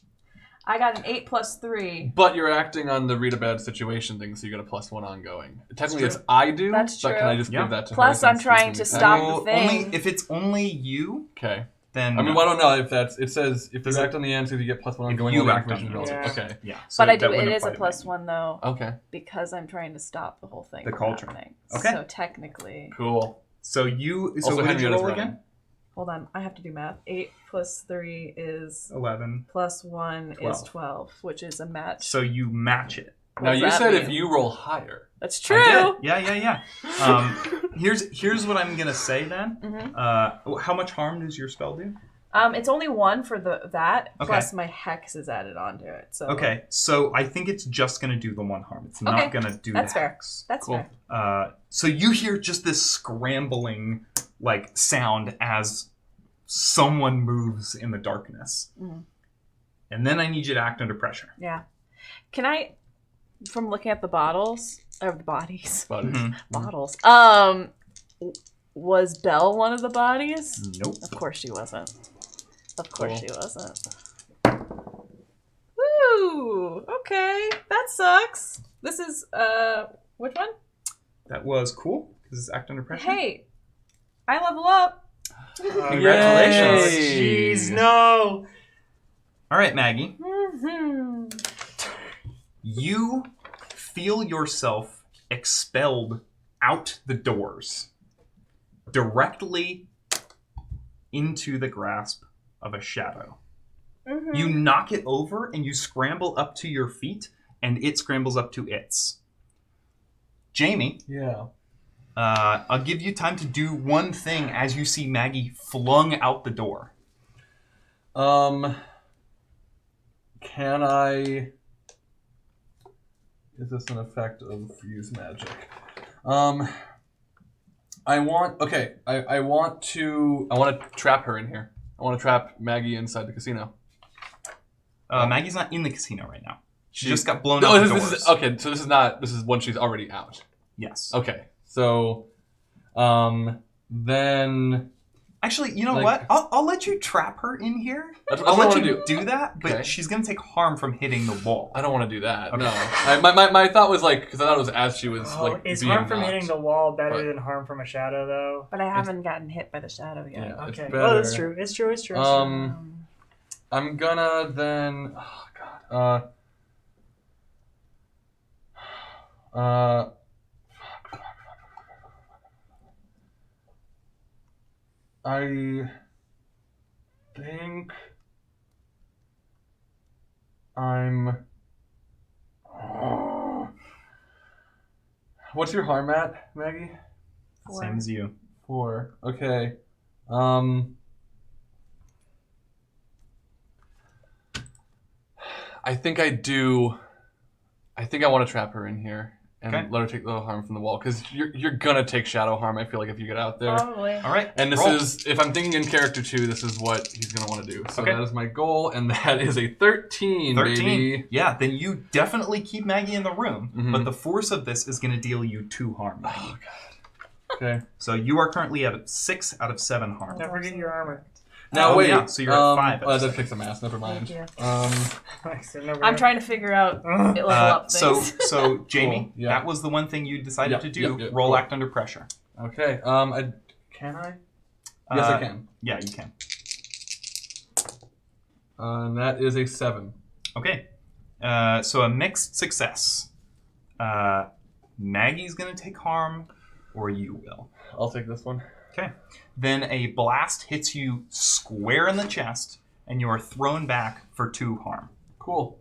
I got an 8 plus 3. But you're acting on the read a bad situation thing, so you get a +1 ongoing. Technically, true. it's I do. That's But true. can I just Yeah. give that to her? Plus, I'm since trying she's to gonna be- stop Well, the thing. only if it's only you, Okay. then I mean, no. I don't know if that's. It says if Does you it- act on the answer, you get +1 If ongoing. you other act on information the is answer. relevant. yeah. So But I that do. It wouldn't is a apply to me. +1 though, Okay. because I'm trying to stop the whole thing. The from cauldron. happening. Okay. So technically, Cool. So you. So Also, what did you Henrietta's roll running. again? hold on. I have to do math. 8 plus 3 is 11. plus 1 is 12. 12, which is a match. So you match it. What Now does you that said if mean? you roll higher. That's I true. did. Yeah. Here's what I'm gonna say then. Mhm. How much harm does your spell do? It's only 1 for that, Okay. plus my hex is added onto it. So Okay, so I think it's just gonna do the 1 harm. It's not Okay, gonna do that's the fair. hex. That's Cool. fair. So you hear just this scrambling like sound as someone moves in the darkness, Mhm. and then I need you to act under pressure. Yeah. Can I, from looking at the bottles or the bodies, Buddies. Mhm. bottles. Was Belle one of the bodies? Nope. Of course she wasn't. Of course Cool. she wasn't. Woo! Okay, that sucks. This is which one? That was cool because it's act under pressure. Hey, I level up. Congratulations. Yay. Jeez, no. All right, Maggie. Mm-hmm. You feel yourself expelled out the doors, directly into the grasp of a shadow. Mm-hmm. You knock it over and you scramble up to your feet, and it scrambles up to its. Jamie, Yeah. I'll give you time to do one thing as you see Maggie flung out the door. Can I? Is this an effect of use magic? I want. Okay. I want to trap her in here. I want to trap Maggie inside the casino. Maggie's not in the casino right now. She just got blown No, out the this doors. is okay. So this is not. This is when she's already out. Yes. Okay. So, then Actually, you know Like- what? I'll let you trap her in here. That's I'll what I let wanna you do that, but Okay. she's gonna take harm from hitting the wall. I don't want to do that. Okay. No. My thought was like because I thought it was as she was like Is being harm from knocked. hitting the wall better But- than harm from a shadow, though? But I haven't gotten hit by the shadow yet. Yeah, it's Okay. better. Oh, that's true. It's true. It's true. It's true. I'm gonna then. Oh God. I think I'm. What's your harm at, Maggie? Same as you. 4. Okay. I think I do. I think I want to trap her in here, and Okay. let her take the harm from the wall, because you're gonna take shadow harm. I feel like if you get out there. Probably. All right. And this roll. is, if I'm thinking in character 2, this is what he's gonna want to do. So Okay. that is my goal, and that is a 13, 13. baby. Yeah, then you definitely keep Maggie in the room, Mhm. but the force of this is going to deal you 2 harm. Maggie. Oh god. Okay. So you are currently at 6 out of 7 harm. Don't forget your armor. Now Oh, wait. yeah, so you're at 5 Oh, that actually. kicks a mask. Never mind. Thank you. I'm trying to figure out level up things. So Jamie, Cool, yeah. that was the one thing you decided Yep, to do. yep, yep, Roll cool. act under pressure. Okay. Can I? Yes, I can. Yeah, you can. And that is a 7. Okay. So a mixed success. Maggie's going to take harm, or you will. I'll take this one. Okay. Then a blast hits you square in the chest, and you are thrown back for 2 harm. Cool.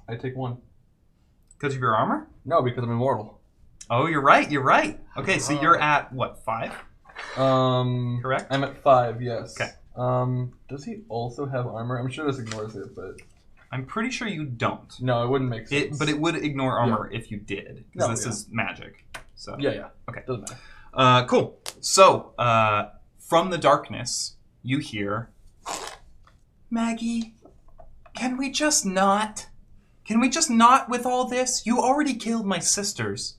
I take 1. Because of your armor? No, because I'm immortal. Oh, you're right. You're right. Okay, so you're at, what, 5? Correct? I'm at 5, yes. Okay. Does he also have armor? I'm sure this ignores it, but I'm pretty sure you don't. no, it wouldn't make sense. But it would ignore armor if you did, because No, this yeah. is magic. So Yeah. Okay. Doesn't matter. Cool. So, from the darkness, you hear, Maggie, can we just not? Can we just not with all this? You already killed my sisters.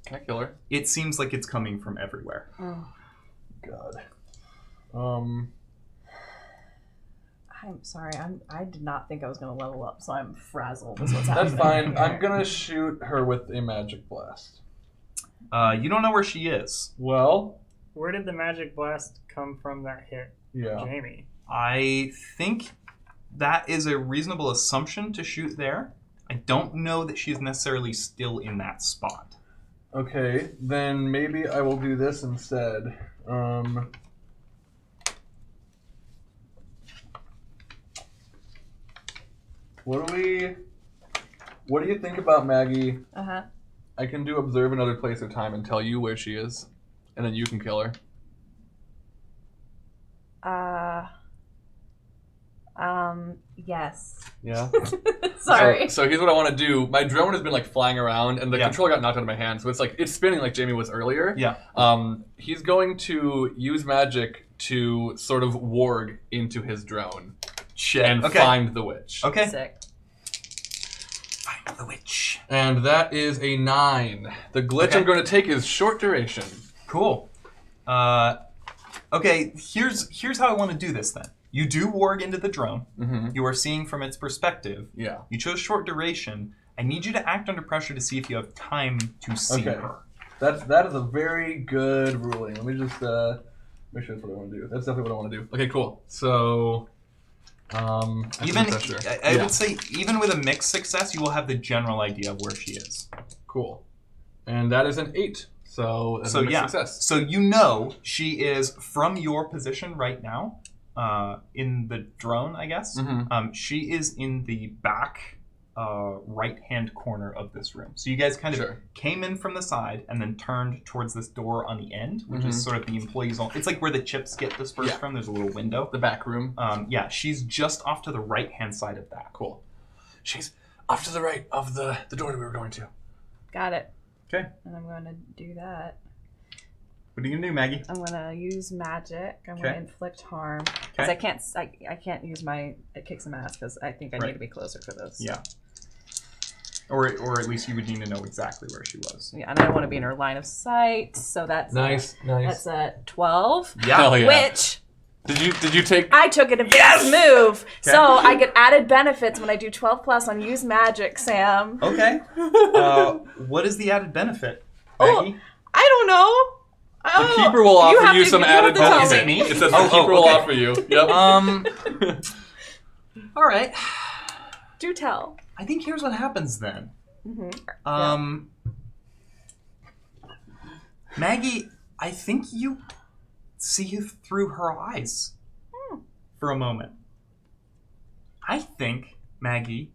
Can I kill her? It seems like it's coming from everywhere. God. I'm sorry. I did not think I was going to level up, so I'm frazzled. Is what's That's happening. fine. I'm gonna shoot her with a magic blast. You don't know where she is. Well, Where did the magic blast come from that hit yeah. Jamie? I think that is a reasonable assumption to shoot there. I don't know that she's necessarily still in that spot. Okay, then maybe I will do this instead. What do you think about Maggie? Uh-huh. I can do observe another place or time and tell you where she is, and then you can kill her. Yes. Yeah. Sorry. So here's what I want to do. My drone has been like flying around, and the Yeah. controller got knocked out of my hand, so it's spinning like Jamie was earlier. Yeah. He's going to use magic to sort of warg into his drone Shit. and Okay. find the witch. Okay. Sick. Find the witch. And that is a 9. The glitch Okay. I'm going to take is short duration. Cool. Okay, here's how I want to do this then. You do warg into the drone. Mm-hmm. You are seeing from its perspective. Yeah. You chose short duration. I need you to act under pressure to see if you have time to see Okay. her. That is a very good ruling. Let me just make sure that's what I want to do. That's definitely what I want to do. Okay, cool. So, Even pressure. I Yeah. would say even with a mixed success, you will have the general idea of where she is. Cool. And that is an 8. So that's a mixed success. So you know she is from your position right now, in the drone, I guess. Mhm. She is in the back right-hand corner of this room. So you guys kind of Sure. came in from the side and then turned towards this door on the end, which is sort of the employees' only. It's like where the chips get dispersed Yeah. from. There's a little window. The back room. Yeah, she's just off to the right-hand side of that. Cool. She's off to the right of the door that we were going to. Got it. Okay. And I'm going to do that. What are you gonna do, Maggie? I'm going to use magic. I'm going Okay. to inflict harm. Because Okay. I can't use my it kicks some ass because I think I Right. need to be closer for this. Yeah. Or at least you would need to know exactly where she was. Yeah, and I don't want to be in her line of sight, so that's Nice. that's a 12. Hell yeah. Which Did you take? I took an advanced move, so I get added benefits when I do 12 plus on use magic, Sam. Okay. What is the added benefit, Oh, Maggie? I don't know. I The don't know. keeper will offer have you to- some you have added to tell benefit. me. It says Oh, the keeper will okay. offer you. Yep. All right. Do tell. I think here's what happens then. Mm-hmm. Maggie, I think you see through her eyes for a moment. I think, Maggie,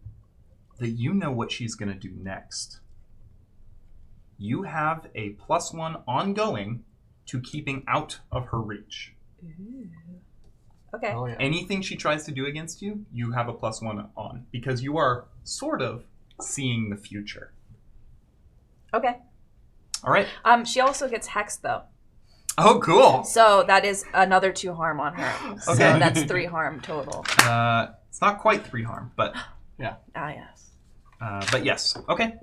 that you know what she's going to do next. You have a +1 ongoing to keeping out of her reach. Okay. Oh, yeah. Anything she tries to do against you, you have a +1 on because you are sort of seeing the future. Okay. All right. She also gets hexed though. Oh, cool. So that is another 2 harm on her. So Okay. that's 3 harm total. It's not quite 3 harm, but Ah, yes. but yes. Okay.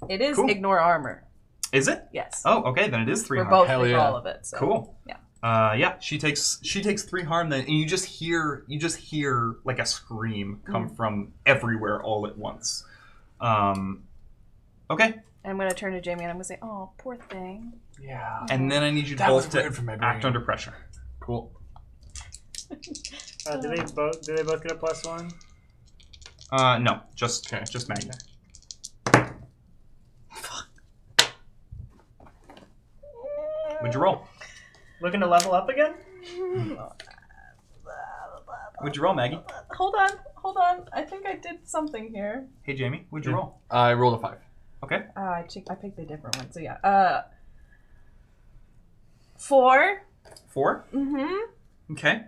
It is Cool. ignore armor. Is it? Yes. Oh, okay. Then it is 3 We're harm. both Hell like yeah. all of it. So. Cool. Yeah. Yeah. She takes 3 harm then, and you just hear like a scream come from everywhere all at once. Okay. I'm going to turn to Jamie and I'm going to say, oh, poor thing. Yeah. And then I need you That was both to weird for my act brain. under pressure. Cool. Do they both get a +1? No, just Maggie. What'd you roll? Looking to level up again? What'd you roll, Maggie? Hold on. I think I did something here. Hey, Jamie, what'd you roll? I rolled a 5. Okay. I picked a different one. So yeah. 4. 4? Mm-hmm. Okay.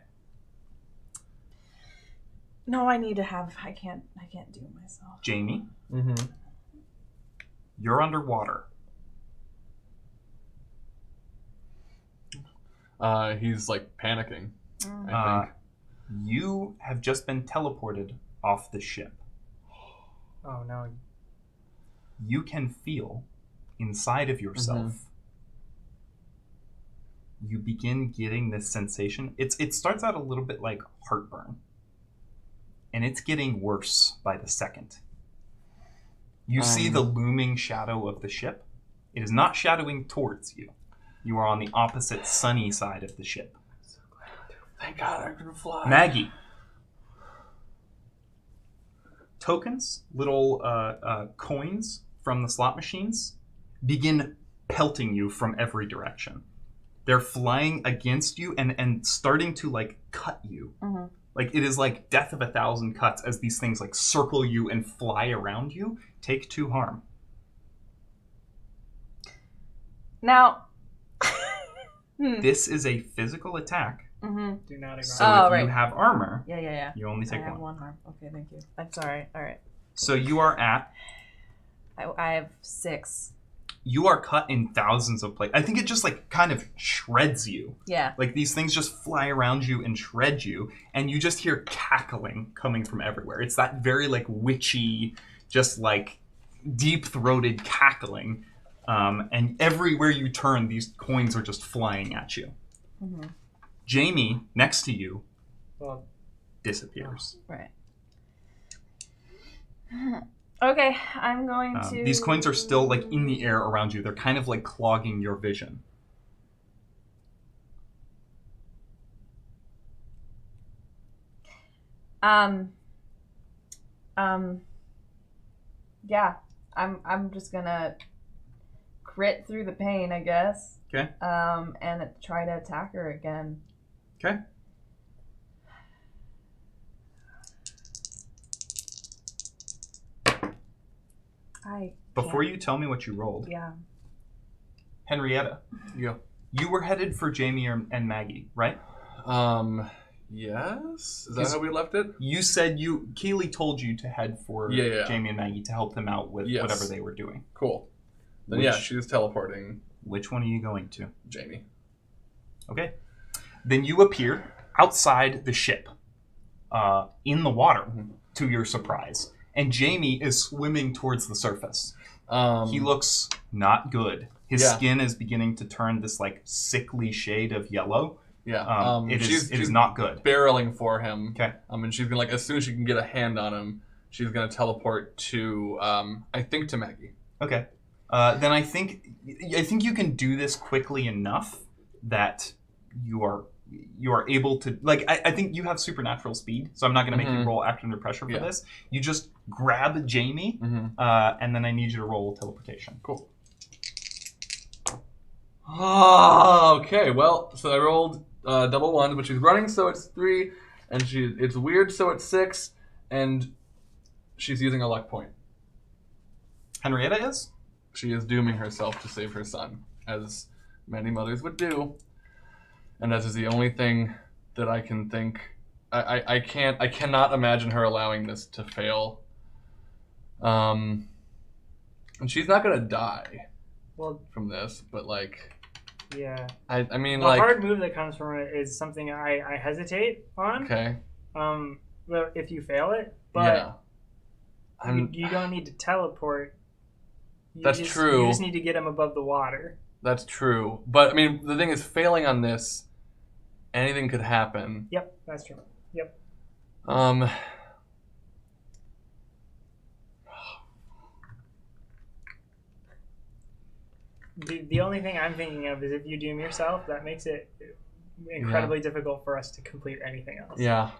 No, I need to have. I can't do it myself. Jamie, Mm-hmm. you're underwater. He's like panicking. I Uh, think. you have just been teleported off the ship. Oh no. You can feel inside of yourself. You begin getting this sensation. It starts out a little bit like heartburn. And it's getting worse by the second. You see the looming shadow of the ship. It is not shadowing towards you. You are on the opposite sunny side of the ship. Thank God I can fly. Maggie. Tokens, little coins from the slot machines, begin pelting you from every direction. They're flying against you and starting to like cut you. Mm-hmm. Like it is like death of 1,000 cuts as these things like circle you and fly around you. Take 2 harm. Now. This is a physical attack. Mm-hmm. Do not ignore. So Oh, if right. you have armor, Yeah. you only I take have 1. 1 harm. Okay, thank you. I'm sorry. All right. So you are at I have 6. you are cut in thousands of places. I think it just like kind of shreds you. Yeah. Like these things just fly around you and shred you, and you just hear cackling coming from everywhere. It's that very like witchy, just like deep-throated cackling. And everywhere you turn, these coins are just flying at you. Mm-hmm. Jamie, next to you, Well, disappears. Right. Okay, I'm going to. These coins are still like in the air around you. They're kind of like clogging your vision. Yeah, I'm just gonna crit through the pain, I guess. Okay. And try to attack her again. Okay. Before you tell me what you rolled, Yeah. Henrietta, Yeah. you were headed for Jamie and Maggie, right? Yes? Is that Is- how we left it? You said Keely told you to head for Yeah. Jamie and Maggie to help them out with Yes. whatever they were doing. Cool. Then Which- yeah, she was teleporting Which one are you going to? Jamie. Okay. Then you appear outside the ship, in the water, to your surprise. And Jamie is swimming towards the surface. He looks not good. His Yeah. skin is beginning to turn this like sickly shade of yellow. Yeah. It she's is not good. barreling for him. Okay. And she's gonna like as soon as she can get a hand on him, she's gonna teleport to I think to Maggie. Okay. Then I think you can do this quickly enough that you are able to like I think you have supernatural speed, so I'm not going to make you roll act under pressure for this. You just grab Jamie, and then I need you to roll teleportation. Cool. Oh, okay. Well, so I rolled double ones, but she's running, so it's 3, and it's weird, so it's 6, and she's using a luck point. Henrietta is? She is dooming herself to save her son, as many mothers would do. And that is the only thing that I can think. I cannot imagine her allowing this to fail. And she's not gonna die Well, from this, but like, yeah. I mean, The like, hard move that comes from it is something I hesitate on. okay, Well, if you fail it, but yeah, you don't need to teleport. That's true. You just need to get him above the water. that's true. But I mean, the thing is, failing on this, anything could happen. Yep, that's true. Yep. The only thing I'm thinking of is if you doom yourself, that makes it incredibly difficult for us to complete anything else. Yeah.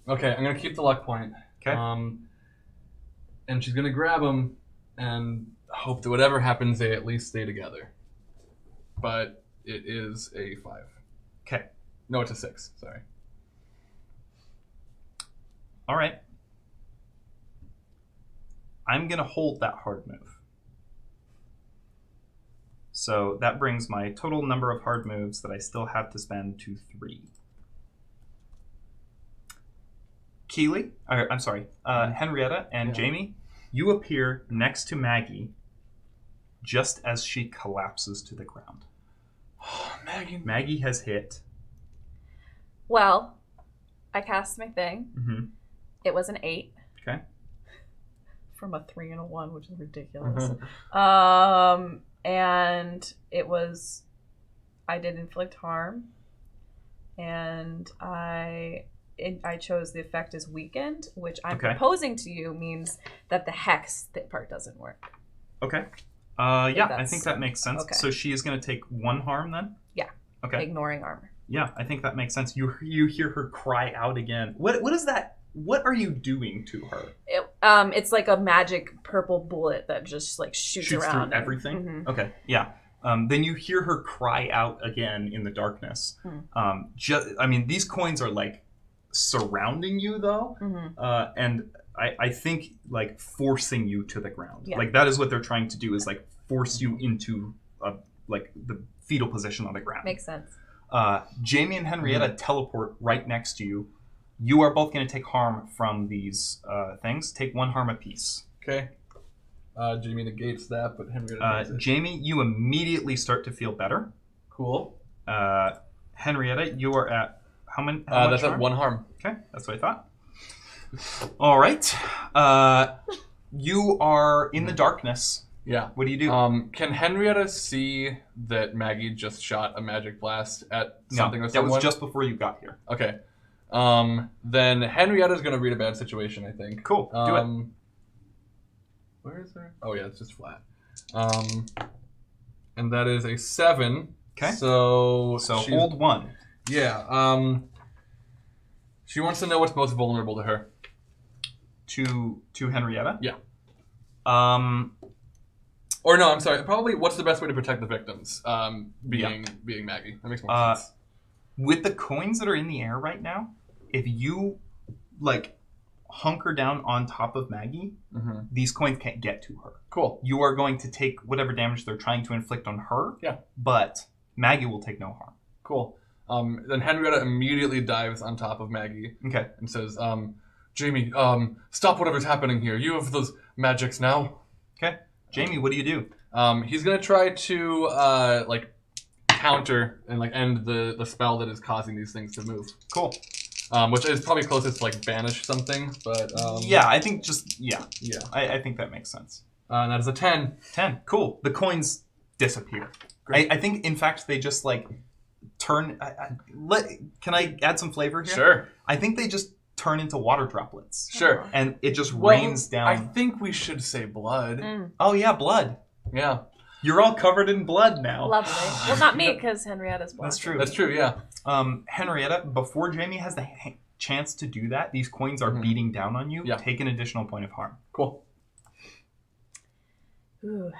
Okay, I'm gonna keep the luck point. Okay. And she's gonna grab him and hope that whatever happens, they at least stay together. But it is a 5. Okay. No, it's a 6. Sorry. All right. I'm going to hold that hard move. So that brings my total number of hard moves that I still have to spend to 3. Keely, Henrietta and Jamie, you appear next to Maggie just as she collapses to the ground. Maggie has hit. Well, I cast my thing. Mm-hmm. It was an 8. Okay. From a 3 and a 1, which is ridiculous. And it was, I did inflict harm, and I chose the effect as weakened, which I'm proposing to you means that the hex part doesn't work. Okay. I think that makes sense. Okay. So she is going to take 1 harm then? Yeah. Okay. Ignoring armor. Yeah, I think that makes sense. You hear her cry out again. What is that? What are you doing to her? It's like a magic purple bullet that just like shoots around through everything. Mm-hmm. Okay, yeah. Then you hear her cry out again in the darkness. These coins are like surrounding you though, and I think like forcing you to the ground. Yeah. Like that is what they're trying to do, is like force you into like the fetal position on the ground. Makes sense. Jamie and Henrietta teleport right next to you. You are both going to take harm from these things. Take 1 harm apiece. Okay. Jamie negates that, but Henrietta takes it. Jamie, you immediately start to feel better. Cool. Henrietta, you are at how many? That's at 1 harm. Okay, that's what I thought. All right. You are in the darkness. Yeah. What do you do? Can Henrietta see that Maggie just shot a magic blast at something or someone? That was just before you got here. Okay. Then Henrietta's gonna read a bad situation, I think. Cool. Do it. Where is there? Oh yeah, it's just flat. And that is a 7. Okay. So hold 1. Yeah. She wants to know what's most vulnerable to her. To Henrietta? Yeah. Or no, I'm sorry. Probably what's the best way to protect the victims? Being Maggie. That makes more sense. With the coins that are in the air right now, if you like hunker down on top of Maggie, these coins can't get to her. Cool. You are going to take whatever damage they're trying to inflict on her. Yeah. But Maggie will take no harm. Cool. Then Henrietta immediately dives on top of Maggie. Okay. And says, Jamie, stop whatever's happening here. You have those magics now. Okay. Jamie, what do you do? He's gonna try to counter and end the spell that is causing these things to move. Cool. Which is probably closest to banish something, but yeah, I think yeah. I think that makes sense. And that is a 10. 10. Cool. The coins disappear. I think in fact they just turn. Can I add some flavor here? Sure. I think they just turn into water droplets. Sure. And it just rains down. I think we should say blood. Oh yeah, blood. Yeah. You're all covered in blood now. Lovely. Well, not me, because Henrietta's blood. That's true. That's true, yeah. Henrietta, before Jamie has the chance to do that, these coins are beating down on you. Yeah. Take an additional point of harm. Cool. Ooh.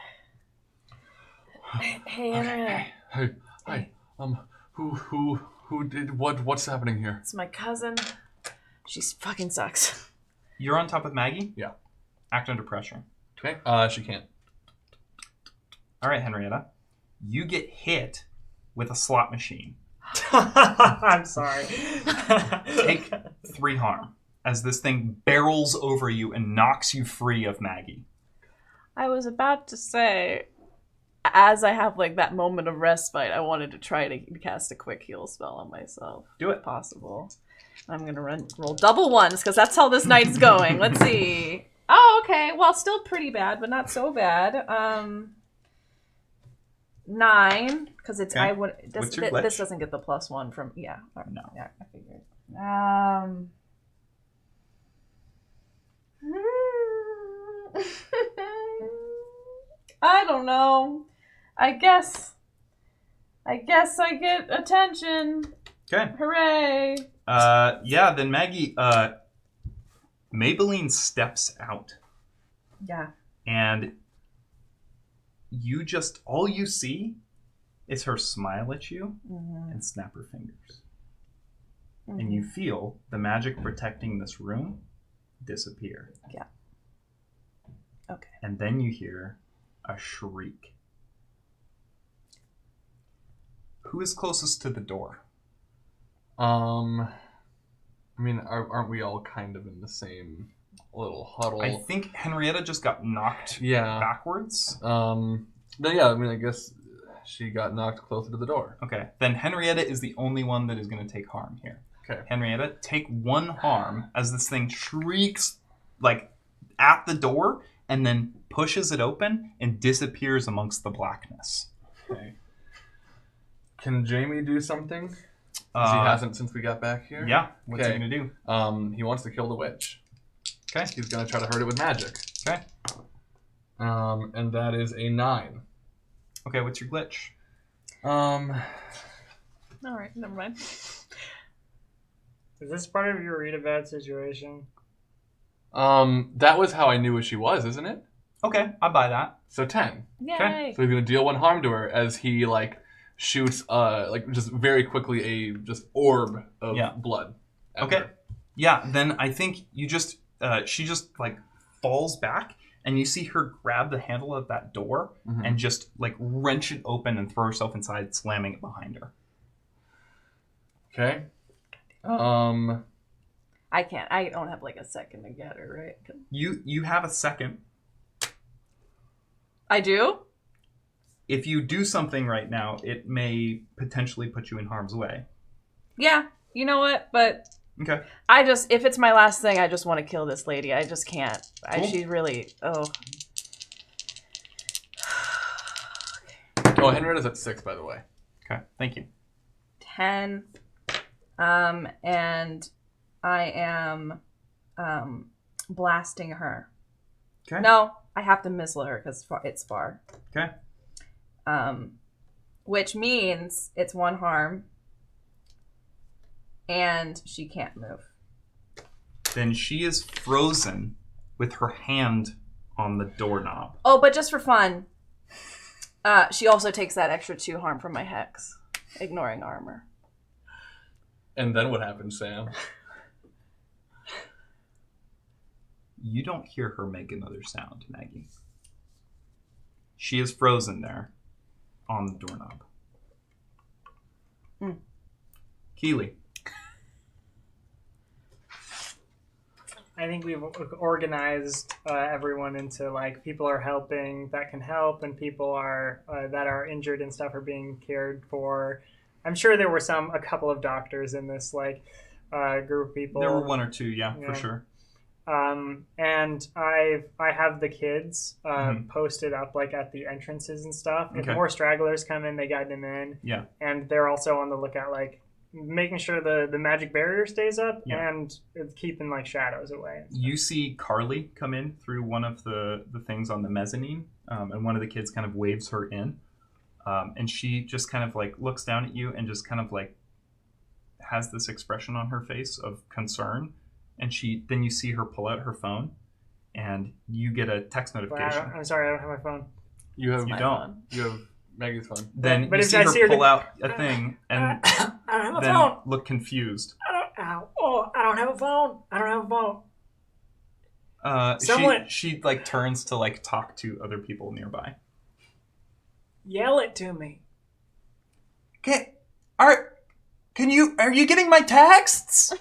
Hey, Henrietta. Hey. Hi. Who did what's happening here? It's my cousin. She fucking sucks. You're on top of Maggie? Yeah. Act under pressure. Okay. She can't. All right, Henrietta. You get hit with a slot machine. I'm sorry. Take 3 harm. as this thing barrels over you and knocks you free of Maggie. I was about to say, as I have like that moment of respite, I wanted to try to cast a quick heal spell on myself. Do it. If possible. I'm gonna roll double ones because that's how this night's going. Let's see. Oh, okay. Well, still pretty bad, but not so bad. 9 because it's Okay. This doesn't get the +1 from No. Yeah, I figured. I don't know. I guess I get attention. Okay. Hooray! Then Maggie, Maybelline steps out, Yeah. and all you see is her smile at you and snap her fingers. And you feel the magic protecting this room disappear. Yeah. Okay. And then you hear a shriek. Who is closest to the door? I mean, aren't we all kind of in the same little huddle? I think Henrietta just got knocked backwards. But yeah, I mean, I guess she got knocked closer to the door. Okay, then Henrietta is the only one that is going to take harm here. Okay. Henrietta, take 1 harm as this thing shrieks like at the door and then pushes it open and disappears amongst the blackness. Okay. Can Jamie do something? Because he hasn't since we got back here. Yeah. What's he going to do? He wants to kill the witch. Okay. He's going to try to hurt it with magic. Okay. And that is a 9. Okay, what's your glitch? All right, never mind. Is this part of your read a bad situation? That was how I knew what she was, isn't it? Okay, I buy that. So 10. Yay! Okay. So he's going to deal 1 harm to her as he shoots just very quickly a just orb of blood. Okay. Yeah, then I think you just she just falls back and you see her grab the handle of that door and just wrench it open and throw herself inside, slamming it behind her. Okay. I can't. I don't have a second to get her, right? You have a second. I do? If you do something right now, it may potentially put you in harm's way. Yeah. You know what? But Okay. if it's my last thing, I just want to kill this lady. I just can't. Cool. She really, Oh, Henrietta's at 6, by the way. Okay, thank you. 10. And I am blasting her. Okay. No, I have to missile her because it's far. Okay. Which means it's 1 harm. And she can't move. Then she is frozen with her hand on the doorknob. Oh, but just for fun, she also takes that extra 2 harm from my hex, ignoring armor. And then what happens, Sam? You don't hear her make another sound, Maggie. She is frozen there on the doorknob. Keely. I think we've organized everyone into people are helping that can help, and people are that are injured and stuff are being cared for. I'm sure there were a couple of doctors in this group of people. There were 1 or 2, yeah, for sure. And I have the kids posted up at the entrances and stuff. If more stragglers come in, they guide them in. Yeah. And they're also on the lookout making sure the magic barrier stays up and keeping shadows away. You see Carly come in through one of the things on the mezzanine, and one of the kids kind of waves her in, and she just kind of looks down at you and just kind of has this expression on her face of concern, and then you see her pull out her phone, and you get a text notification. I'm sorry, I don't have my phone. You don't. You have Maggie's phone. Then but you if see I her see her pull out a thing and I don't have a then phone. look confused. I don't have a phone. I don't have a phone. Someone she turns to talk to other people nearby. Yell it to me. Okay. Are you getting my texts?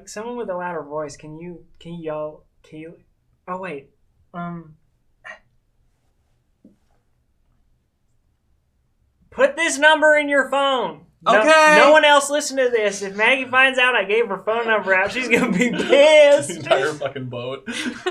Someone with a louder voice, can you yell Keely? Oh wait. Put this number in your phone. Okay. No one else listen to this. If Maggie finds out I gave her phone number out, she's gonna be pissed. The entire fucking boat.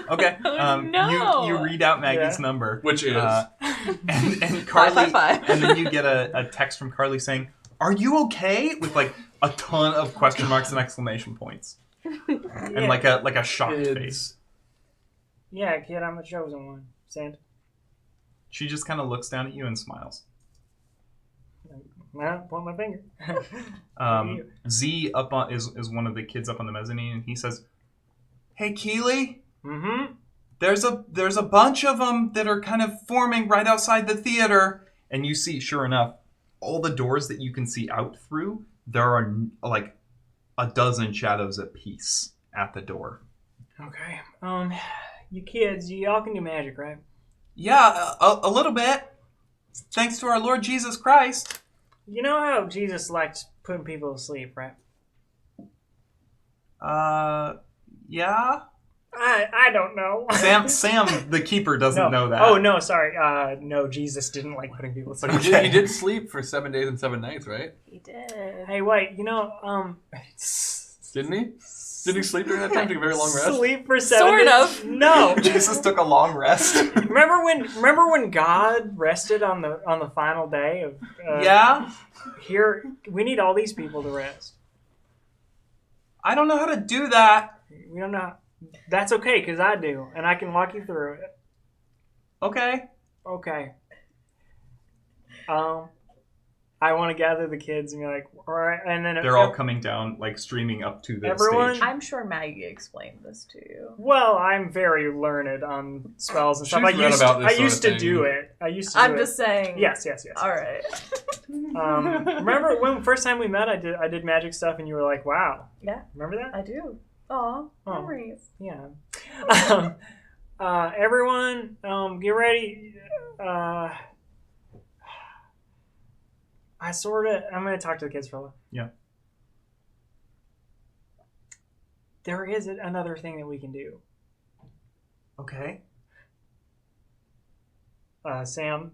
Okay. no. You read out Maggie's number, Which is and Carly, 555. and then you get a text from Carly saying, "Are you okay?" with like a ton of question marks and exclamation points, and like a shocked face. Yeah, kid, I'm the chosen one. Sand. She just kind of looks down at you and smiles. Well, point my finger. Z up on is one of the kids up on the mezzanine, and he says, "Hey, Keely, Mm-hmm. there's a bunch of them that are kind of forming right outside the theater." And you see, sure enough, all the doors that you can see out through, there are like a dozen shadows apiece at the door. Okay. You kids, y'all can do magic, right? Yeah, a little bit. Thanks to our Lord Jesus Christ. You know how Jesus liked putting people to sleep, right? Yeah. I don't know. Sam, the keeper, doesn't know that. Oh no, sorry. No, Jesus didn't like putting people to sleep. But he did sleep for 7 days and 7 nights, right? He did. Hey, wait. Didn't he? Did he sleep during that time? Take a very long rest? Sleep for 7 Sort days? of. No. Jesus took a long rest. Remember when God rested on the final day of? Yeah. Here, we need all these people to rest. I don't know how to do that. We don't know. That's okay, because I do, and I can walk you through it. Okay. Okay. I want to gather the kids and be like, all right, and then They're all coming down, like streaming up to the Everyone- stage. I'm sure Maggie explained this to you. Well, I'm very learned on spells and stuff. She's read about this I sort used of to do thing. it. I used to. Do I'm it. just saying. Yes. All right. Remember when first time we met? I did magic stuff, and you were like, "Wow." Yeah. Remember that? I do. Aw, Oh. memories. Yeah. Everyone, get ready. I'm going to talk to the kids for a little. Yeah. There is another thing that we can do. Okay. Sam,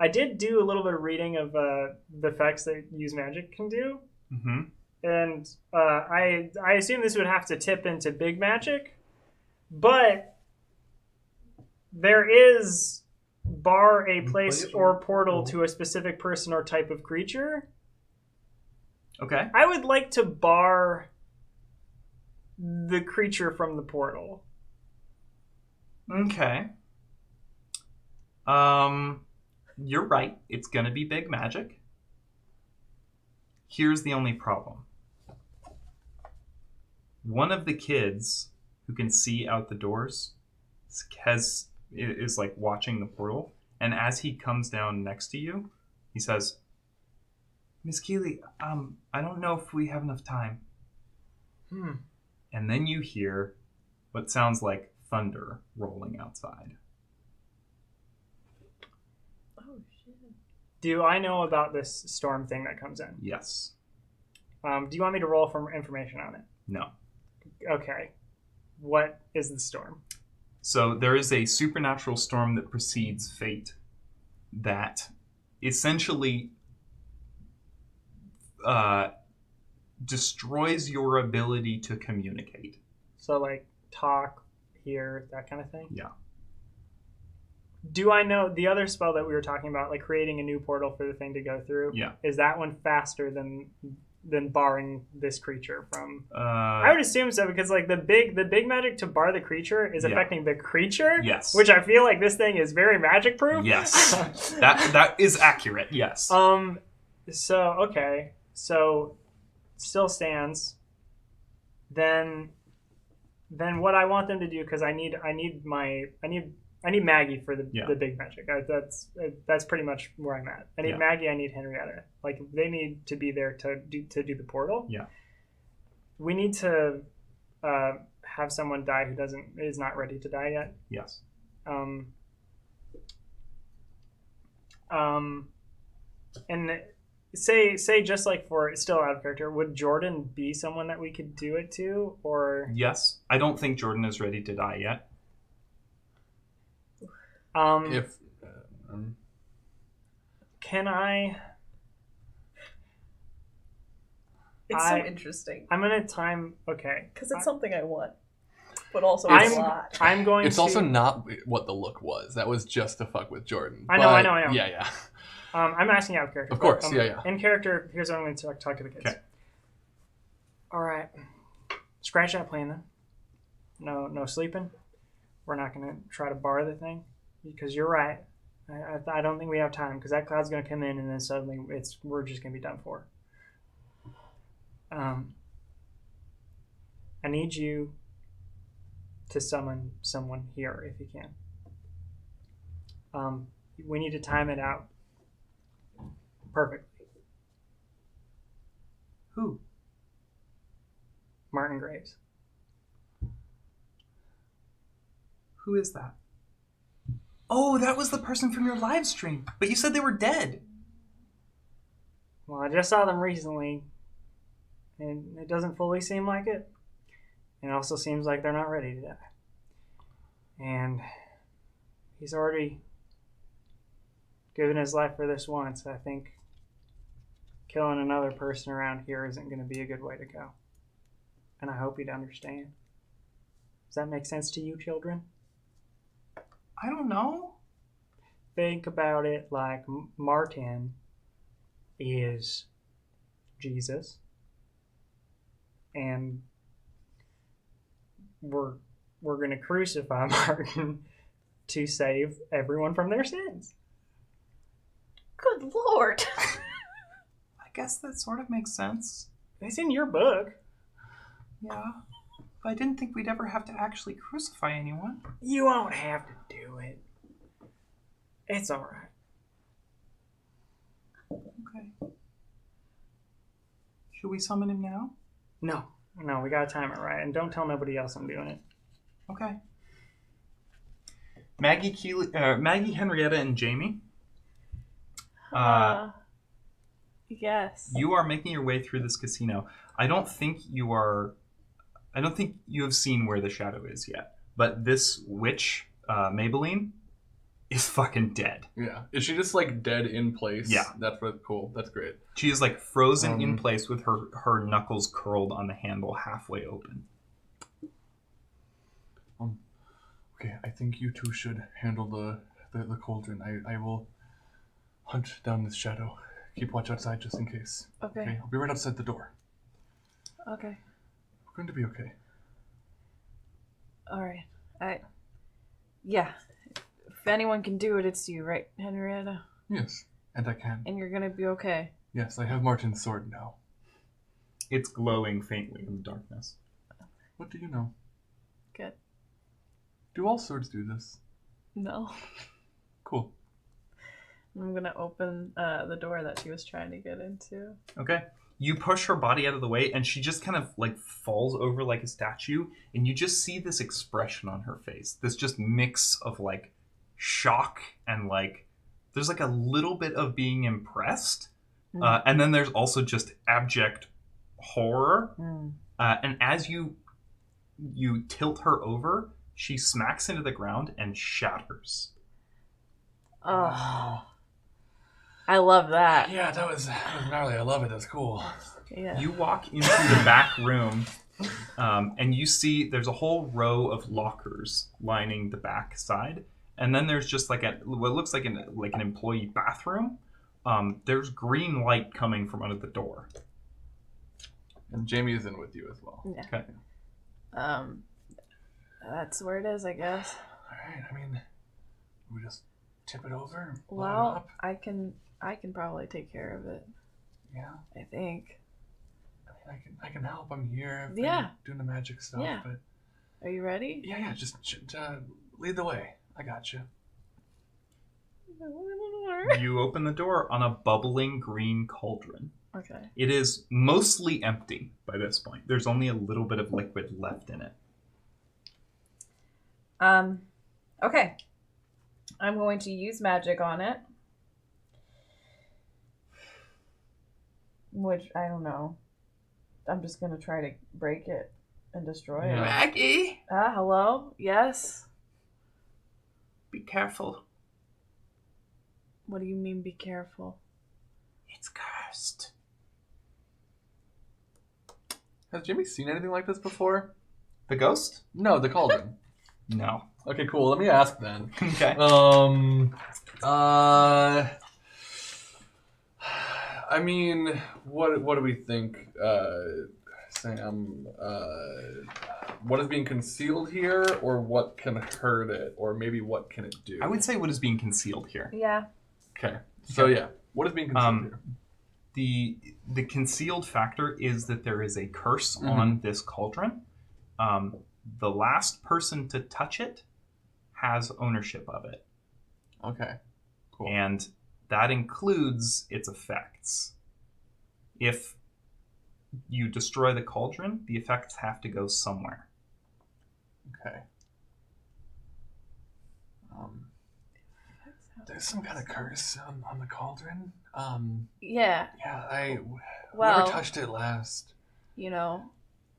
I did do a little bit of reading of the effects that use magic can do. Mm-hmm. And I assume this would have to tip into big magic, but there is bar a place or portal to a specific person or type of creature. Okay. I would like to bar the creature from the portal. Okay. You're right. It's gonna be big magic. Here's the only problem. One of the kids who can see out the doors is like watching the portal, and as he comes down next to you, he says, "Miss Keely, I don't know if we have enough time." And then you hear what sounds like thunder rolling outside. Oh, shit. Do I know about this storm thing that comes in? Yes. Do you want me to roll for information on it? No. Okay. What is the storm? So there is a supernatural storm that precedes fate that essentially destroys your ability to communicate. So, like, talk, hear, that kind of thing? Yeah. Do I know the other spell that we were talking about, like creating a new portal for the thing to go through? Yeah. Is that one faster than barring this creature from? I would assume so, because like the big magic to bar the creature is affecting the creature. Yes. Which I feel like this thing is very magic proof. Yes. that is accurate. Yes. So okay. So still stands. Then what I want them to do, because I need Maggie for the big magic. That's pretty much where I'm at. I need Maggie. I need Henrietta. Like they need to be there to do the portal. Yeah. We need to have someone die who is not ready to die yet. Yes. And say just like for still out of character, would Jordan be someone that we could do it to, or Yes. I don't think Jordan is ready to die yet. If can I? It's so interesting I'm gonna time. Okay, because it's something I want, but also I'm- a lot. I'm going. it's to, also not what the look was. That was just to fuck with Jordan. I know. Yeah. I'm asking out of character. Of course, but, yeah. In character, here's what I'm going to talk to the kids. Okay. All right, scratch that plan then. No sleeping. We're not going to try to bar the thing because you're right. I don't think we have time because that cloud's going to come in and then suddenly we're just going to be done for. I need you to summon someone here if you can. We need to time it out perfectly. Who? Martin Graves. Who is that? Oh, that was the person from your live stream. But you said they were dead. Well, I just saw them recently, and it doesn't fully seem like it. And it also seems like they're not ready to die. And he's already given his life for this once. I think killing another person around here isn't going to be a good way to go. And I hope you'd understand. Does that make sense to you, children? I don't know. Think about it like Martin is Jesus. And we're going to crucify Martin to save everyone from their sins. Good Lord. I guess that sort of makes sense. It's in your book. Yeah. But I didn't think we'd ever have to actually crucify anyone. You won't have to do it. It's all right. Okay. Should we summon him now? No, we gotta time it right, and don't tell nobody else I'm doing it. Okay. Maggie, Keely, Maggie, Henrietta, and Jamie. Yes. You are making your way through this casino. I don't think you have seen where the shadow is yet. But this witch, Maybelline, is fucking dead. Yeah. Is she just like dead in place? Yeah. That's cool. That's great. She is like frozen in place with her knuckles curled on the handle halfway open. Okay, I think you two should handle the cauldron. I will hunt down this shadow. Keep watch outside just in case. Okay. I'll be right outside the door. Okay. We're going to be okay. All right. Yeah. If anyone can do it, it's you, right, Henrietta? Yes, and I can. And you're gonna be okay. Yes, I have Martin's sword now. It's glowing faintly in the darkness. What do you know? Good. Do all swords do this? No. Cool. I'm gonna open the door that she was trying to get into. Okay. You push her body out of the way, and she just kind of like falls over like a statue, and you just see this expression on her face. This just mix of like shock and like there's like a little bit of being impressed, and then there's also just abject horror. And as you tilt her over, she smacks into the ground and shatters. Oh. I love that. Yeah, that was gnarly. I love it. That's cool. Yeah. You walk into the back room, and you see there's a whole row of lockers lining the back side, and then there's just like what looks like an employee bathroom. There's green light coming from under the door. And Jamie is in with you as well. Yeah. Okay. That's where it is, I guess. All right. I mean, we just tip it over. And blow it Well, up. I can probably take care of it. Yeah. I think. I mean, I can help. I'm here. Yeah. Doing the magic stuff. Yeah. But Are you ready? yeah. Just lead the way. I got you. You open the door on a bubbling green cauldron. Okay. It is mostly empty by this point. There's only a little bit of liquid left in it. Okay. I'm going to use magic on it. Which, I don't know. I'm just going to try to break it and destroy it. Maggie! Hello? Yes? Be careful. What do you mean, be careful? It's cursed. Has Jimmy seen anything like this before? The ghost? No, the cauldron. No. Okay, cool. Let me ask then. Okay. I mean, what do we think, Sam? What is being concealed here, or what can hurt it, or maybe what can it do? I would say what is being concealed here. Yeah. Okay. So yeah, what is being concealed here? The concealed factor is that there is a curse on this cauldron. The last person to touch it has ownership of it. Okay. Cool. And that includes its effects. If you destroy the cauldron, the effects have to go somewhere. Okay. There's some kind of curse on the cauldron. Yeah. Yeah, Well, whoever touched it last. You know,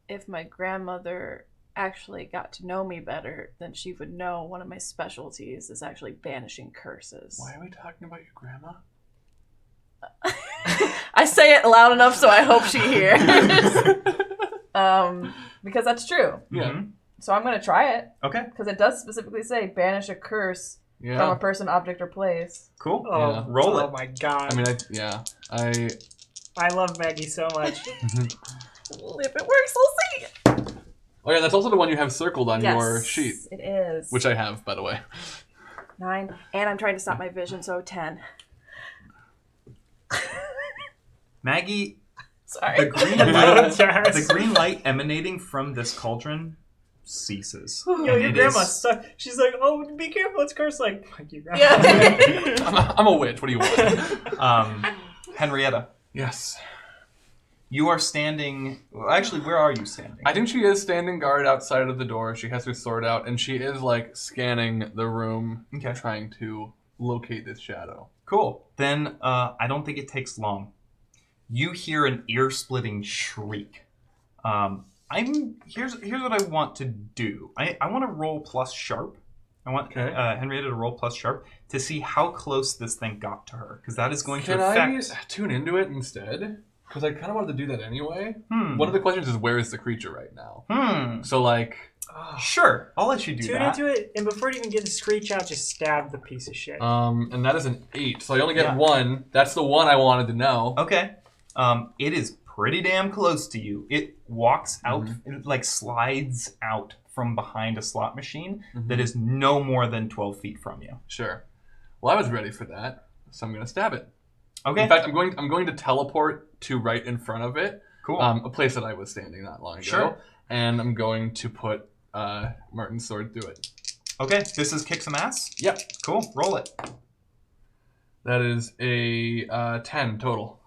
if my grandmother actually got to know me better, then she would know one of my specialties is actually banishing curses. Why are we talking about your grandma? I say it loud enough so I hope she hears. Because that's true. Yeah. So I'm going to try it. Okay. Because it does specifically say banish a curse from a person, object, or place. Cool. Yeah. Roll it. Oh my god. I mean, I love Maggie so much. Well, if it works, we'll see. Oh yeah, that's also the one you have circled on your sheet. It is. Which I have, by the way. 9. And I'm trying to stop my vision, so 10. Maggie, Sorry. the green light emanating from this cauldron ceases. Yo, And your it grandma's is- stuck. She's like, oh, be careful, it's cursed. Like, fuck you, grandma. Yeah. I'm a witch. What do you want? Henrietta, Yes. you are standing. Well, actually, where are you standing? I think she is standing guard outside of the door. She has her sword out, and she is like scanning the room, Okay. trying to locate this shadow. Cool. Then I don't think it takes long. You hear an ear-splitting shriek. Here's what I want to do. I want to roll plus sharp. I want Henrietta to roll plus sharp to see how close this thing got to her, because that is going to affect. I tune into it instead? Because I kind of wanted to do that anyway. One of the questions is, where is the creature right now? So like, Sure, I'll let you do Tune that. into it, and before it even gets to screech out, just stab the piece of shit. and that is an 8, so I only get 1. That's the one I wanted to know. Okay. It is pretty damn close to you. It walks out, it like slides out from behind a slot machine that is no more than 12 feet from you. Sure. Well, I was ready for that, so I'm gonna stab it. Okay. In fact, I'm going to teleport to right in front of it. Cool. A place that I was standing not long ago. Sure. And I'm going to put Martin's sword through it. Okay, this is kick some ass? Yep. Cool, roll it. That is a 10 total.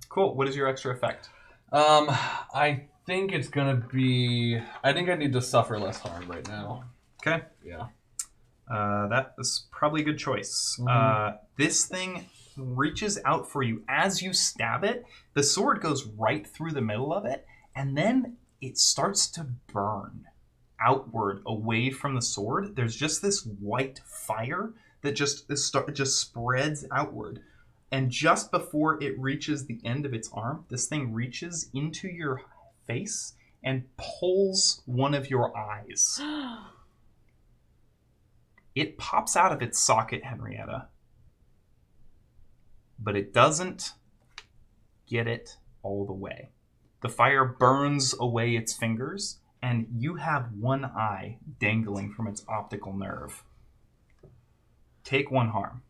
Cool, what is your extra effect? I think it's gonna be. I think I need to suffer less harm right now. Okay. Yeah. That is probably a good choice. This thing reaches out for you. As you stab it, the sword goes right through the middle of it, and then it starts to burn outward away from the sword. There's just this white fire that just spreads outward. And just before it reaches the end of its arm, this thing reaches into your face and pulls one of your eyes. It pops out of its socket, Henrietta. But it doesn't get it all the way. The fire burns away its fingers, and you have one eye dangling from its optical nerve. Take 1 harm.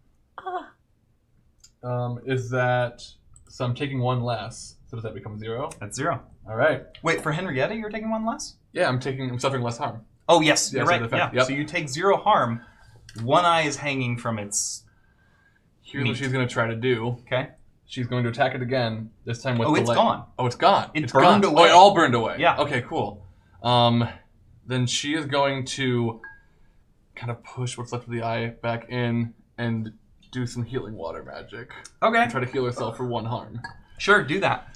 Is that... So I'm taking 1 less. So does that become 0? That's 0. All right. Wait, for Henrietta, you're taking 1 less? Yeah, I'm suffering less harm. Oh, yes, you're Yes, right. the effect. Yeah. Yep. So you take 0 harm. 1 eye is hanging from its... Here's Neat. what she's going to try to do. Okay. She's going to attack it again, this time with Oh, the it's light. gone. Oh, it's gone. It It's burned gone. away. Oh, it all burned away. Yeah. Okay, cool. Then she is going to kind of push what's left of the eye back in and do some healing water magic. Okay. And try to heal herself for 1 harm. Sure, do that.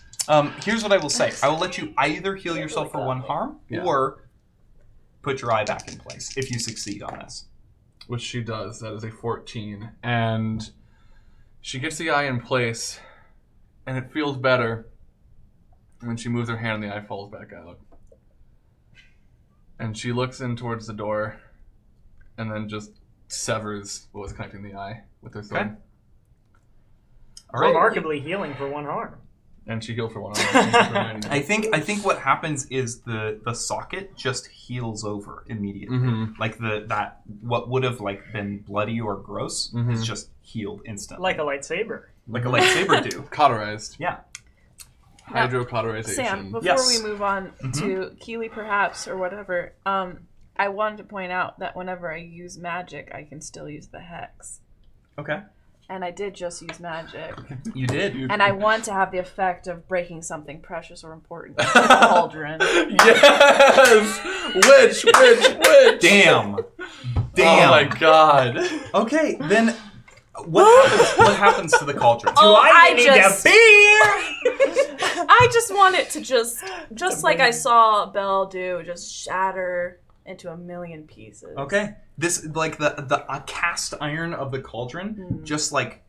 Here's what I will say. I will let you either heal yourself for 1 harm or put your eye back in place if you succeed on this. Which she does. That is a 14. And she gets the eye in place, and it feels better. When she moves her hand, the eye falls back out. And she looks in towards the door, and then just severs what was connecting the eye with her sword. Okay. All right. Remarkably healing for 1 harm. And she healed for 1 harm. I think what happens is the socket just heals over immediately. Mm-hmm. Like that what would have like been bloody or gross is just healed instantly. Like a lightsaber. Like a lightsaber do. Cauterized. Yeah. Hydrocauterization. Sam, before Yes. we move on to Keely, perhaps, or whatever, I wanted to point out that whenever I use magic, I can still use the hex. Okay. And I did just use magic. You did. And I want to have the effect of breaking something precious or important. Like the cauldron. Yes! Witch! Damn. Oh my god. Okay, then what happens to the cauldron? I need just- a beer? I just want it to just like I saw Belle do, just shatter into a million pieces. Okay. This like the cast iron of the cauldron just like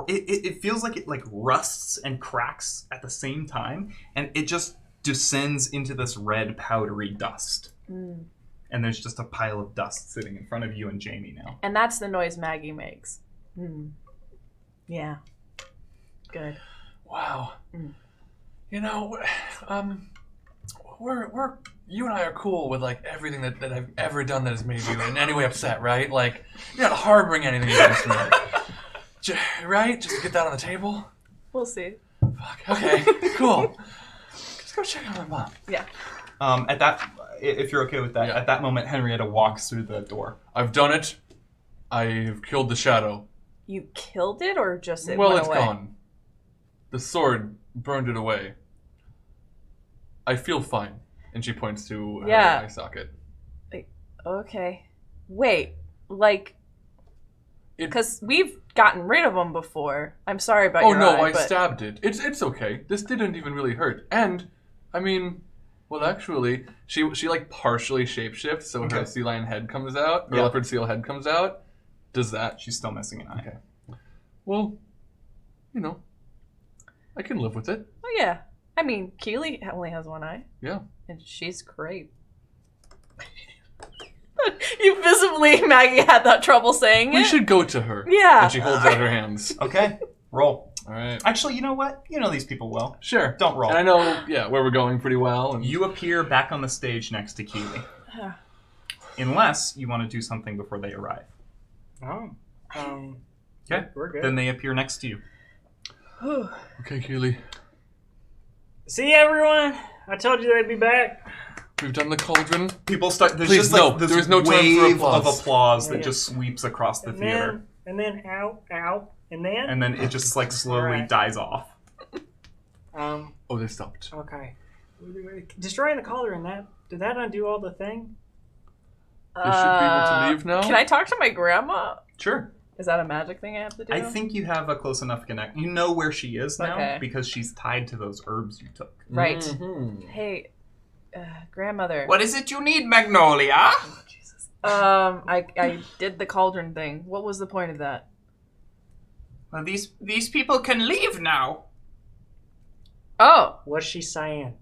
it feels like it like rusts and cracks at the same time, and it just descends into this red powdery dust. And there's just a pile of dust sitting in front of you and Jamie now. And that's the noise Maggie makes. Yeah. Good. Wow. You know, we're you and I are cool with like everything that I've ever done that has made you in any way upset, right? Like you're not harboring anything against me, right? Just to get that on the table. We'll see. Fuck. Okay. Cool. Just go check on my mom. Yeah. At that, if you're okay with that, Yeah. at that moment, Henrietta walks through the door. I've done it. I've killed the shadow. You killed it or just it Well, went it's away? gone. The sword burned it away. I feel fine. And she points to her eye socket. Okay. Wait, like, because we've gotten rid of them before. I'm sorry about your eye, I but... stabbed it. It's okay. This didn't even really hurt. And, I mean, well, actually, she like partially shapeshifts, so her sea lion head comes out, her leopard seal head comes out. Does that? She's still missing an eye. Okay. Well, you know, I can live with it. Oh, yeah. I mean, Keely only has 1 eye. Yeah. And she's great. You visibly, Maggie had that trouble saying it. We should go to her. Yeah. And she holds out her hands. Okay, roll. All right. Actually, you know what? You know these people well. Sure. Don't roll. And I know, where we're going pretty well. And... You appear back on the stage next to Keely. Unless you want to do something before they arrive. Oh. Okay. We're good. Then they appear next to you. Okay, Keely. See everyone? I told you they'd be back. We've done the cauldron. People start. There's Please, just like no. this There is no time for wave applause. of applause that Yeah. just sweeps across the And theater, then ow, and then? and then it just like slowly Alright. dies off. Oh, they stopped. Okay. Destroying the cauldron, did that undo all the thing? They should be able to leave now. Can I talk to my grandma? Sure. Is that a magic thing I have to do? I think you have a close enough connect. You know where she is now Okay. because she's tied to those herbs you took. Right. Mhm. Hey, grandmother. What is it you need, Magnolia? Jesus. I did the cauldron thing. What was the point of that? Well, these people can leave now. Oh, What's she saying?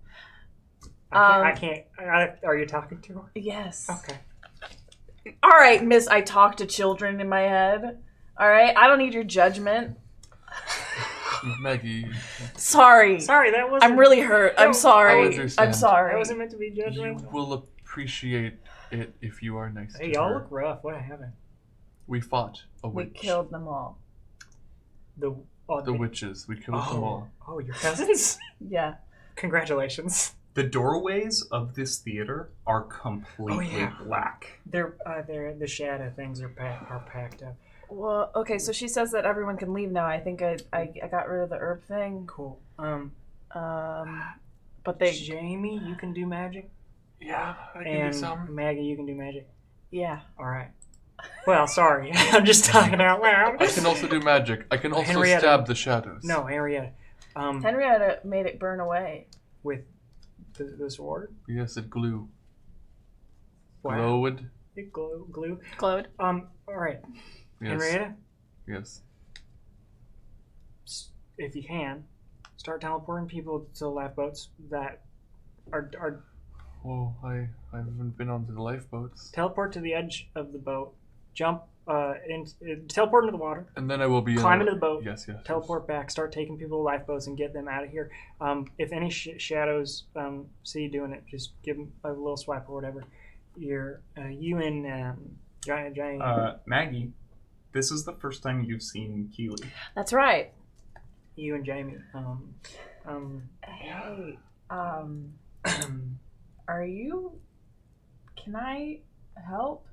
Um, I can't. Are you talking to her? yes. Okay. All right, miss, I talk to children in my head. All right? I don't need your judgment. Maggie, Sorry. Sorry, that wasn't. I'm really hurt. I'm I sorry. understand. I'm sorry. That wasn't meant to be you judgmental. will appreciate it if you are nice Hey, to y'all her. look rough. What happened? We fought a We witch. killed them all. The witches. We killed them all. Oh, your cousins? Yeah. Congratulations. The doorways of this theater are completely black. They're the shadow things are packed up. Well, okay, so she says that everyone can leave now. I think I got rid of the herb thing. Cool. But they... Jamie, you can do magic, Yeah, I can and do some. Maggie, you can do magic. Yeah. All right. Well, sorry, I'm just talking out loud. I can also do magic. I can also Henrietta. stab the shadows. No, Henrietta. Henrietta made it burn away. With the sword? Yes, it glue. Wow. Glowed. It glue. Glowed. All right. Yes. Henrietta, Yes. if you can, start teleporting people to the lifeboats that are Oh, I haven't been onto the lifeboats. teleport to the edge of the boat, jump, teleport into the water, And then I will be climb into the boat, Yes. teleport back, start taking people to lifeboats and get them out of here. If any shadows see you doing it, just give them a little swipe or whatever. You and Giant, Maggie, this is the first time you've seen Keely. That's right. you and Jamie. Hey, are you? Can I help?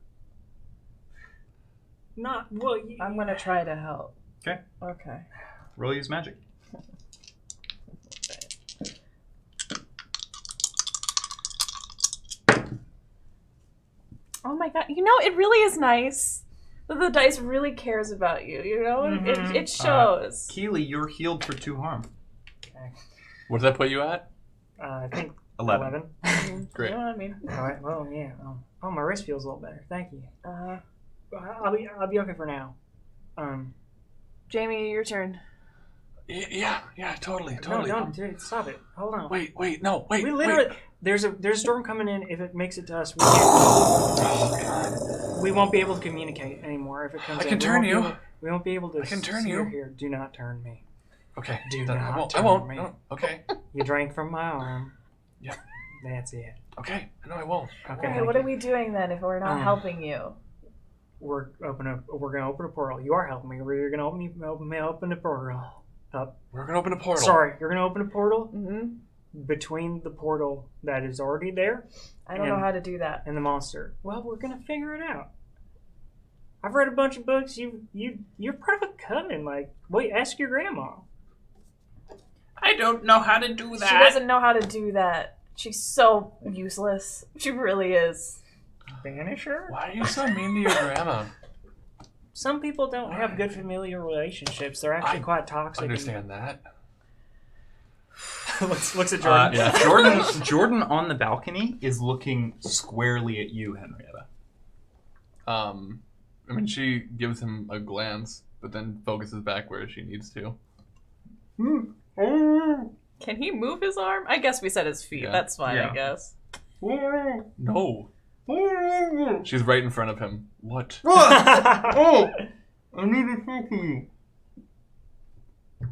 Not well. I'm gonna try to help. Okay. Okay. Roll use magic. Oh my god. You know, it really is nice that the dice really cares about you. You know, it shows. Keely, you're healed for 2 harm. What does that put you at? I think 11. Great. You know what I mean? All right. Well, yeah. Oh, my wrist feels a little better. Thank you. I'll be okay for now. Jamie, your turn. Yeah, totally. No, don't dude, stop it. Hold on. Wait. We We literally there's a storm coming in. If it makes it to us, we won't be able to communicate anymore. If it comes, I can turn you. We won't be able to. I can turn see you. Here. Do not turn me. Okay. Do then not I won't. turn me. No, okay. You drank from my arm. Yeah. That's it. Okay. No, I won't. Okay. Okay, what are we doing then if we're not helping you? We're gonna open a portal. You are helping me. You're gonna open a portal. Up. We're gonna open a portal. Sorry, you're gonna open a portal Mm-hmm. between the portal that is already there I don't know how to do that. and the monster. Well, we're gonna figure it out. I've read a bunch of books. You're part of a coven. Like, wait, ask your grandma. I don't know how to do that. She doesn't know how to do that. She's so useless. She really is. Banish her? Why are you so mean to your grandma? Some people don't have good familial relationships. They're actually quite toxic. Understand that. looks at Jordan. Yeah, Jordan on the balcony is looking squarely at you, Henrietta. I mean, she gives him a glance, but then focuses back where she needs to. Can he move his arm? I guess we said his feet. Yeah. That's fine, Yeah. I guess. No. She's right in front of him. What? Oh, I need to talk to you.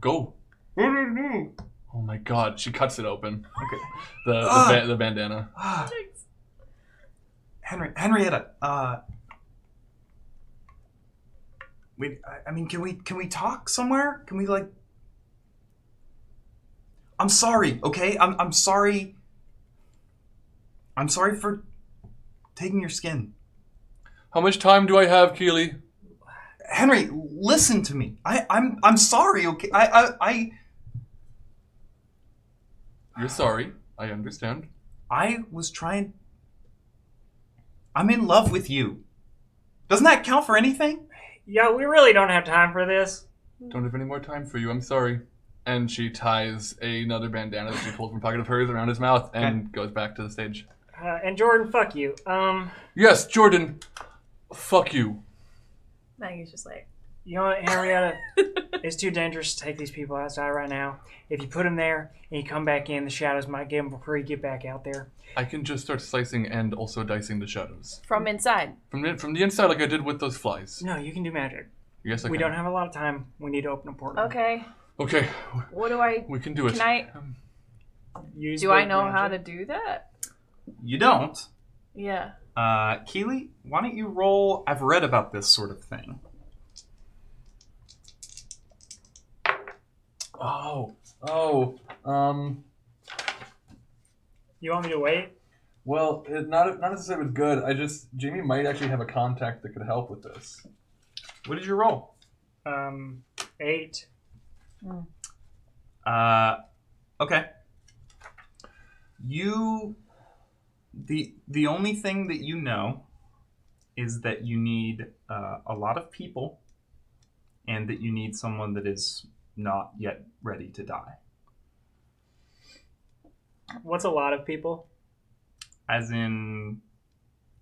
Go. What do you do? Oh my god, she cuts it open. Okay. The bandana. Henrietta, wait, I mean, can we talk somewhere? Can we, like... I'm sorry, okay? I'm sorry. I'm sorry for taking your skin. How much time do I have, Keely? Henry, listen to me. I'm sorry, okay? You're sorry. I understand. I'm in love with you. Doesn't that count for anything? Yeah, we really don't have time for this. Don't have any more time for you. I'm sorry. And she ties another bandana that she pulled from a pocket of hers around his mouth and goes back to the stage. And Jordan, fuck you. Yes, Jordan. Fuck you. Maggie's just like, You know what, Henrietta? It's too dangerous to take these people outside right now. If you put them there and you come back in, the shadows might get them before you get back out there. I can just start slicing and also dicing the shadows. From inside. From the inside like I did with those flies. No, you can do magic. Yes, I We can. don't have a lot of time. We need to open a portal. Okay. Okay, What do I... we can do it. Can I... Use do I the know magic. how to do that? You don't. Yeah. Keely, why don't you roll... I've read about this sort of thing. You want me to wait? Well, not necessarily was good. Jamie might actually have a contact that could help with this. What did you roll? 8. Okay. The only thing that you know is that you need a lot of people and that you need someone that is not yet ready to die. What's a lot of people? As in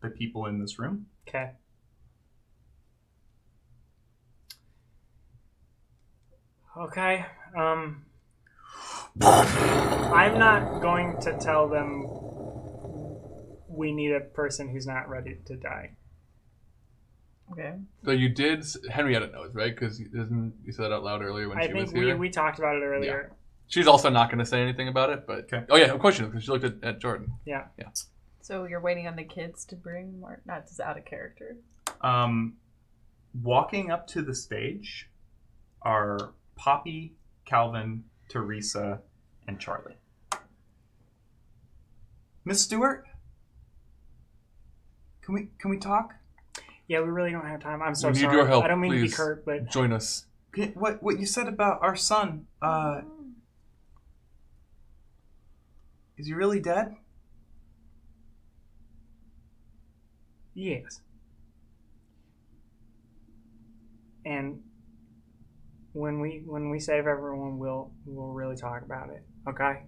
the people in this room. Okay. Okay. I'm not going to tell them we need a person who's not ready to die. Okay. So you did. Henrietta knows, right? Because you said that out loud earlier when she was here. I think we talked about it earlier. Yeah. She's also not going to say anything about it, but okay. Oh yeah, of course she knows because she looked at Jordan. Yeah. Yeah. So you're waiting on the kids to bring Martin. Not just out of character. Walking up to the stage are Poppy, Calvin, Teresa, and Charlie. Miss Stewart, can we talk? Yeah, we really don't have time. I'm so we need sorry. your help. I don't mean Please to be curt, but join us. What you said about our son? Is he really dead? yes. And when we save everyone, we'll really talk about it. Okay?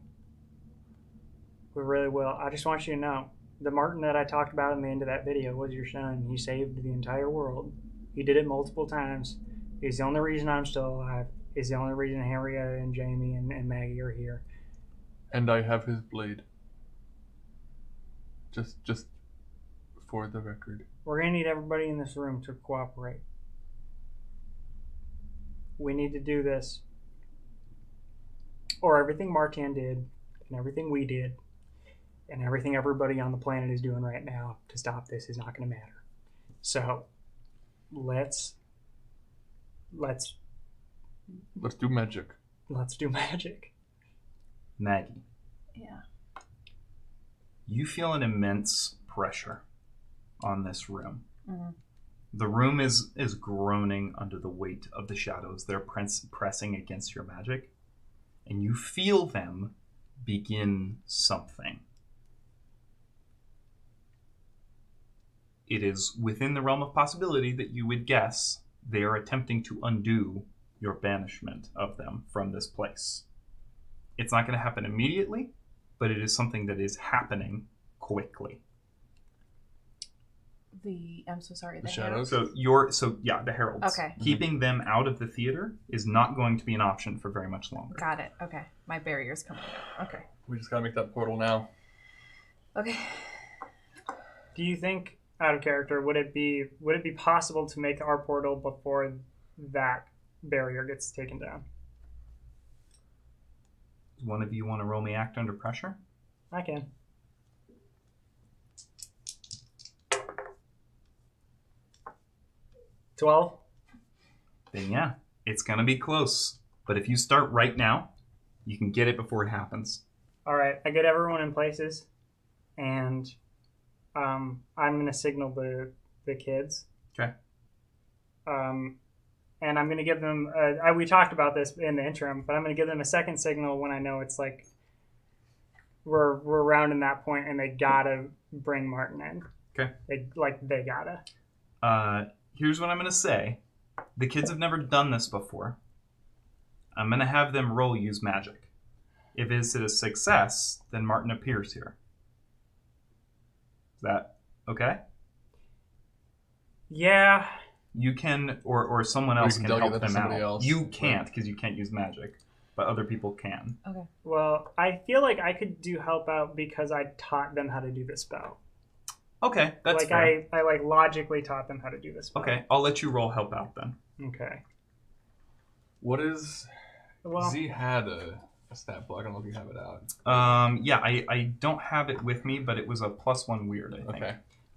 We really will. I just want you to know, the Martin that I talked about in the end of that video was your son. He saved the entire world. He did it multiple times. He's the only reason I'm still alive. He's the only reason Henrietta and Jamie and Maggie are here. And I have his blade. Just for the record. We're going to need everybody in this room to cooperate. We need to do this, or everything Martin did, and everything we did, and everything everybody on the planet is doing right now to stop this is not going to matter. So, let's do magic. Let's do magic. Maggie. Yeah. You feel an immense pressure on this room. Mm-hmm. The room is groaning under the weight of the shadows. They're pressing against your magic. And you feel them begin something. It is within the realm of possibility that you would guess they are attempting to undo your banishment of them from this place. It's not going to happen immediately, but it is something that is happening quickly. I'm so sorry. The shadows? The heralds. Okay. Keeping them out of the theater is not going to be an option for very much longer. Got it. Okay. My barrier's coming up. Okay. We just gotta make that portal now. Okay. Do you think, out of character, would it be possible to make our portal before that barrier gets taken down? Does one of you want to roll me act under pressure? I can. $12? Then yeah, it's going to be close. But if you start right now, you can get it before it happens. All right, I get everyone in places, and I'm going to signal the kids. Okay. And I'm going to give them, we talked about this in the interim, but I'm going to give them a second signal when I know it's like we're rounding that point and they gotta bring Martin in. Okay. They gotta. Here's what I'm going to say. The kids have never done this before. I'm going to have them roll use magic. If it's a success, then Martin appears here. Is that okay? Yeah. You can, or someone else can help them out. Else. You can't, because you can't use magic, but other people can. Okay. Well, I feel like I could do help out because I taught them how to do the spell. Okay, that's like fair. I like logically taught them how to do this spell. Okay, I'll let you roll help out then. Okay. What is... Well, Z had a stat block. I don't know if you have it out. Yeah, I don't have it with me, but it was a +1 weird, I think. Okay.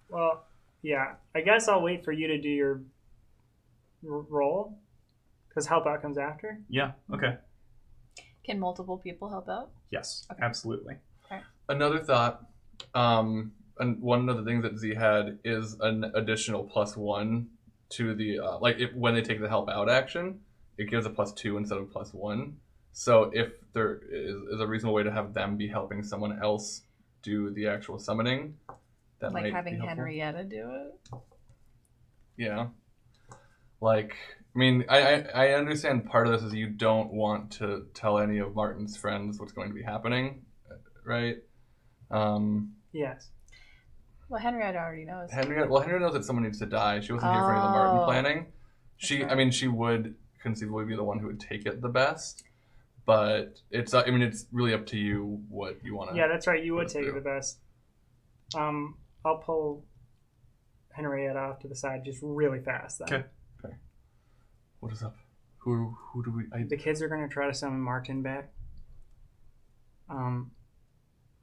well, yeah. I guess I'll wait for you to do your roll, because help out comes after. Yeah, okay. Can multiple people help out? Yes, Okay. absolutely. Another thought, and one of the things that Z had is an additional +1 to the, when they take the help out action, it gives a +2 instead of +1. So if there is a reasonable way to have them be helping someone else do the actual summoning, that Like might having be helpful. Henrietta do it? Yeah. Like, I mean, I understand part of this is you don't want to tell any of Martin's friends what's going to be happening. right? Yes. Well, Henrietta already knows. Henrietta knows that someone needs to die. She wasn't here for any of the Martin planning. Right. I mean, she would conceivably be the one who would take it the best, but it's really up to you what you want to. Yeah, that's right. You would take it the best. I'll pull Henrietta off to the side just really fast. Then. Okay. What is up? Who do we? The kids are going to try to summon Martin back.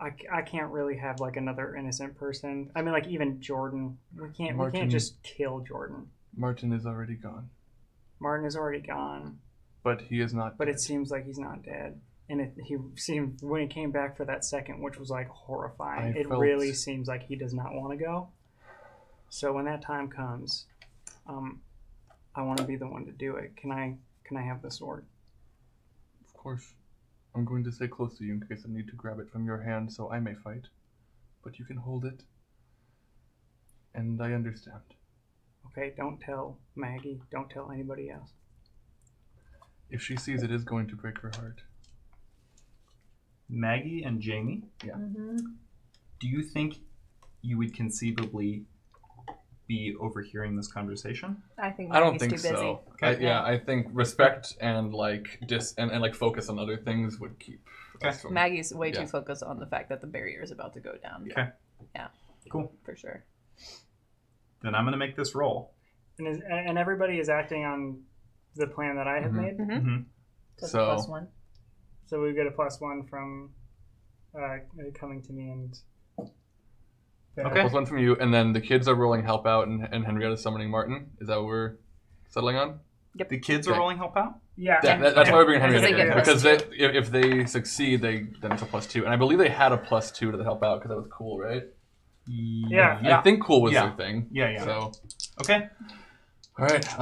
I can't really have like another innocent person. I mean, like even Jordan. We can't just kill Jordan. Martin is already gone. Martin is already gone. But he is not. But dead. it seems like he's not dead. And he seemed, when he came back for that second, which was like horrifying, really seems like he does not want to go. So when that time comes, I want to be the one to do it. Can I have the sword? Of course. I'm going to stay close to you in case I need to grab it from your hand so I may fight. But you can hold it. And I understand. Okay, don't tell Maggie. Don't tell anybody else. If she sees it is going to break her heart. Maggie and Jamie? Yeah. Mm-hmm. Do you think you would conceivably be overhearing this conversation? I think I don't Maggie's think too busy. so. Okay. I think respect and like and like focus on other things would keep. Okay. us from- Maggie's way too focused on the fact that the barrier is about to go down. Okay. Yeah. Cool. For sure. Then I'm going to make this roll. And everybody is acting on the plan that I have made. Mm-hmm. Mm-hmm. So- +1. So we get a +1 from coming to me and. Okay. +1 from you, and then the kids are rolling help out, and Henrietta's summoning Martin. Is that what we're settling on? The kids are rolling help out? Yeah. That's why we're bringing Because they Henrietta in, get because if they succeed, then it's a +2, and I believe they had a +2 to the help out because that was cool, right? Yeah. I think cool was Yeah. their thing. Yeah. So, Okay. all right.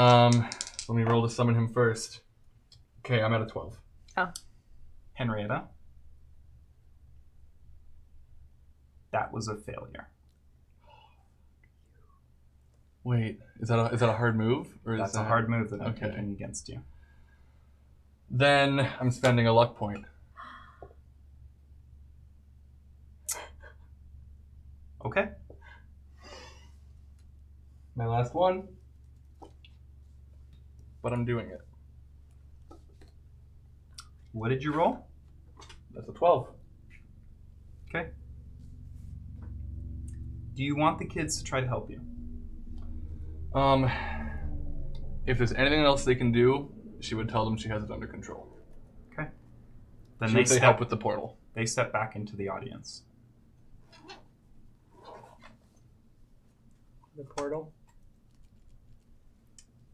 Let me roll to summon him first. Okay, I'm at a 12. Henrietta. That was a failure. Wait, is that a hard move, or is That's that a hard move that I'm Okay. taking against you. Then I'm spending a luck point. Okay. My last one. But I'm doing it. What did you roll? That's a 12. Okay. Do you want the kids to try to help you? If there's anything else they can do, she would tell them she has it under control. Okay. Then She would say help with the portal. They step back into the audience. The portal.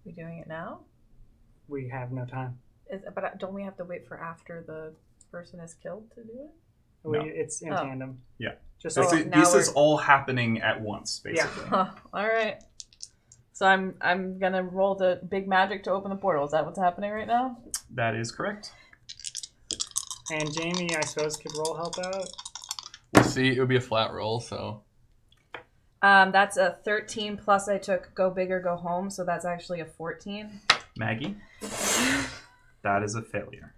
We doing it now? We have no time. But don't we have to wait for after the person is killed to do it? No. It's in tandem. Yeah. Just So like, now This is we're- all happening at once, basically. All right. So I'm gonna roll the big magic to open the portal. Is that what's happening right now? That is correct. and Jamie, I suppose, could roll help out. We'll see. It would be a flat roll, so. That's a 13 plus I took go big or go home, so that's actually a 14. Maggie, that is a failure.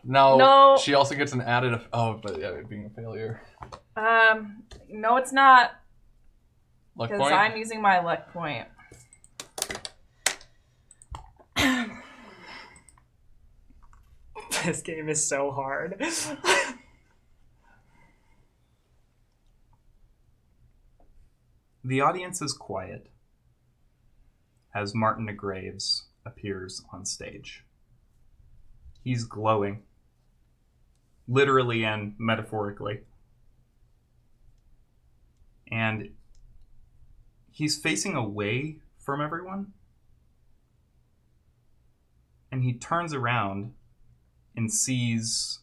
No. She also gets an added. But yeah, it being a failure. No, it's not. Luck Because point. I'm using my luck point. This game is so hard. The audience is quiet as Martin Graves appears on stage. He's glowing, literally and metaphorically. And he's facing away from everyone. And he turns around and sees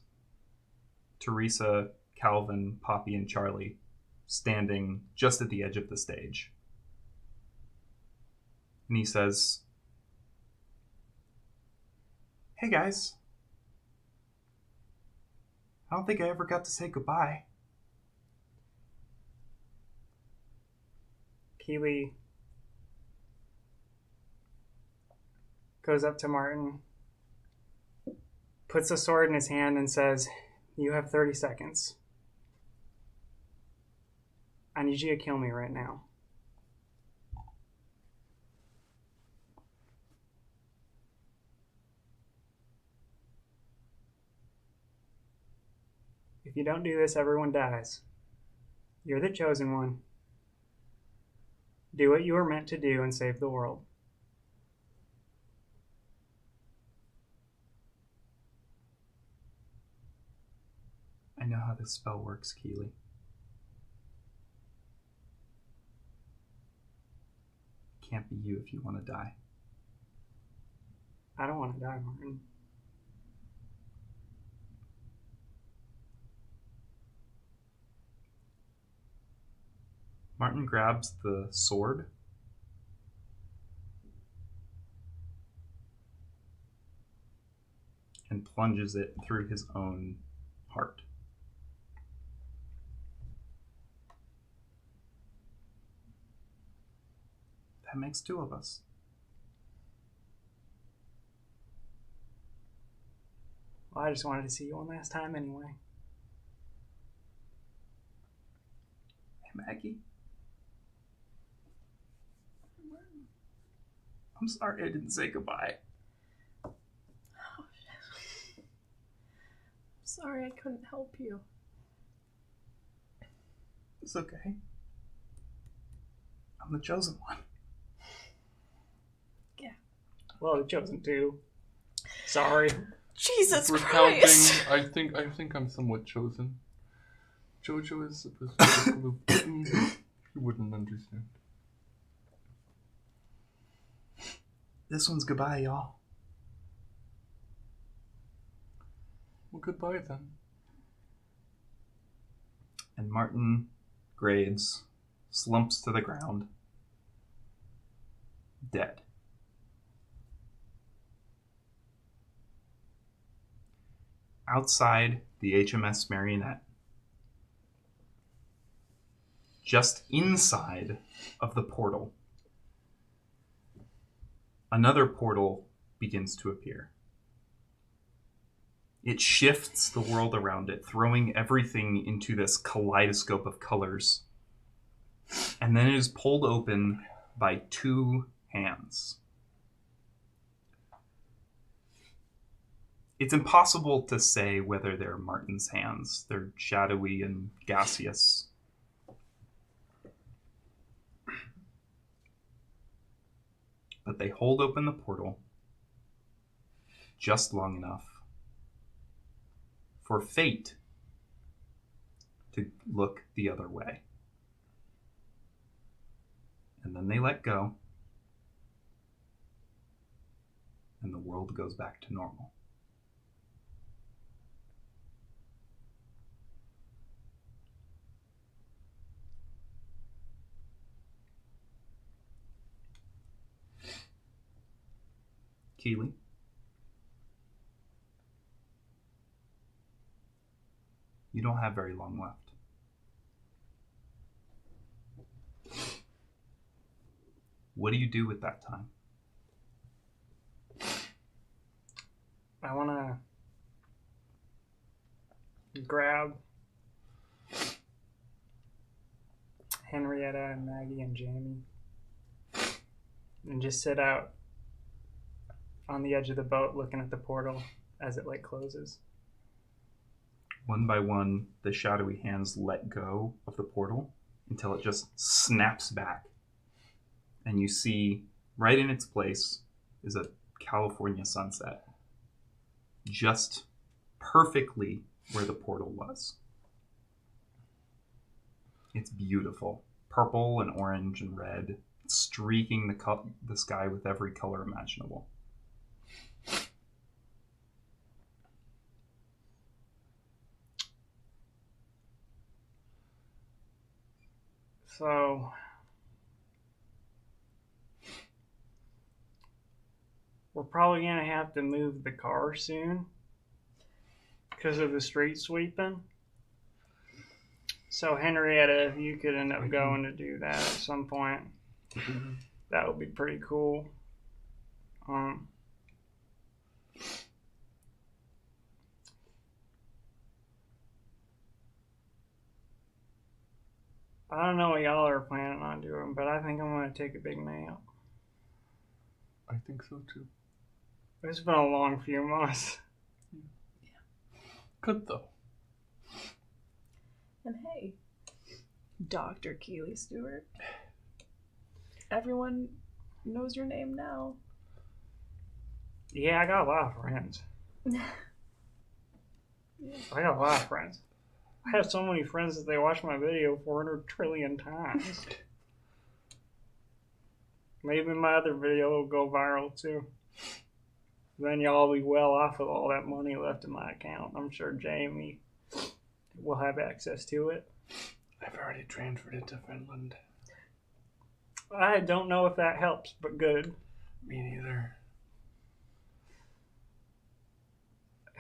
Teresa, Calvin, Poppy, and Charlie standing just at the edge of the stage. And he says, "Hey guys, I don't think I ever got to say goodbye." Keely goes up to Martin, puts a sword in his hand, and says, You have 30 seconds. I need you to kill me right now. If you don't do this, everyone dies. You're the chosen one. Do what you were meant to do and save the world. I know how this spell works, Keely. It can't be you if you want to die. I don't want to die, Martin. Martin grabs the sword and plunges it through his own heart. That makes two of us. Well, I just wanted to see you one last time anyway. Hey, Maggie. I'm sorry I didn't say goodbye. Sorry I couldn't help you. It's okay. I'm the chosen one. Yeah. Well, the chosen two. Sorry. Jesus For Christ! counting, I think I'm somewhat chosen. Jojo is supposed to be you wouldn't understand. This one's goodbye, y'all. Well, goodbye then. And Martin Graves slumps to the ground, dead. Outside the HMS Marionette, just inside of the portal, another portal begins to appear. It shifts the world around it, throwing everything into this kaleidoscope of colors. And then it is pulled open by two hands. It's impossible to say whether they're Martin's hands. They're shadowy and gaseous. But they hold open the portal just long enough for fate to look the other way. And then they let go, and the world goes back to normal. Keely? You don't have very long left. What do you do with that time? I want to grab Henrietta and Maggie and Jamie and just sit out on the edge of the boat looking at the portal as it closes. One by one, the shadowy hands let go of the portal until it just snaps back. And you see right in its place is a California sunset. Just perfectly where the portal was. It's beautiful. Purple and orange and red, streaking the sky with every color imaginable. So we're probably going to have to move the car soon because of the street sweeping. So Henrietta, if you could end up going to do that at some point, that would be pretty cool. I don't know what y'all are planning on doing, but I think I'm going to take a big nap. I think so too. It's been a long few months. Good though. And hey, Dr. Keely Stewart. Everyone knows your name now. Yeah, I got a lot of friends. I got a lot of friends. I have so many friends that they watch my video 400 trillion times. Maybe my other video will go viral too. Then y'all will be well off with all that money left in my account. I'm sure Jamie will have access to it. I've already transferred it to Finland. I don't know if that helps, but good. Me neither.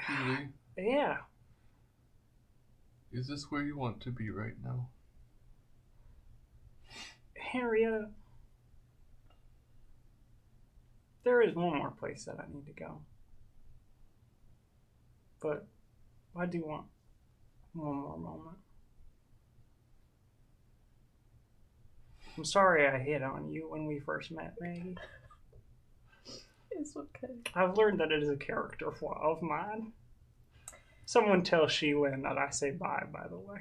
Keely, Yeah. is this where you want to be right now? Henrietta, there is one more place that I need to go. But I do want one more moment. I'm sorry I hit on you when we first met, Maggie. It's okay. I've learned that it is a character flaw of mine. Someone tell Sheila that I say bye, by the way.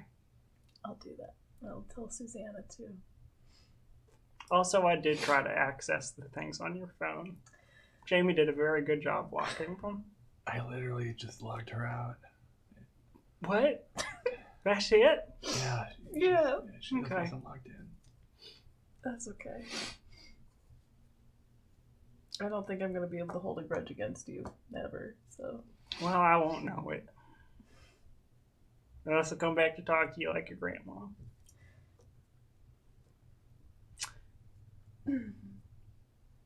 I'll do that. I'll tell Susanna too. Also, I did try to access the things on your phone. Jamie did a very good job blocking them. I literally just logged her out. What? That's it? Yeah. Yeah. She Okay. wasn't logged in. That's okay. I don't think I'm going to be able to hold a grudge against you. Never. So. Well, I won't know it. Unless I come back to talk to you like your grandma.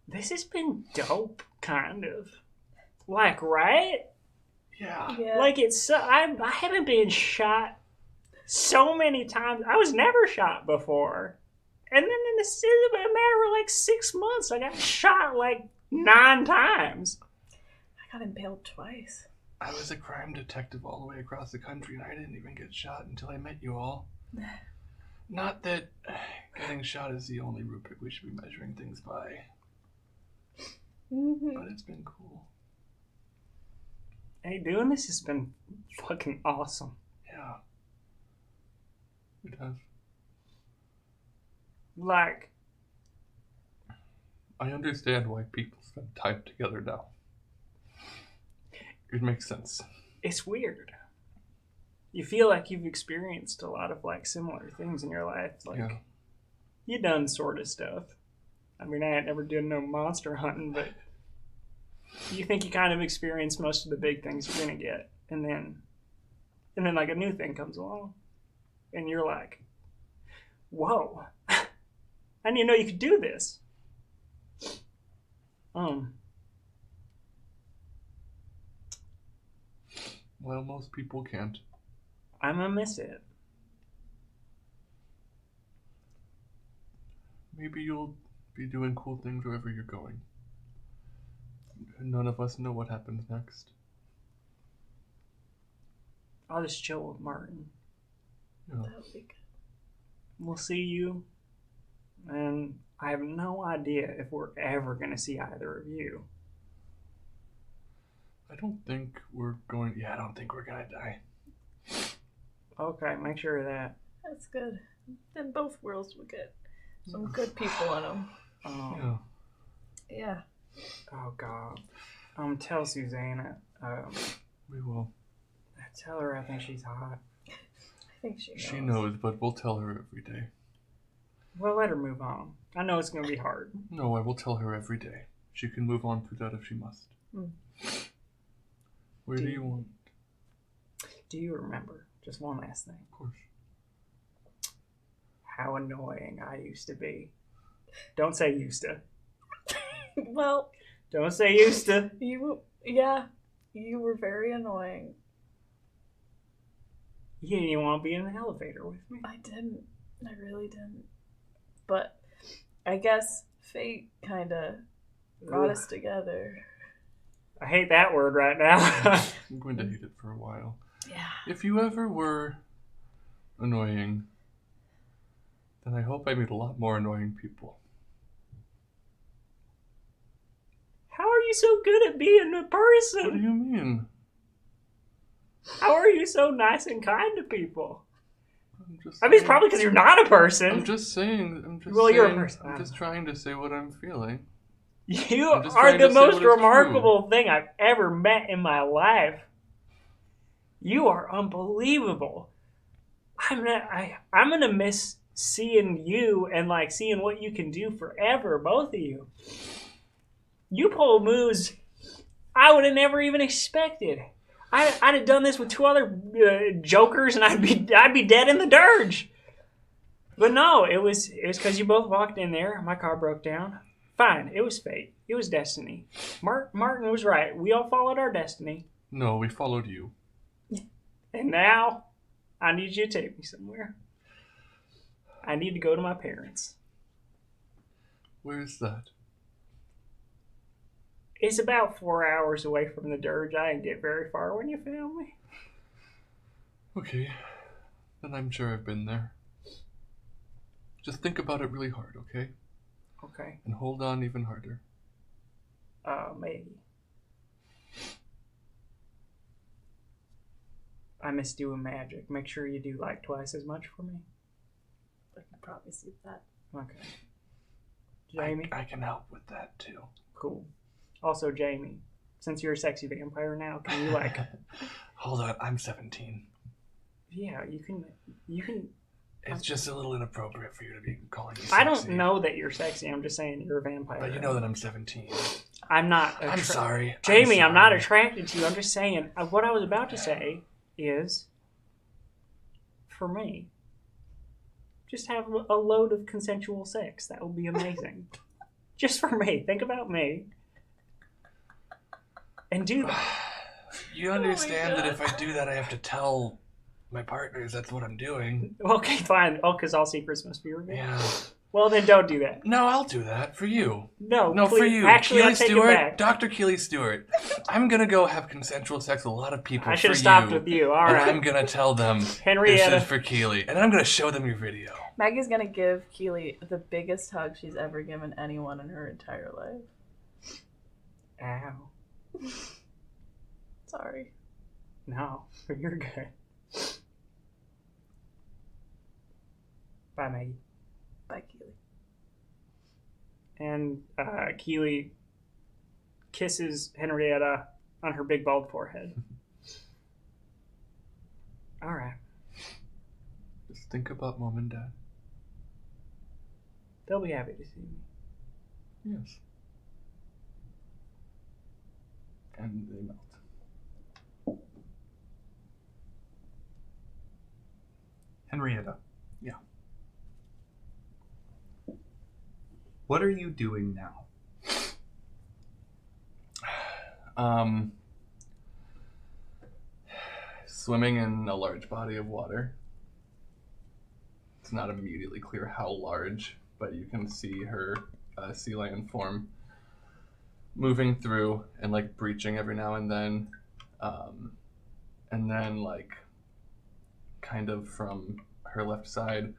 This has been dope, kind of. Like, right? Yeah. Yeah. Like, it's so, I haven't been shot so many times. I was never shot before. And then in a matter of like 6 months, I got shot like 9 times. I got impaled twice. I was a crime detective all the way across the country, and I didn't even get shot until I met you all. Not that getting shot is the only rubric we should be measuring things by, but it's been cool. Hey, doing this has been fucking awesome. Yeah. It has. Like, I understand why people spend time together now. It makes sense. it's weird. You feel like you've experienced a lot of like similar things in your life. Like, Yeah. you done sort of stuff. I mean, I ain't never done no monster hunting, but you think you kind of experienced most of the big things you're gonna get, and then like a new thing comes along, and you're like, "Whoa, I didn't even know you could do this." Well, most people can't. I'm gonna miss it. Maybe you'll be doing cool things wherever you're going. None of us know what happens next. I'll just chill with Martin. Yeah. That would be good. We'll see you, and I have no idea if we're ever gonna see either of you. I don't think we're going. Yeah, I don't think we're gonna die. Okay, make sure of that. That's good. Then both worlds will get some good people in them. Yeah. Yeah. Oh God. Tell Susanna. We will. Tell her I think she's hot. I think she knows. She knows, but we'll tell her every day. Well, let her move on. I know it's gonna be hard. No, I will tell her every day. She can move on through that if she must. Where do you want? Do you remember? Just one last thing. Of course. How annoying I used to be. Don't say used to. Well, Don't say used to. you were very annoying. You didn't even want to be in the elevator with me. I didn't. I really didn't. But I guess fate kind of brought us together. I hate that word right now. I'm going to hate it for a while. Yeah. If you ever were annoying, then I hope I meet a lot more annoying people. How are you so good at being a person? What do you mean? How are you so nice and kind to people? I mean, it's probably because you're not a person. I'm just saying. You're a person. I'm just trying to say what I'm feeling. You are the most remarkable thing I've ever met in my life. You are unbelievable. I'm gonna miss seeing you and like seeing what you can do forever, both of you. You pull moves I would have never even expected. I'd have done this with two other jokers, and I'd be dead in the dirge. But no, it was because you both walked in there. My car broke down. Fine, it was fate. It was destiny. Martin was right. We all followed our destiny. No, we followed you. And now, I need you to take me somewhere. I need to go to my parents. Where's that? It's about 4 hours away from the dirge. I didn't get very far when you found me. Okay, then I'm sure I've been there. Just think about it really hard, okay? Okay. And hold on even harder. Maybe. I miss doing magic. Make sure you do like twice as much for me. I can probably see that. Okay. Jamie? I can help with that too. Cool. Also, Jamie, since you're a sexy vampire now, can you like... Hold on, I'm 17. Yeah, you can... It's just a little inappropriate for you to be calling me sexy. I don't know that you're sexy. I'm just saying you're a vampire. But you know that I'm 17. I'm not... I'm sorry. Jamie, I'm not attracted to you. I'm just saying... What I was about to say is... For me... Just have a load of consensual sex. That would be amazing. Just for me. Think about me. And do that. You understand that if I do that, I have to tell my partners that's what I'm doing. Okay, fine. Oh, because all secrets must be revealed? Yeah. Well, then don't do that. No, I'll do that. For you. No, please. For you. Actually, Keely I'll take Stewart, it back. Dr. Keely Stewart. I'm going to go have consensual sex with a lot of people. I should have stopped with you. All right. And I'm going to tell them Henrietta. This is for Keely. And I'm going to show them your video. Maggie's gonna give Keely the biggest hug she's ever given anyone in her entire life. Ow. Sorry. No, you're good. Bye, Maggie. Bye, Keely. And Keely kisses Henrietta on her big bald forehead. All right. Just think about Mom and Dad. They'll be happy to see me. Yes. And they melt. Henrietta. Yeah. What are you doing now? Swimming in a large body of water. It's not immediately clear how large, but you can see her sea lion form moving through and like breaching every now and then. And then like kind of from her left side,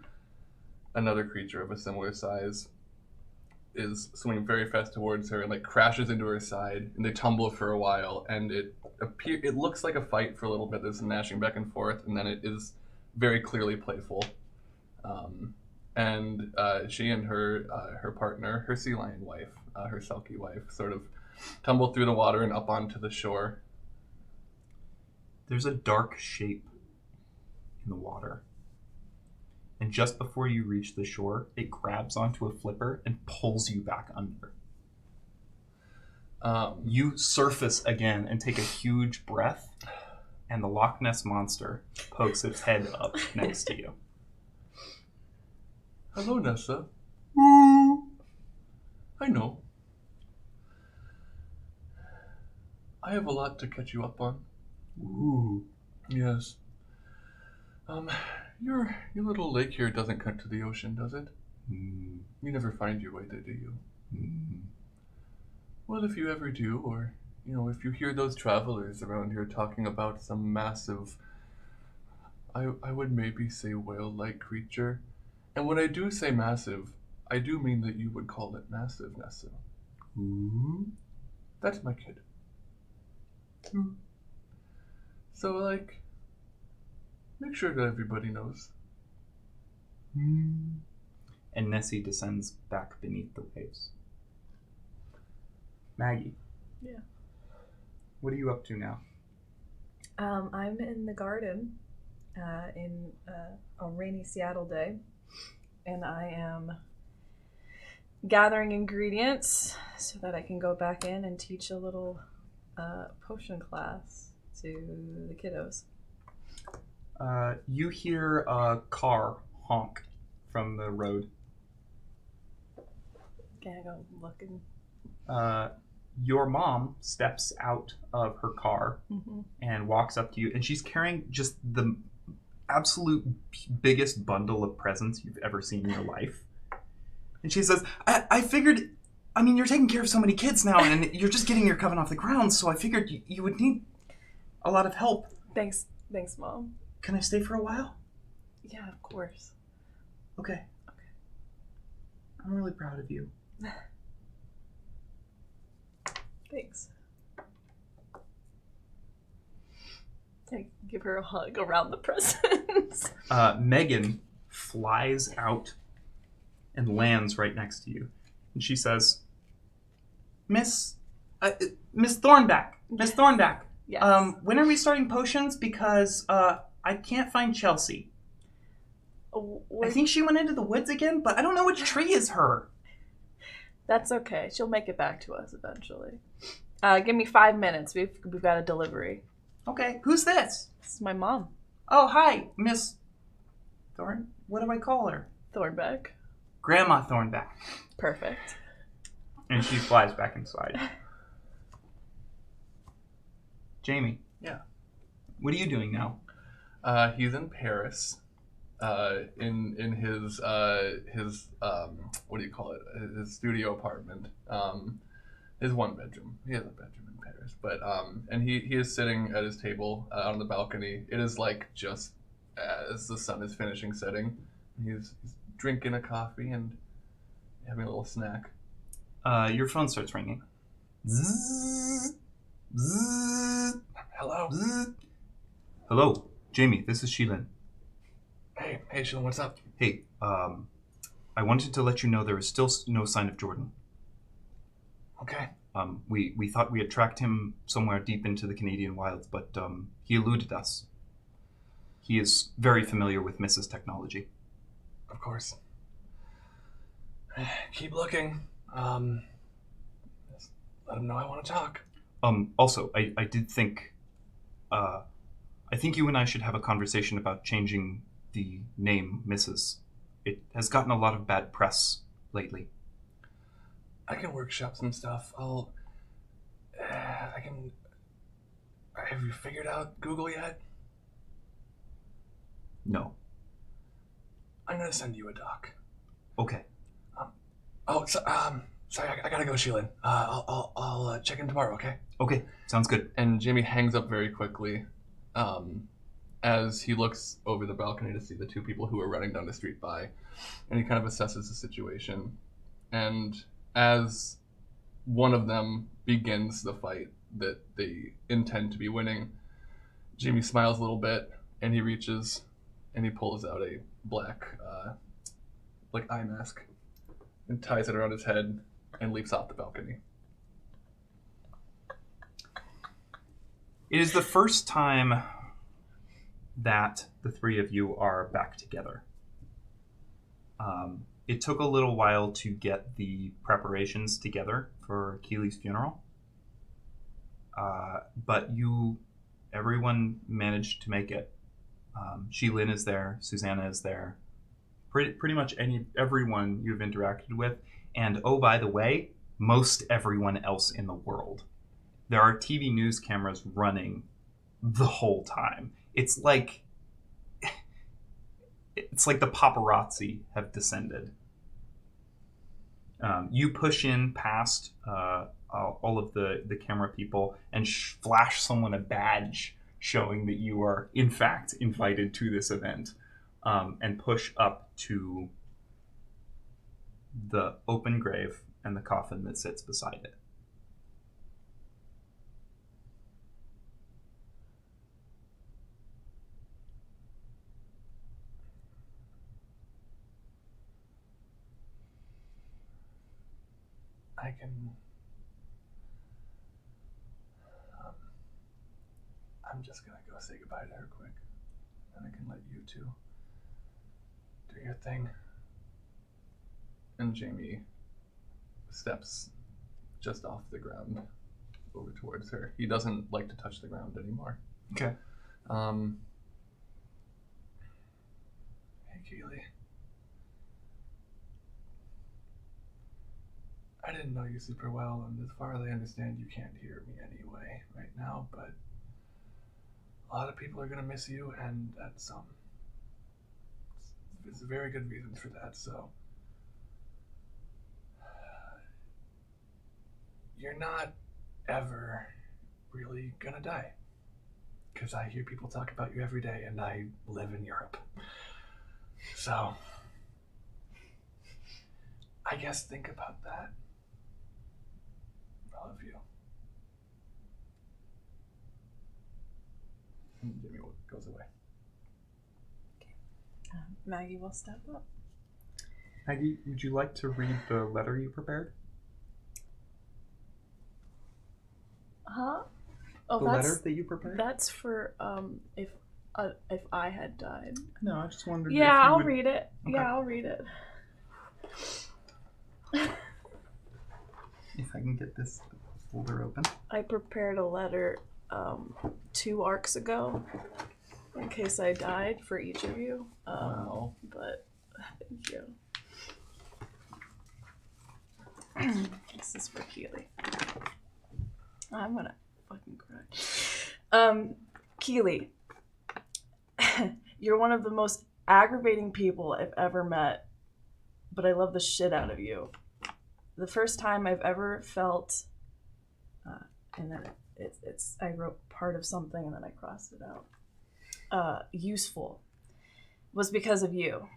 another creature of a similar size is swimming very fast towards her and like crashes into her side, and they tumble for a while, and it looks like a fight for a little bit. There's some gnashing back and forth, and then it is very clearly playful. And she and her partner, her sea lion wife, her Selkie wife, sort of tumble through the water and up onto the shore. There's a dark shape in the water. And just before you reach the shore, it grabs onto a flipper and pulls you back under. You surface again and take a huge breath, and the Loch Ness Monster pokes its head up next to you. Hello, Nessa. I know. I have a lot to catch you up on. Ooh. Yes. Your little lake here doesn't cut to the ocean, does it? Mm. You never find your way there, do you? Mm. Well, if you ever do, or, if you hear those travelers around here talking about some massive, I would maybe say whale-like creature, And when I do say massive, I do mean that you would call it massive, Nessa. Ooh. That's my kid. Ooh. So, like, make sure that everybody knows. And Nessie descends back beneath the waves. Maggie. Yeah. What are you up to now? I'm in the garden in a rainy Seattle day, and I am gathering ingredients so that I can go back in and teach a little potion class to the kiddos. You hear a car honk from the road. Can I go look and... Your mom steps out of her car and walks up to you, and she's carrying just the absolute biggest bundle of presents you've ever seen in your life. And she says, I figured, I mean, you're taking care of so many kids now, and you're just getting your coven off the ground, so I figured you would need a lot of help. Thanks, Mom. Can I stay for a while? Yeah, of course. Okay. I'm really proud of you. Thanks. I give her a hug around the presents. Megan flies out and lands right next to you. And she says, Miss Thornback. Miss Thornback. Yes. When are we starting potions? Because I can't find Chelsea. I think she went into the woods again, but I don't know which tree is her. That's okay. She'll make it back to us eventually. Give me 5 minutes. We've got a delivery. Okay. Who's this? This is my mom. Oh, hi, Miss Thorn. What do I call her? Thornback. Grandma Thornback. Perfect. And she flies back inside. Jamie. Yeah. What are you doing now? He's in Paris. In his what do you call it? His studio apartment. His one bedroom. He has a bedroom in Paris, but and he is sitting at his table out on the balcony. It is like just as the sun is finishing setting. He's drinking a coffee and having a little snack. Your phone starts ringing. Zzz, zzz, Hello. zzz. Hello, Jamie. This is Sheelin. Hey, Sean, what's up? Hey, I wanted to let you know there is still no sign of Jordan. Okay. We thought we had tracked him somewhere deep into the Canadian wilds, but he eluded us. He is very familiar with Mrs. Technology. Of course. Keep looking. Just let him know I want to talk. Also, I did think, I think you and I should have a conversation about changing the name Mrs. It has gotten a lot of bad press lately. I can workshop some stuff. I can... Have you figured out Google yet? No. I'm gonna send you a doc. Okay. Sorry, I gotta go, Sheelin. I'll check in tomorrow, okay? Okay, sounds good. And Jamie hangs up very quickly, as he looks over the balcony to see the two people who are running down the street by, and he kind of assesses the situation. And as one of them begins the fight that they intend to be winning, Jamie smiles a little bit, and he reaches and he pulls out a black eye mask and ties it around his head and leaps off the balcony. It is the first time that the three of you are back together. It took a little while to get the preparations together for Keely's funeral. But everyone managed to make it. Sheelin is there, Susanna is there, pretty much everyone you've interacted with, and oh, by the way, most everyone else in the world. There are TV news cameras running the whole time. It's like the paparazzi have descended. You push in past all of the camera people and flash someone a badge showing that you are in fact invited to this event, and push up to the open grave and the coffin that sits beside it. I can... I'm just gonna go say goodbye to her quick, and I can let you two do your thing. And Jamie steps just off the ground over towards her. He doesn't like to touch the ground anymore. Okay. Hey, Keely. I didn't know you super well, and as far as I understand, you can't hear me anyway right now, but a lot of people are going to miss you, and that's it's a very good reason for that, so you're not ever really gonna die, because I hear people talk about you every day, and I live in Europe, so I guess think about that. I love you. And Jimmy goes away. Maggie will step up. Maggie, would you like to read the letter you prepared? Huh? Oh, the letter that you prepared? That's for if I had died. No, I just wondered. Yeah, I'll read it. Okay. Yeah, I'll read it. If I can get this folder open. I prepared a letter 2 arcs ago in case I died for each of you. Wow. But thank you. This is for Keely. I'm gonna fucking cry. Keely, you're one of the most aggravating people I've ever met, but I love the shit out of you. The first time I've ever felt, and then I wrote part of something and then I crossed it out, useful, was because of you.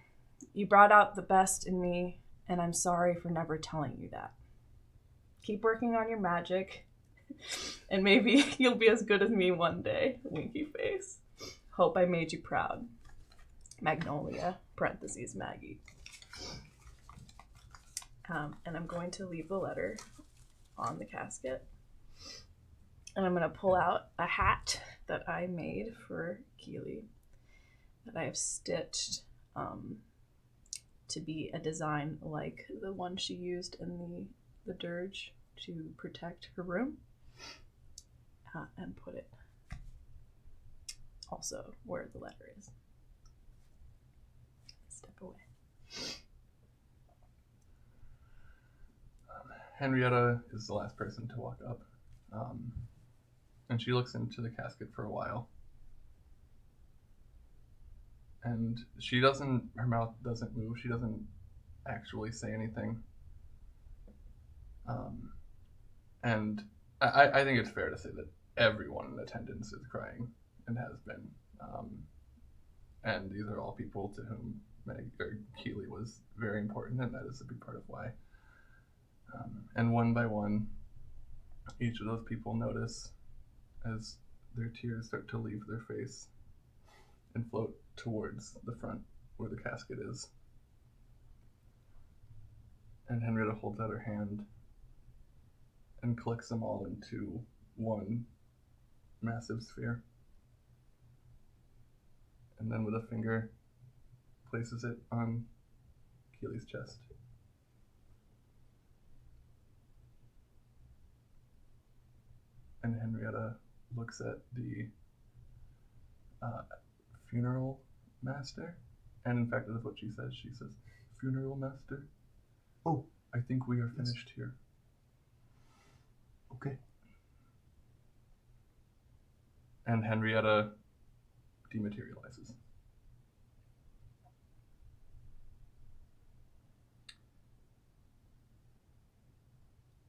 You brought out the best in me, and I'm sorry for never telling you that. Keep working on your magic, and maybe you'll be as good as me one day. Winky face. Hope I made you proud. Magnolia, parentheses, Maggie. And I'm going to leave the letter on the casket. And I'm going to pull out a hat that I made for Keely that I have stitched to be a design like the one she used in the dirge to protect her room. And put it also where the letter is. Step away. Henrietta is the last person to walk up, and she looks into the casket for a while, and her mouth doesn't move, she doesn't actually say anything, and I think it's fair to say that everyone in attendance is crying, and has been, and these are all people to whom Keely was very important, and that is a big part of why. And one by one, each of those people notice as their tears start to leave their face and float towards the front where the casket is. And Henrietta holds out her hand and collects them all into one massive sphere. And then with a finger, places it on Keely's chest. And Henrietta looks at the funeral master. And in fact, that's what she says. She says, "Funeral master? Oh, I think we are finished here." Okay. And Henrietta dematerializes.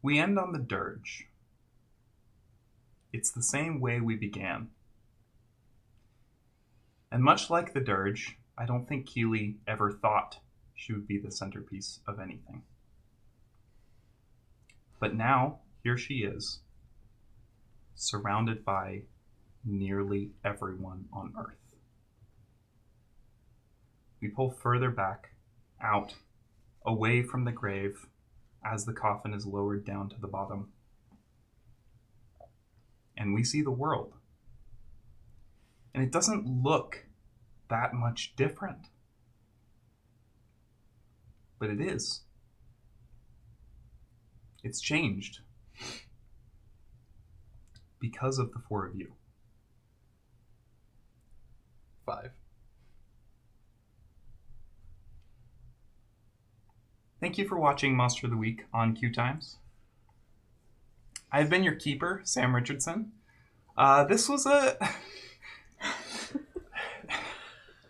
We end on the dirge. It's the same way we began. And much like the dirge, I don't think Keely ever thought she would be the centerpiece of anything. But now, here she is, surrounded by nearly everyone on Earth. We pull further back, out, away from the grave, as the coffin is lowered down to the bottom. And we see the world. And it doesn't look that much different. But it is. It's changed. Because of the four of you. 5. Thank you for watching Monster of the Week on QueueTimes. I've been your keeper, Sam Richardson. This was a...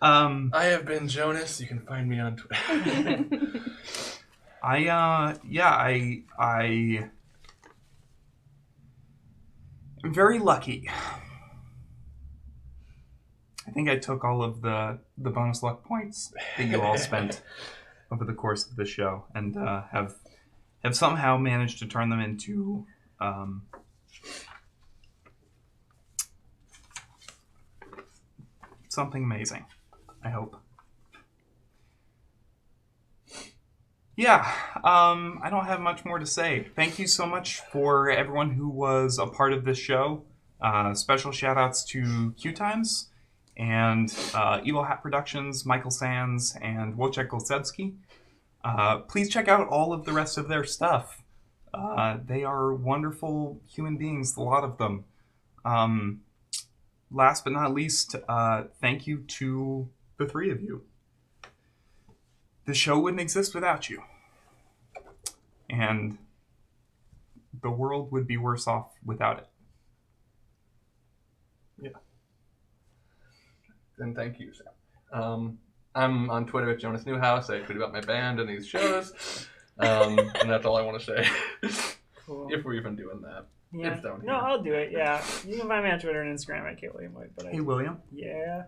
I have been Jonas. You can find me on Twitter. I am very lucky. I think I took all of the bonus luck points that you all spent over the course of the show, and have somehow managed to turn them into something amazing, I hope. Yeah, I don't have much more to say. Thank you so much for everyone who was a part of this show. Special shout outs to QueueTimes and Evil Hat Productions, Michael Sands, and Wojciech Golsebski. Please check out all of the rest of their stuff. They are wonderful human beings, a lot of them. Last but not least, thank you to the three of you. The show wouldn't exist without you. And the world would be worse off without it. Yeah. And thank you, Sam. I'm on Twitter at Jonas Newhouse. I tweet about my band and these shows. And that's all I want to say. Cool. If we're even doing that. Yeah. It's down No, here. I'll do it. Yeah. You can find me on Twitter and Instagram at Keely. But Hey, William. Yeah.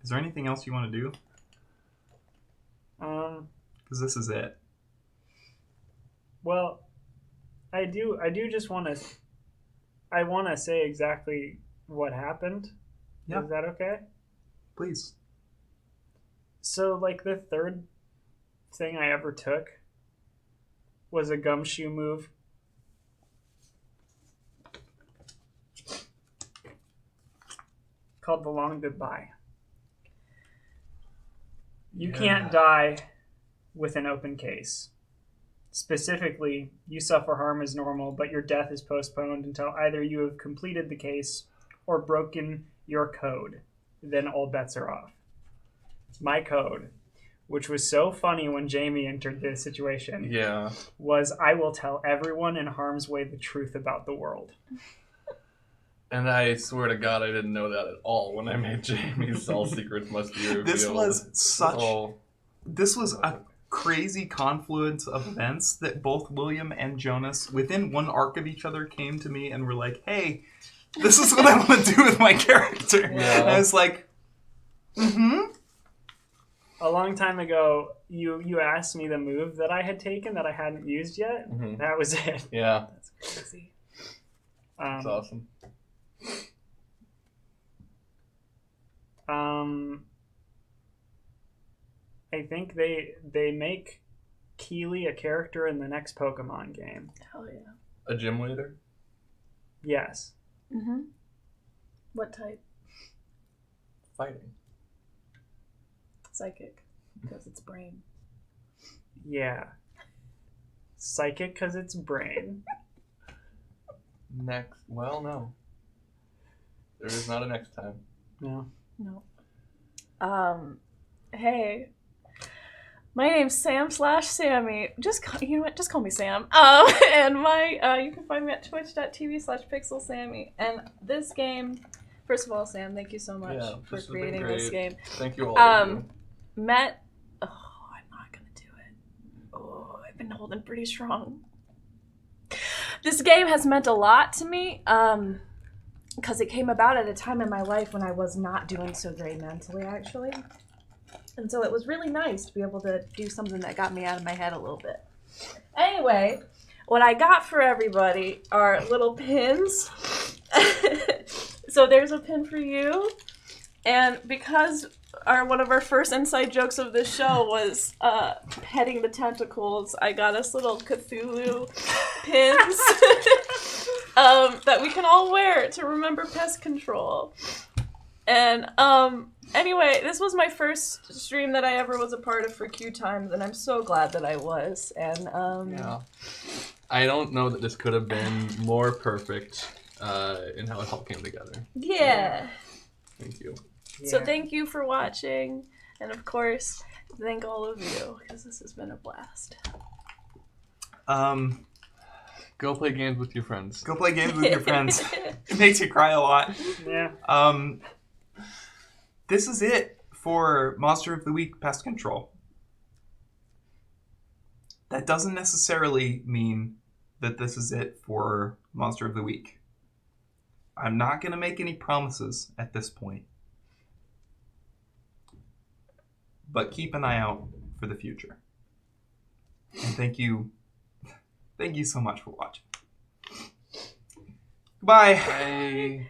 Is there anything else you want to do? Because this is it. Well, I do just want to. I want to say exactly what happened. Yeah. Is that okay? Please. So, like, the third thing I ever took was a gumshoe move. Called The Long Goodbye. You can't die with an open case. Specifically, you suffer harm as normal, but your death is postponed until either you have completed the case or broken your code. Then all bets are off. My code, which was so funny when Jamie entered the situation, was I will tell everyone in harm's way the truth about the world. And I swear to God, I didn't know that at all when I made Jamie's All Secrets Must Be Revealed. This was a crazy confluence of events that both William and Jonas, within one arc of each other, came to me and were like, hey, this is what I want to do with my character. Yeah. And I was like, A long time ago, you asked me the move that I had taken that I hadn't used yet. Mm-hmm. That was it. Yeah. That's crazy. That's awesome. I think they make Keely a character in the next Pokemon game. Hell yeah. A gym leader? Yes. Mm-hmm. What type? Fighting. Psychic, because it's brain. Yeah. Psychic, because it's brain. Next. Well, no. There is not a next time. No. Hey. My name's Sam/Sammy. You know what? Just call me Sam. And you can find me at twitch.tv/pixelsammy. And this game, first of all, Sam, thank you so much for creating this game. Thank you all. I'm not gonna do it. I've been holding pretty strong. This game has meant a lot to me, because it came about at a time in my life when I was not doing so great mentally, actually. And so it was really nice to be able to do something that got me out of my head a little bit. Anyway, what I got for everybody are little pins. So there's a pin for you. And because one of our first inside jokes of this show was petting the tentacles, I got us little Cthulhu pins that we can all wear to remember Pest Control. And anyway, this was my first stream that I ever was a part of for QueueTimes, and I'm so glad that I was. And yeah, I don't know that this could have been more perfect in how it all came together. Yeah. Thank you. Yeah. So thank you for watching, and of course, thank all of you, because this has been a blast. Go play games with your friends. Go play games with your friends. It makes you cry a lot. Yeah. This is it for Monster of the Week Pest Control. That doesn't necessarily mean that this is it for Monster of the Week. I'm not going to make any promises at this point. But keep an eye out for the future. And thank you so much for watching. Goodbye. Bye.